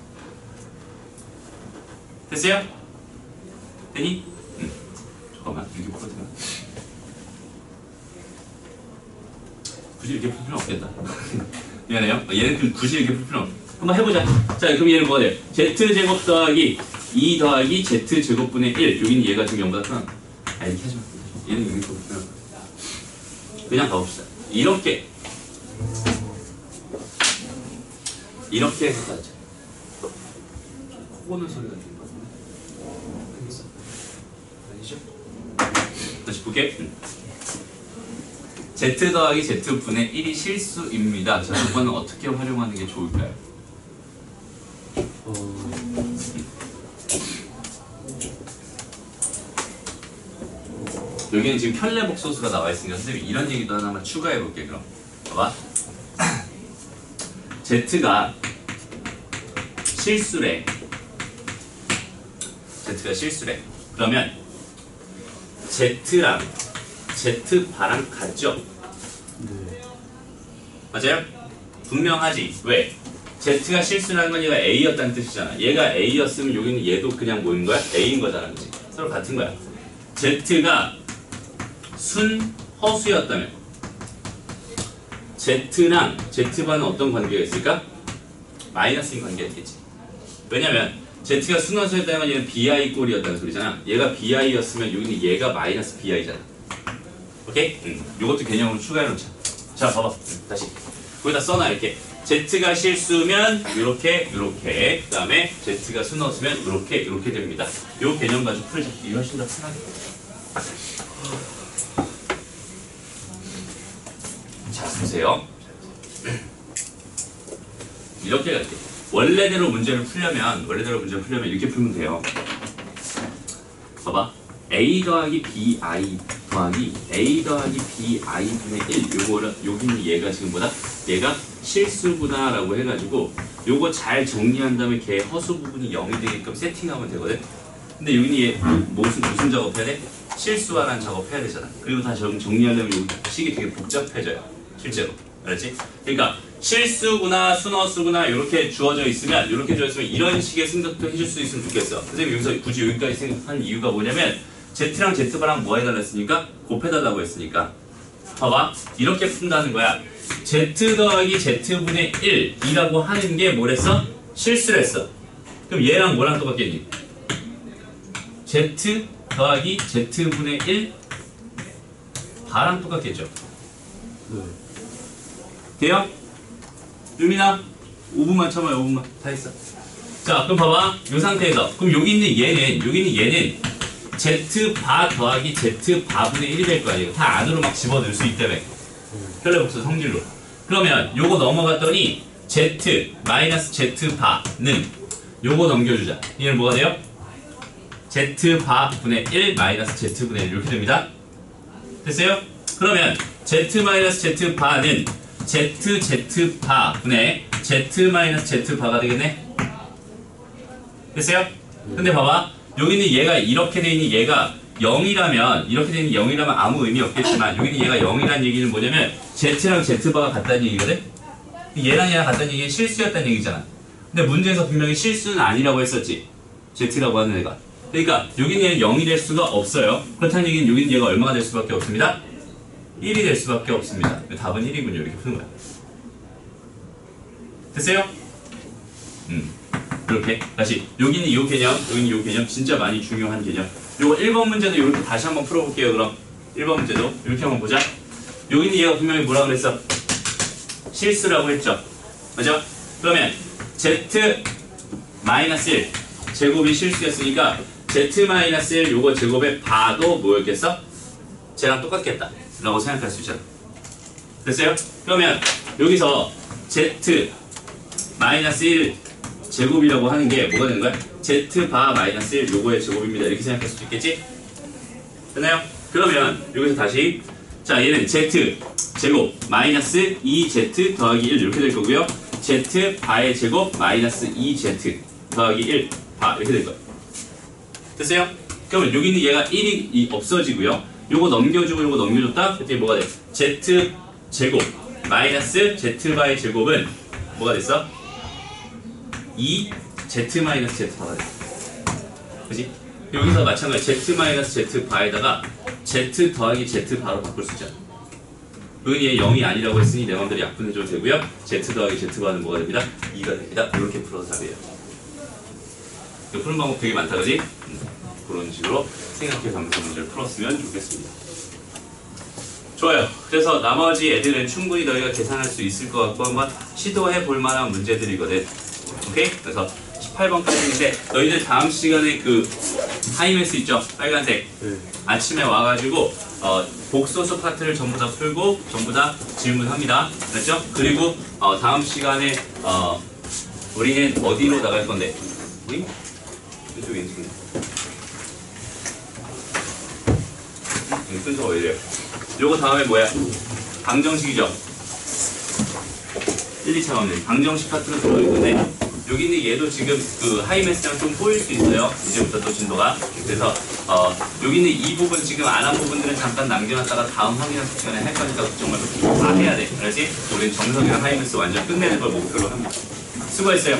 A: 됐어요? 됐니? 잠깐만, 이렇게 풀어도 되나? 굳이 이렇게 풀 필요는 없겠다. 미안해요. 얘는 굳이 이렇게 풀 필요는 없어. 한번 해보자. 자, 그럼 얘는 뭐가 돼요? Z제곱 더하기 2 더하기 Z제곱분의 1. 여기는 얘가 지금 0보다 크나? 이렇게 하지 마. 얘는 여기 더 크나? 그냥 가봅시다. 이렇게 해서 가자. 코 고는 소리가 들린 거 같은데? 알겠어? 아니죠? 다시 볼게. Z 더하기 Z분의 1이 실수입니다. 자, 이거는 어떻게 활용하는 게 좋을까요? 여기는 지금 편례복소수가 나와 있으니까 선생님이 이런 얘기도 하나만 추가해 볼게. 그럼 봐봐. Z가 실수래. 그러면 Z랑 Z 바랑 같죠?
B: 네.
A: 맞아요? 분명하지. 왜? Z가 실수라는 건 얘가 A였다는 뜻이잖아. 얘가 A였으면 여기는 얘도 그냥 뭐인 거야? A인 거잖아. 그치? 서로 같은 거야. Z가 순 허수였다면 Z랑 Z바는 어떤 관계가 있을까? 마이너스인 관계가 있겠지. 왜냐면 Z가 순허수였다는 건 얘는 BI 꼴이었다는 소리잖아. 얘가 BI였으면 여기는 얘가 마이너스 BI잖아. 오케이? 요것도 개념으로 추가해놓자. 자, 봐봐. 다시. 거기다 써놔, 이렇게. Z가 실수면 요렇게, 요렇게. 그 다음에 Z가 순허수면 요렇게, 요렇게 됩니다. 요 개념 가지고 풀자. 이게 훨씬 더 편하게. 자, 보세요. 이렇게 갈게. 원래대로 문제를 풀려면 이렇게 풀면 돼요. 봐봐. A 더하기 BI 더하기 A 더하기 BI 분의 1. 요거는, 여기는 얘가 지금 뭐다? 얘가 실수구나 라고 해가지고 요거 잘 정리한 다음에 걔 허수 부분이 0이 되게끔 세팅하면 되거든. 근데 여기는 얘 무슨 작업해야 돼? 실수화라는 작업해야 되잖아. 그리고 다 정리하려면 요 식이 되게 복잡해져요. 실제로. 알았지? 그러니까 실수구나 순허수구나 이렇게 주어져 있으면 이런 식의 생각도 해줄 수 있으면 좋겠어. 선생님 여기서 굳이 여기까지 생각한 이유가 뭐냐면 Z랑 Z바랑 뭐 해달라 했으니까 곱해달라고 했으니까 봐봐 이렇게 푼다는 거야. Z 더하기 Z분의 1이라고 하는 게 뭐랬어? 실수를 했어. 그럼 얘랑 뭐랑 똑같겠니? Z 더하기 Z분의 1 바랑 똑같겠죠?
B: 네.
A: 돼요? 유민아 5분만 참아요. 5분만 다 했어. 자 그럼 봐봐 이 상태에서 그럼 여기 있는 얘는 Z바 더하기 Z바분의 1이 될 거 아니에요. 다 안으로 막 집어넣을 수 있다며. 혈례복수 성질로. 그러면 요거 넘어갔더니 Z 마이너스 Z바는 요거 넘겨주자. 얘는 뭐가 돼요? Z바분의 1 마이너스 Z분의 1 이렇게 됩니다. 됐어요? 그러면 Z 마이너스 Z바는 ZZ바분의 Z 마이너스 Z바가 되겠네? 됐어요? 근데 봐봐 여기는 얘가 이렇게 돼 있는 얘가 0이라면 이렇게 되는 0이라면 아무 의미 없겠지만 여기는 얘가 0이라는 얘기는 뭐냐면 Z랑 Z바가 같다는 얘기거든? 얘랑 얘랑 같다는 얘기는 실수였다는 얘기잖아. 근데 문제에서 분명히 실수는 아니라고 했었지. Z라고 하는 애가. 그러니까 여기는 얘는 0이 될 수가 없어요. 그렇다는 얘기는 여기는 얘가 얼마가 될 수밖에 없습니다. 1이 될 수밖에 없습니다. 답은 1이군요. 이렇게 푸는 거야. 됐어요? 이렇게 다시 여기는 이 개념, 여기는 이 개념 진짜 많이 중요한 개념. 요거 1번 문제도 이렇게 다시 한번 풀어볼게요. 그럼 1번 문제도 이렇게 한번 보자. 여기는 얘가 분명히 뭐라 그랬어? 실수라고 했죠. 맞아? 그러면 Z-1 제곱이 실수였으니까 Z-1 요거 제곱의 바도 뭐였겠어? 쟤랑 똑같겠다 라고 생각할 수 있잖아. 됐어요? 그러면 여기서 Z-1 제곱이라고 하는 게 뭐가 되는 거야? Z바 마이너스 1 요거의 제곱입니다. 이렇게 생각할 수도 있겠지? 됐나요? 그러면 여기서 다시 자 얘는 Z 제곱 마이너스 2Z 더하기 1 이렇게 될 거고요. Z 바의 제곱 마이너스 2Z 더하기 1 바 이렇게 될 거예요. 됐어요? 그러면 여기 있는 얘가 1이 없어지고요. 요거 넘겨주고 요거 넘겨줬다? 그때 뭐가 돼? Z 제곱 마이너스 Z 바의 제곱은 뭐가 됐어? 2Z 마이너스 Z 바가 됐어. 그치? 여기서 마찬가지 Z 마이너스 Z 바에다가 Z 더하기 Z 바로 바꿀 수 있잖아. 여기 얘 0이 아니라고 했으니 내 맘대로 약분해줘도 되고요. Z 더하기 Z 바는 뭐가 됩니다? 2가 됩니다. 이렇게 풀어서 답이에요. 푸는 방법 되게 많다 그지? 그런 식으로 생각해 가면서 문제를 풀었으면 좋겠습니다. 좋아요. 그래서 나머지 애들은 충분히 너희가 계산할 수 있을 것 같고 한번 시도해 볼 만한 문제들이거든. 오케이? 그래서 18번까지인데 너희들 다음 시간에 그 하이맥스 있죠? 빨간색. 아침에 와가지고 복소수 파트를 전부 다 풀고 전부 다 질문합니다. 알았죠? 그리고 다음 시간에 우리는 어디로 나갈 건데? 우리? 이쪽에 있는 순서가 왜 이래요? 요거 다음에 뭐야? 방정식이죠? 1, 2차 가면 방정식 파트로 들어있는데 여기 있는 얘도 지금 그 하이매스랑 좀 꼬일 수 있어요. 이제부터 또 진도가. 그래서 여기 있는 이 부분 지금 안 한 부분들은 잠깐 남겨놨다가 다음 확인학습 시간에 할 거니까 걱정 말고 다 해야 돼. 알았지? 우리는 정석이랑 하이매스 완전 끝내는 걸 목표로 합니다. 수고했어요.